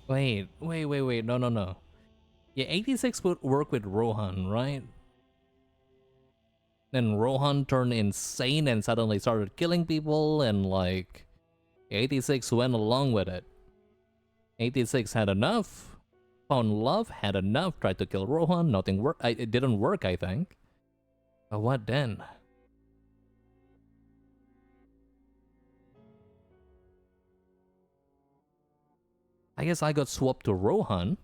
Wait, no. Yeah, 86 would work with Rohan, right? Then Rohan turned insane and suddenly started killing people, and like 86 went along with it. 86 had enough, found love, had enough, tried to kill Rohan, nothing worked. It didn't work, I think. But what then? I guess I got swapped to Rohan.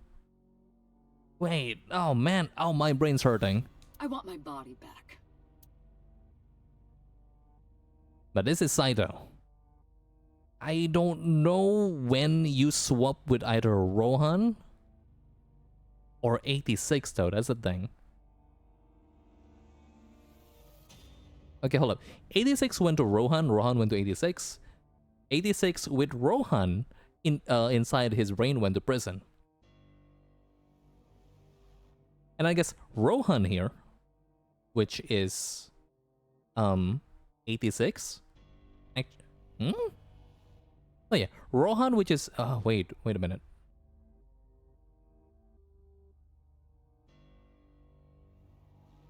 Wait, oh man, oh my brain's hurting. I want my body back. But this is Saito. I don't know when you swap with either Rohan or 86 though, that's the thing. Okay, hold up. 86 went to Rohan, Rohan went to 86. 86 with Rohan inside his brain went to prison. And I guess Rohan here, which is 86. Oh yeah, Rohan, which is wait a minute.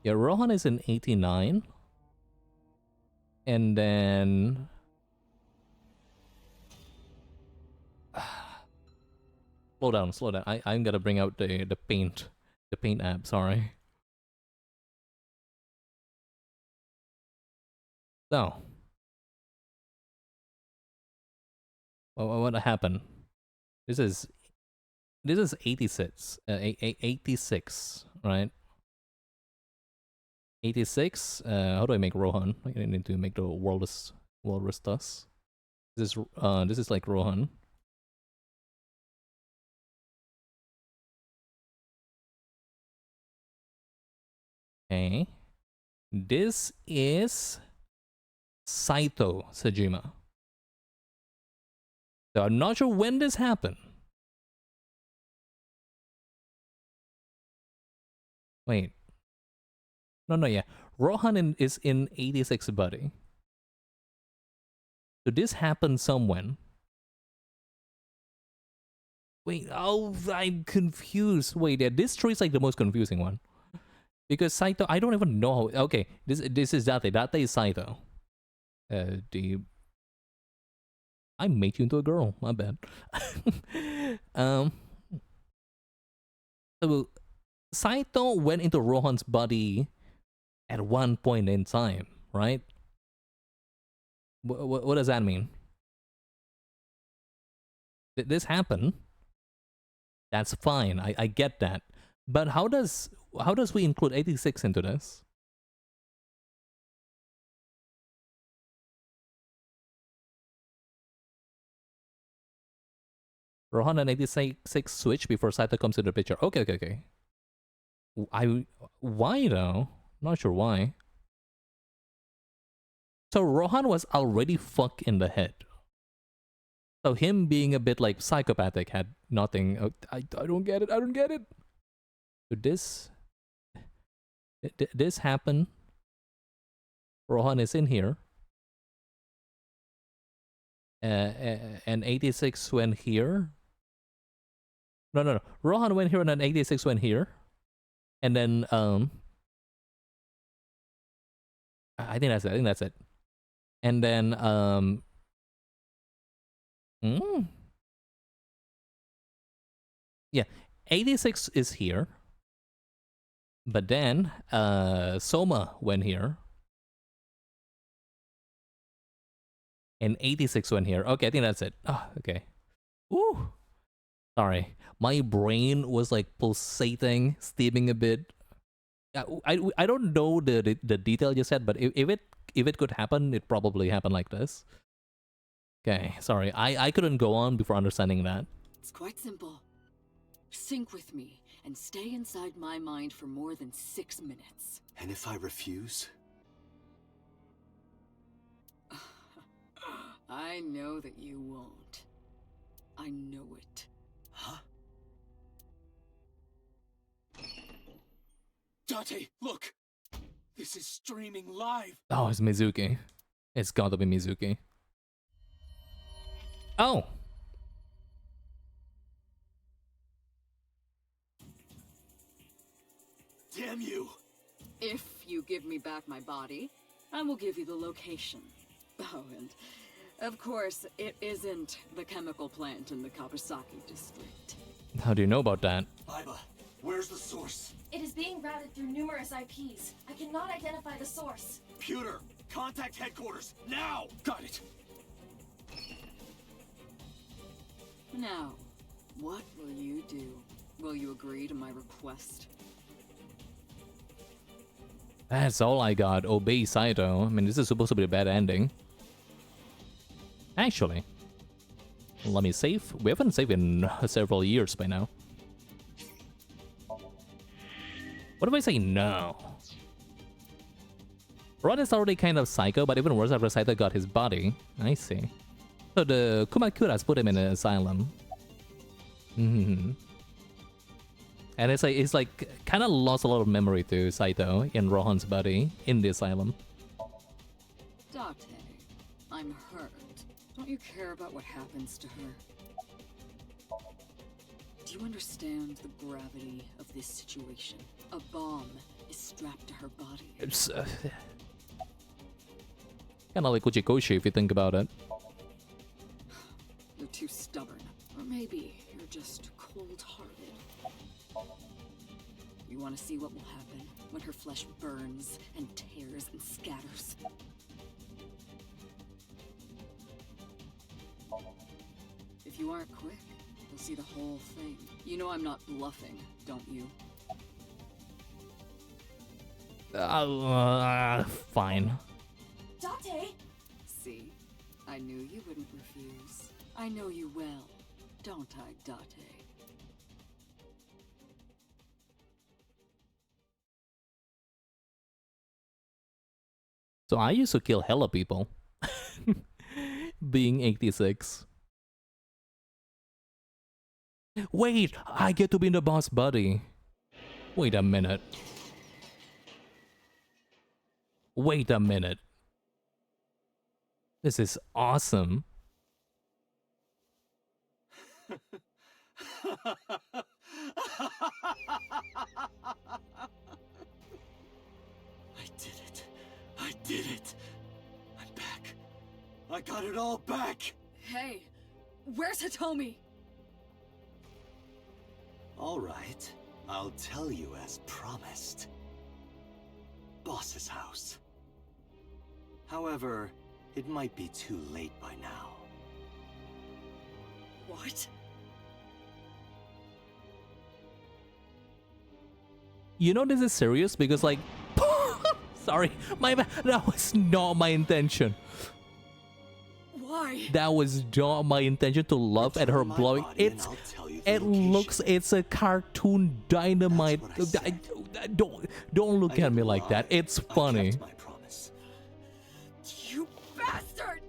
Yeah, Rohan is in 89. And then slow down. I'm gonna bring out the paint app, sorry. So, what happened? This is 86, 86, right? 86. How do I make Rohan? I need to make the walrus dust. This is like Rohan. Okay. This is Saito Sajima. So I'm not sure when this happened. Wait. No, yeah. Rohan is in 86, buddy. So this happened somewhen. Wait, oh, I'm confused. Wait, yeah, this tree is like the most confusing one. Because Saito, I don't even know how... Okay, this is Date. Date is Saito. I made you into a girl. My bad. So Saito went into Rohan's body at one point in time, right? What does that mean? Did this happen? That's fine. I get that. But how does we include 86 into this? Rohan and 86 switch before Saito comes into the picture. Okay. Why though? Not sure why. So Rohan was already fucked in the head. So him being a bit like psychopathic had nothing. I don't get it. I don't get it. So this happened. Rohan is in here. And 86 went here. No. Rohan went here and then 86 went here. And then I think that's it. And then yeah, 86 is here. But then Soma went here. And 86 went here. Okay, I think that's it. Oh, okay. Ooh. Sorry. My brain was like pulsating, steaming a bit. I don't know the detail you said, but if it could happen, it probably happened like this. Okay, sorry. I couldn't go on before understanding that. It's quite simple. Sync with me and stay inside my mind for more than 6 minutes. And if I refuse? I know that you won't. I know it. Huh? Date, look! This is streaming live! Oh, it's Mizuki. It's gotta be Mizuki. Oh! Damn you! If you give me back my body, I will give you the location. Oh, and of course, it isn't the chemical plant in the Kawasaki district. How do you know about that? Aiba, where's the source? It is being routed through numerous IPs. I cannot identify the source. Computer, contact headquarters, now! Got it! Now, what will you do? Will you agree to my request? That's all I got. Obey Saito. I mean, this is supposed to be a bad ending. Actually, let me save. We haven't saved in several years by now. What if I say no? Rod is already kind of psycho, but even worse after Saito got his body. I see. So the Kumakuras put him in an asylum. And it's like kind of lost a lot of memory to Saito in Rohan's body in the asylum. Date, I'm hurt. Don't you care about what happens to her? Do you understand the gravity of this situation? A bomb is strapped to her body. It's kind of like Uchikoshi if you think about it. You're too stubborn. Or maybe you're just cold-hearted. You want to see what will happen when her flesh burns and tears and scatters? If you aren't quick, you'll see the whole thing. You know I'm not bluffing, don't you? Fine. Date! See? I knew you wouldn't refuse. I know you well, don't I, Date? So I used to kill hella people. Being 86. Wait, I get to be the boss buddy. Wait a minute. Wait a minute. This is awesome. I did it. I'm back. I got it all back. Hey, where's Hitomi? All right, I'll tell you as promised. Boss's house. However, it might be too late by now. What? You know this is serious because like sorry, my bad. That was not my intention. Why? That was not my intention to laugh at her blowing. It looks, it's a cartoon dynamite. Don't look at me like that. It's funny. You bastard!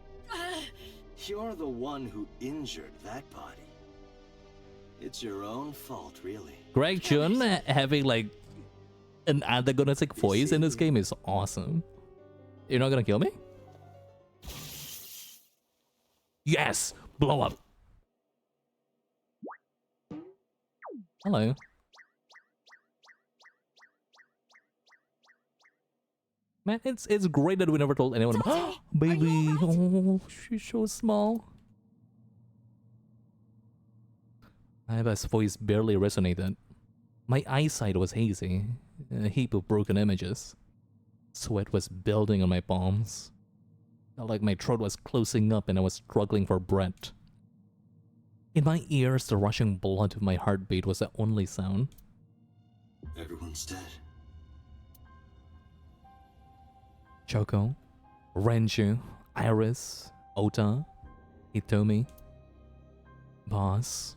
You're the one who injured that body. It's your own fault, really. Greg Chun having like an antagonistic voice in this game is awesome. You're not gonna kill me? Yes! Blow up! Hello. Man, it's great that we never told anyone about baby, oh, she's so small. Iva's voice barely resonated. My eyesight was hazy, a heap of broken images. Sweat was building on my palms. Felt like my throat was closing up and I was struggling for breath. In my ears, the rushing blood of my heartbeat was the only sound. Everyone's dead. Choco, Renju, Iris, Ota, Hitomi, Boss.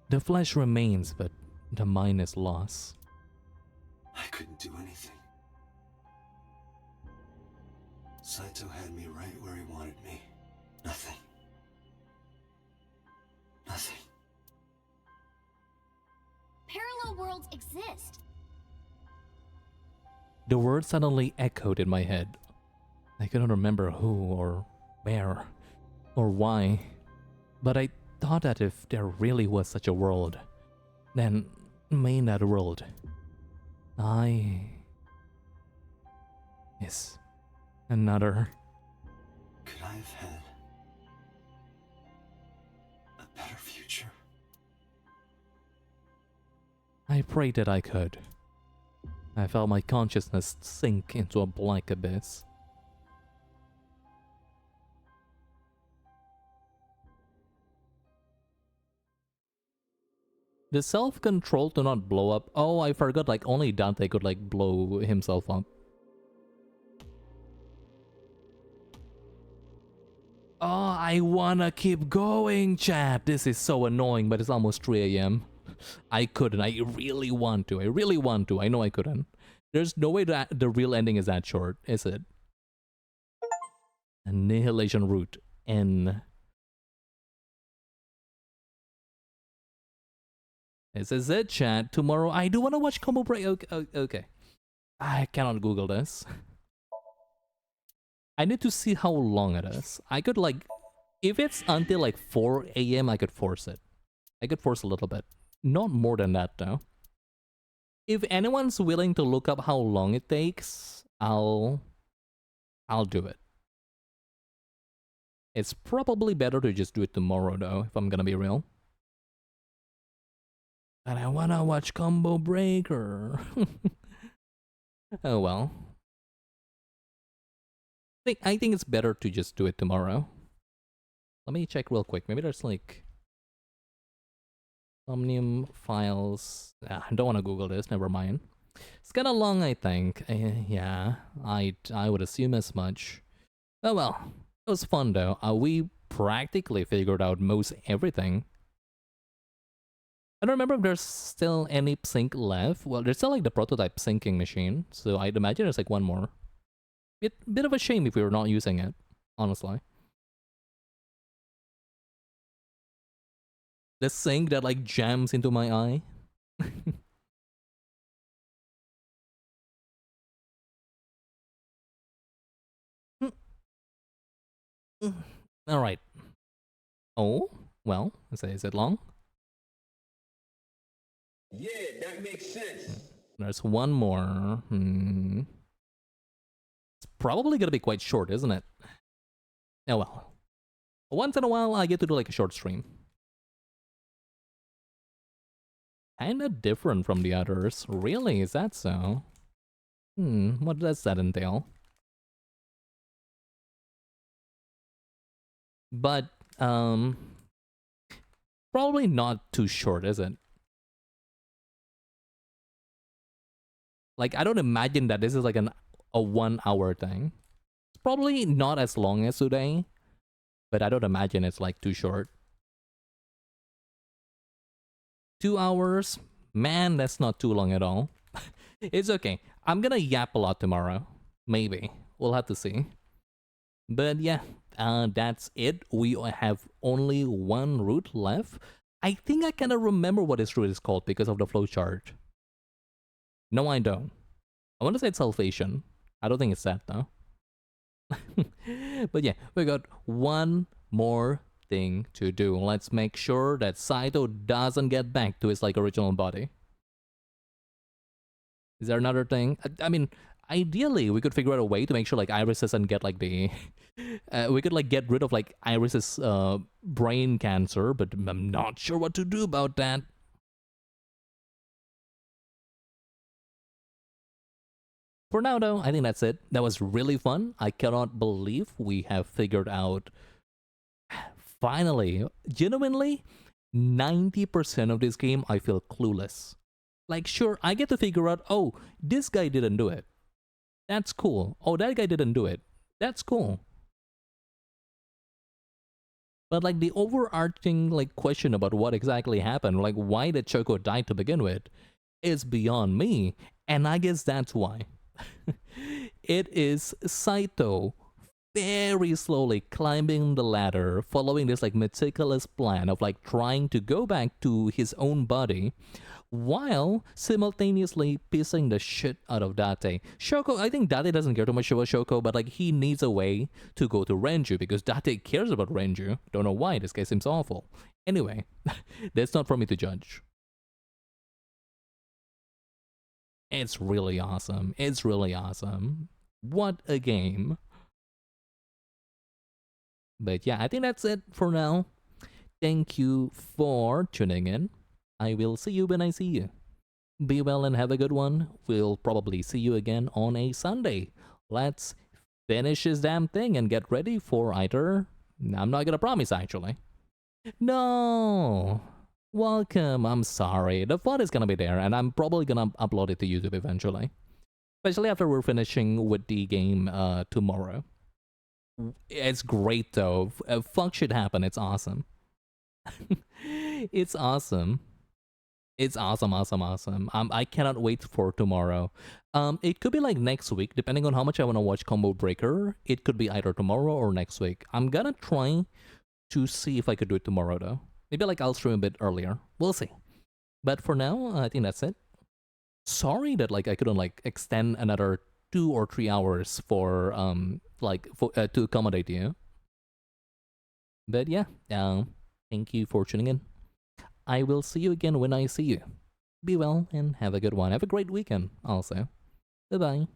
The flesh remains, but the mind is lost. I couldn't do anything. Saito had me right where he wanted me. Nothing. Nothing. Parallel worlds exist. The words suddenly echoed in my head. I couldn't remember who or where or why, but I thought that if there really was such a world, then may that world is another. Could I have had a better future? I prayed that I could. I felt my consciousness sink into a black abyss. The self-control to not blow up. Oh, I forgot, like, only Dante could, like, blow himself up. Oh, I wanna keep going, chat. This is so annoying, but it's almost 3 AM. I couldn't. I really want to. I really want to. I know I couldn't. There's no way that the real ending is that short, is it? Annihilation route. N. This is it, chat. Tomorrow, I do want to watch Combo Break. Okay. I cannot Google this. I need to see how long it is. I could, like, if it's until like 4 AM, I could force it. I could force a little bit. Not more than that, though. If anyone's willing to look up how long it takes, I'll do it. It's probably better to just do it tomorrow, though, if I'm gonna be real. But I wanna watch Combo Breaker. Oh well. I think it's better to just do it tomorrow. Let me check real quick. Maybe there's like Somnium files. I don't want to Google this. Never mind. It's kind of long, I think. Yeah, I would assume as much. Oh well, it was fun though. We practically figured out most everything. I don't remember if there's still any sync left. Well, there's still like the prototype syncing machine, so I'd imagine there's like one more. Bit of a shame if we were not using it, honestly. The sync that like jams into my eye. All right. Oh, well, is it long? Yeah, that makes sense. There's one more. It's probably gonna be quite short, isn't it? Oh well. Once in a while, I get to do like a short stream. Kinda different from the others. Really? Is that so? What does that entail? But, probably not too short, is it? Like, I don't imagine that this is like a 1 hour thing. It's probably not as long as today, but I don't imagine it's like too short. 2 hours? Man, that's not too long at all. It's okay. I'm gonna yap a lot tomorrow. Maybe. We'll have to see. But yeah, that's it. We have only one route left. I think I kind of remember what this route is called because of the flowchart. No, I don't. I want to say it's Salvation. I don't think it's that though. But yeah, we got one more thing to do. Let's make sure that Saito doesn't get back to his like original body. Is there another thing? I mean, ideally, we could figure out a way to make sure like Iris doesn't get like the... we could like get rid of like Iris's brain cancer, but I'm not sure what to do about that. For now though, I think that's it. That was really fun. I cannot believe we have figured out, finally, genuinely, 90% of this game I feel clueless. Like, sure, I get to figure out, oh, this guy didn't do it. That's cool. Oh, that guy didn't do it. That's cool. But like the overarching like question about what exactly happened, like why did Choco die to begin with, is beyond me. And I guess that's why. It is Saito very slowly climbing the ladder, following this like meticulous plan of like trying to go back to his own body, while simultaneously pissing the shit out of Date. Shoko, I think Date doesn't care too much about Shoko, but like he needs a way to go to Renju because Date cares about Renju. Don't know why, this guy seems awful. Anyway, that's not for me to judge. It's really awesome. It's really awesome. What a game. But yeah, I think that's it for now. Thank you for tuning in. I will see you when I see you. Be well and have a good one. We'll probably see you again on a Sunday. Let's finish this damn thing and get ready for either... I'm not gonna promise, actually. No! Welcome, I'm sorry. The VOD is gonna be there, and I'm probably gonna upload it to YouTube eventually. Especially after we're finishing with the game tomorrow. It's great, though. Fuck shit happen, it's awesome. It's awesome. It's awesome, awesome, awesome. I cannot wait for tomorrow. It could be like next week, depending on how much I want to watch Combo Breaker. It could be either tomorrow or next week. I'm gonna try to see if I could do it tomorrow, though. Maybe like I'll stream a bit earlier. We'll see. But for now, I think that's it. Sorry that like I couldn't like extend another 2 or 3 hours for to accommodate you. But yeah, thank you for tuning in. I will see you again when I see you. Be well and have a good one. Have a great weekend also. Bye-bye.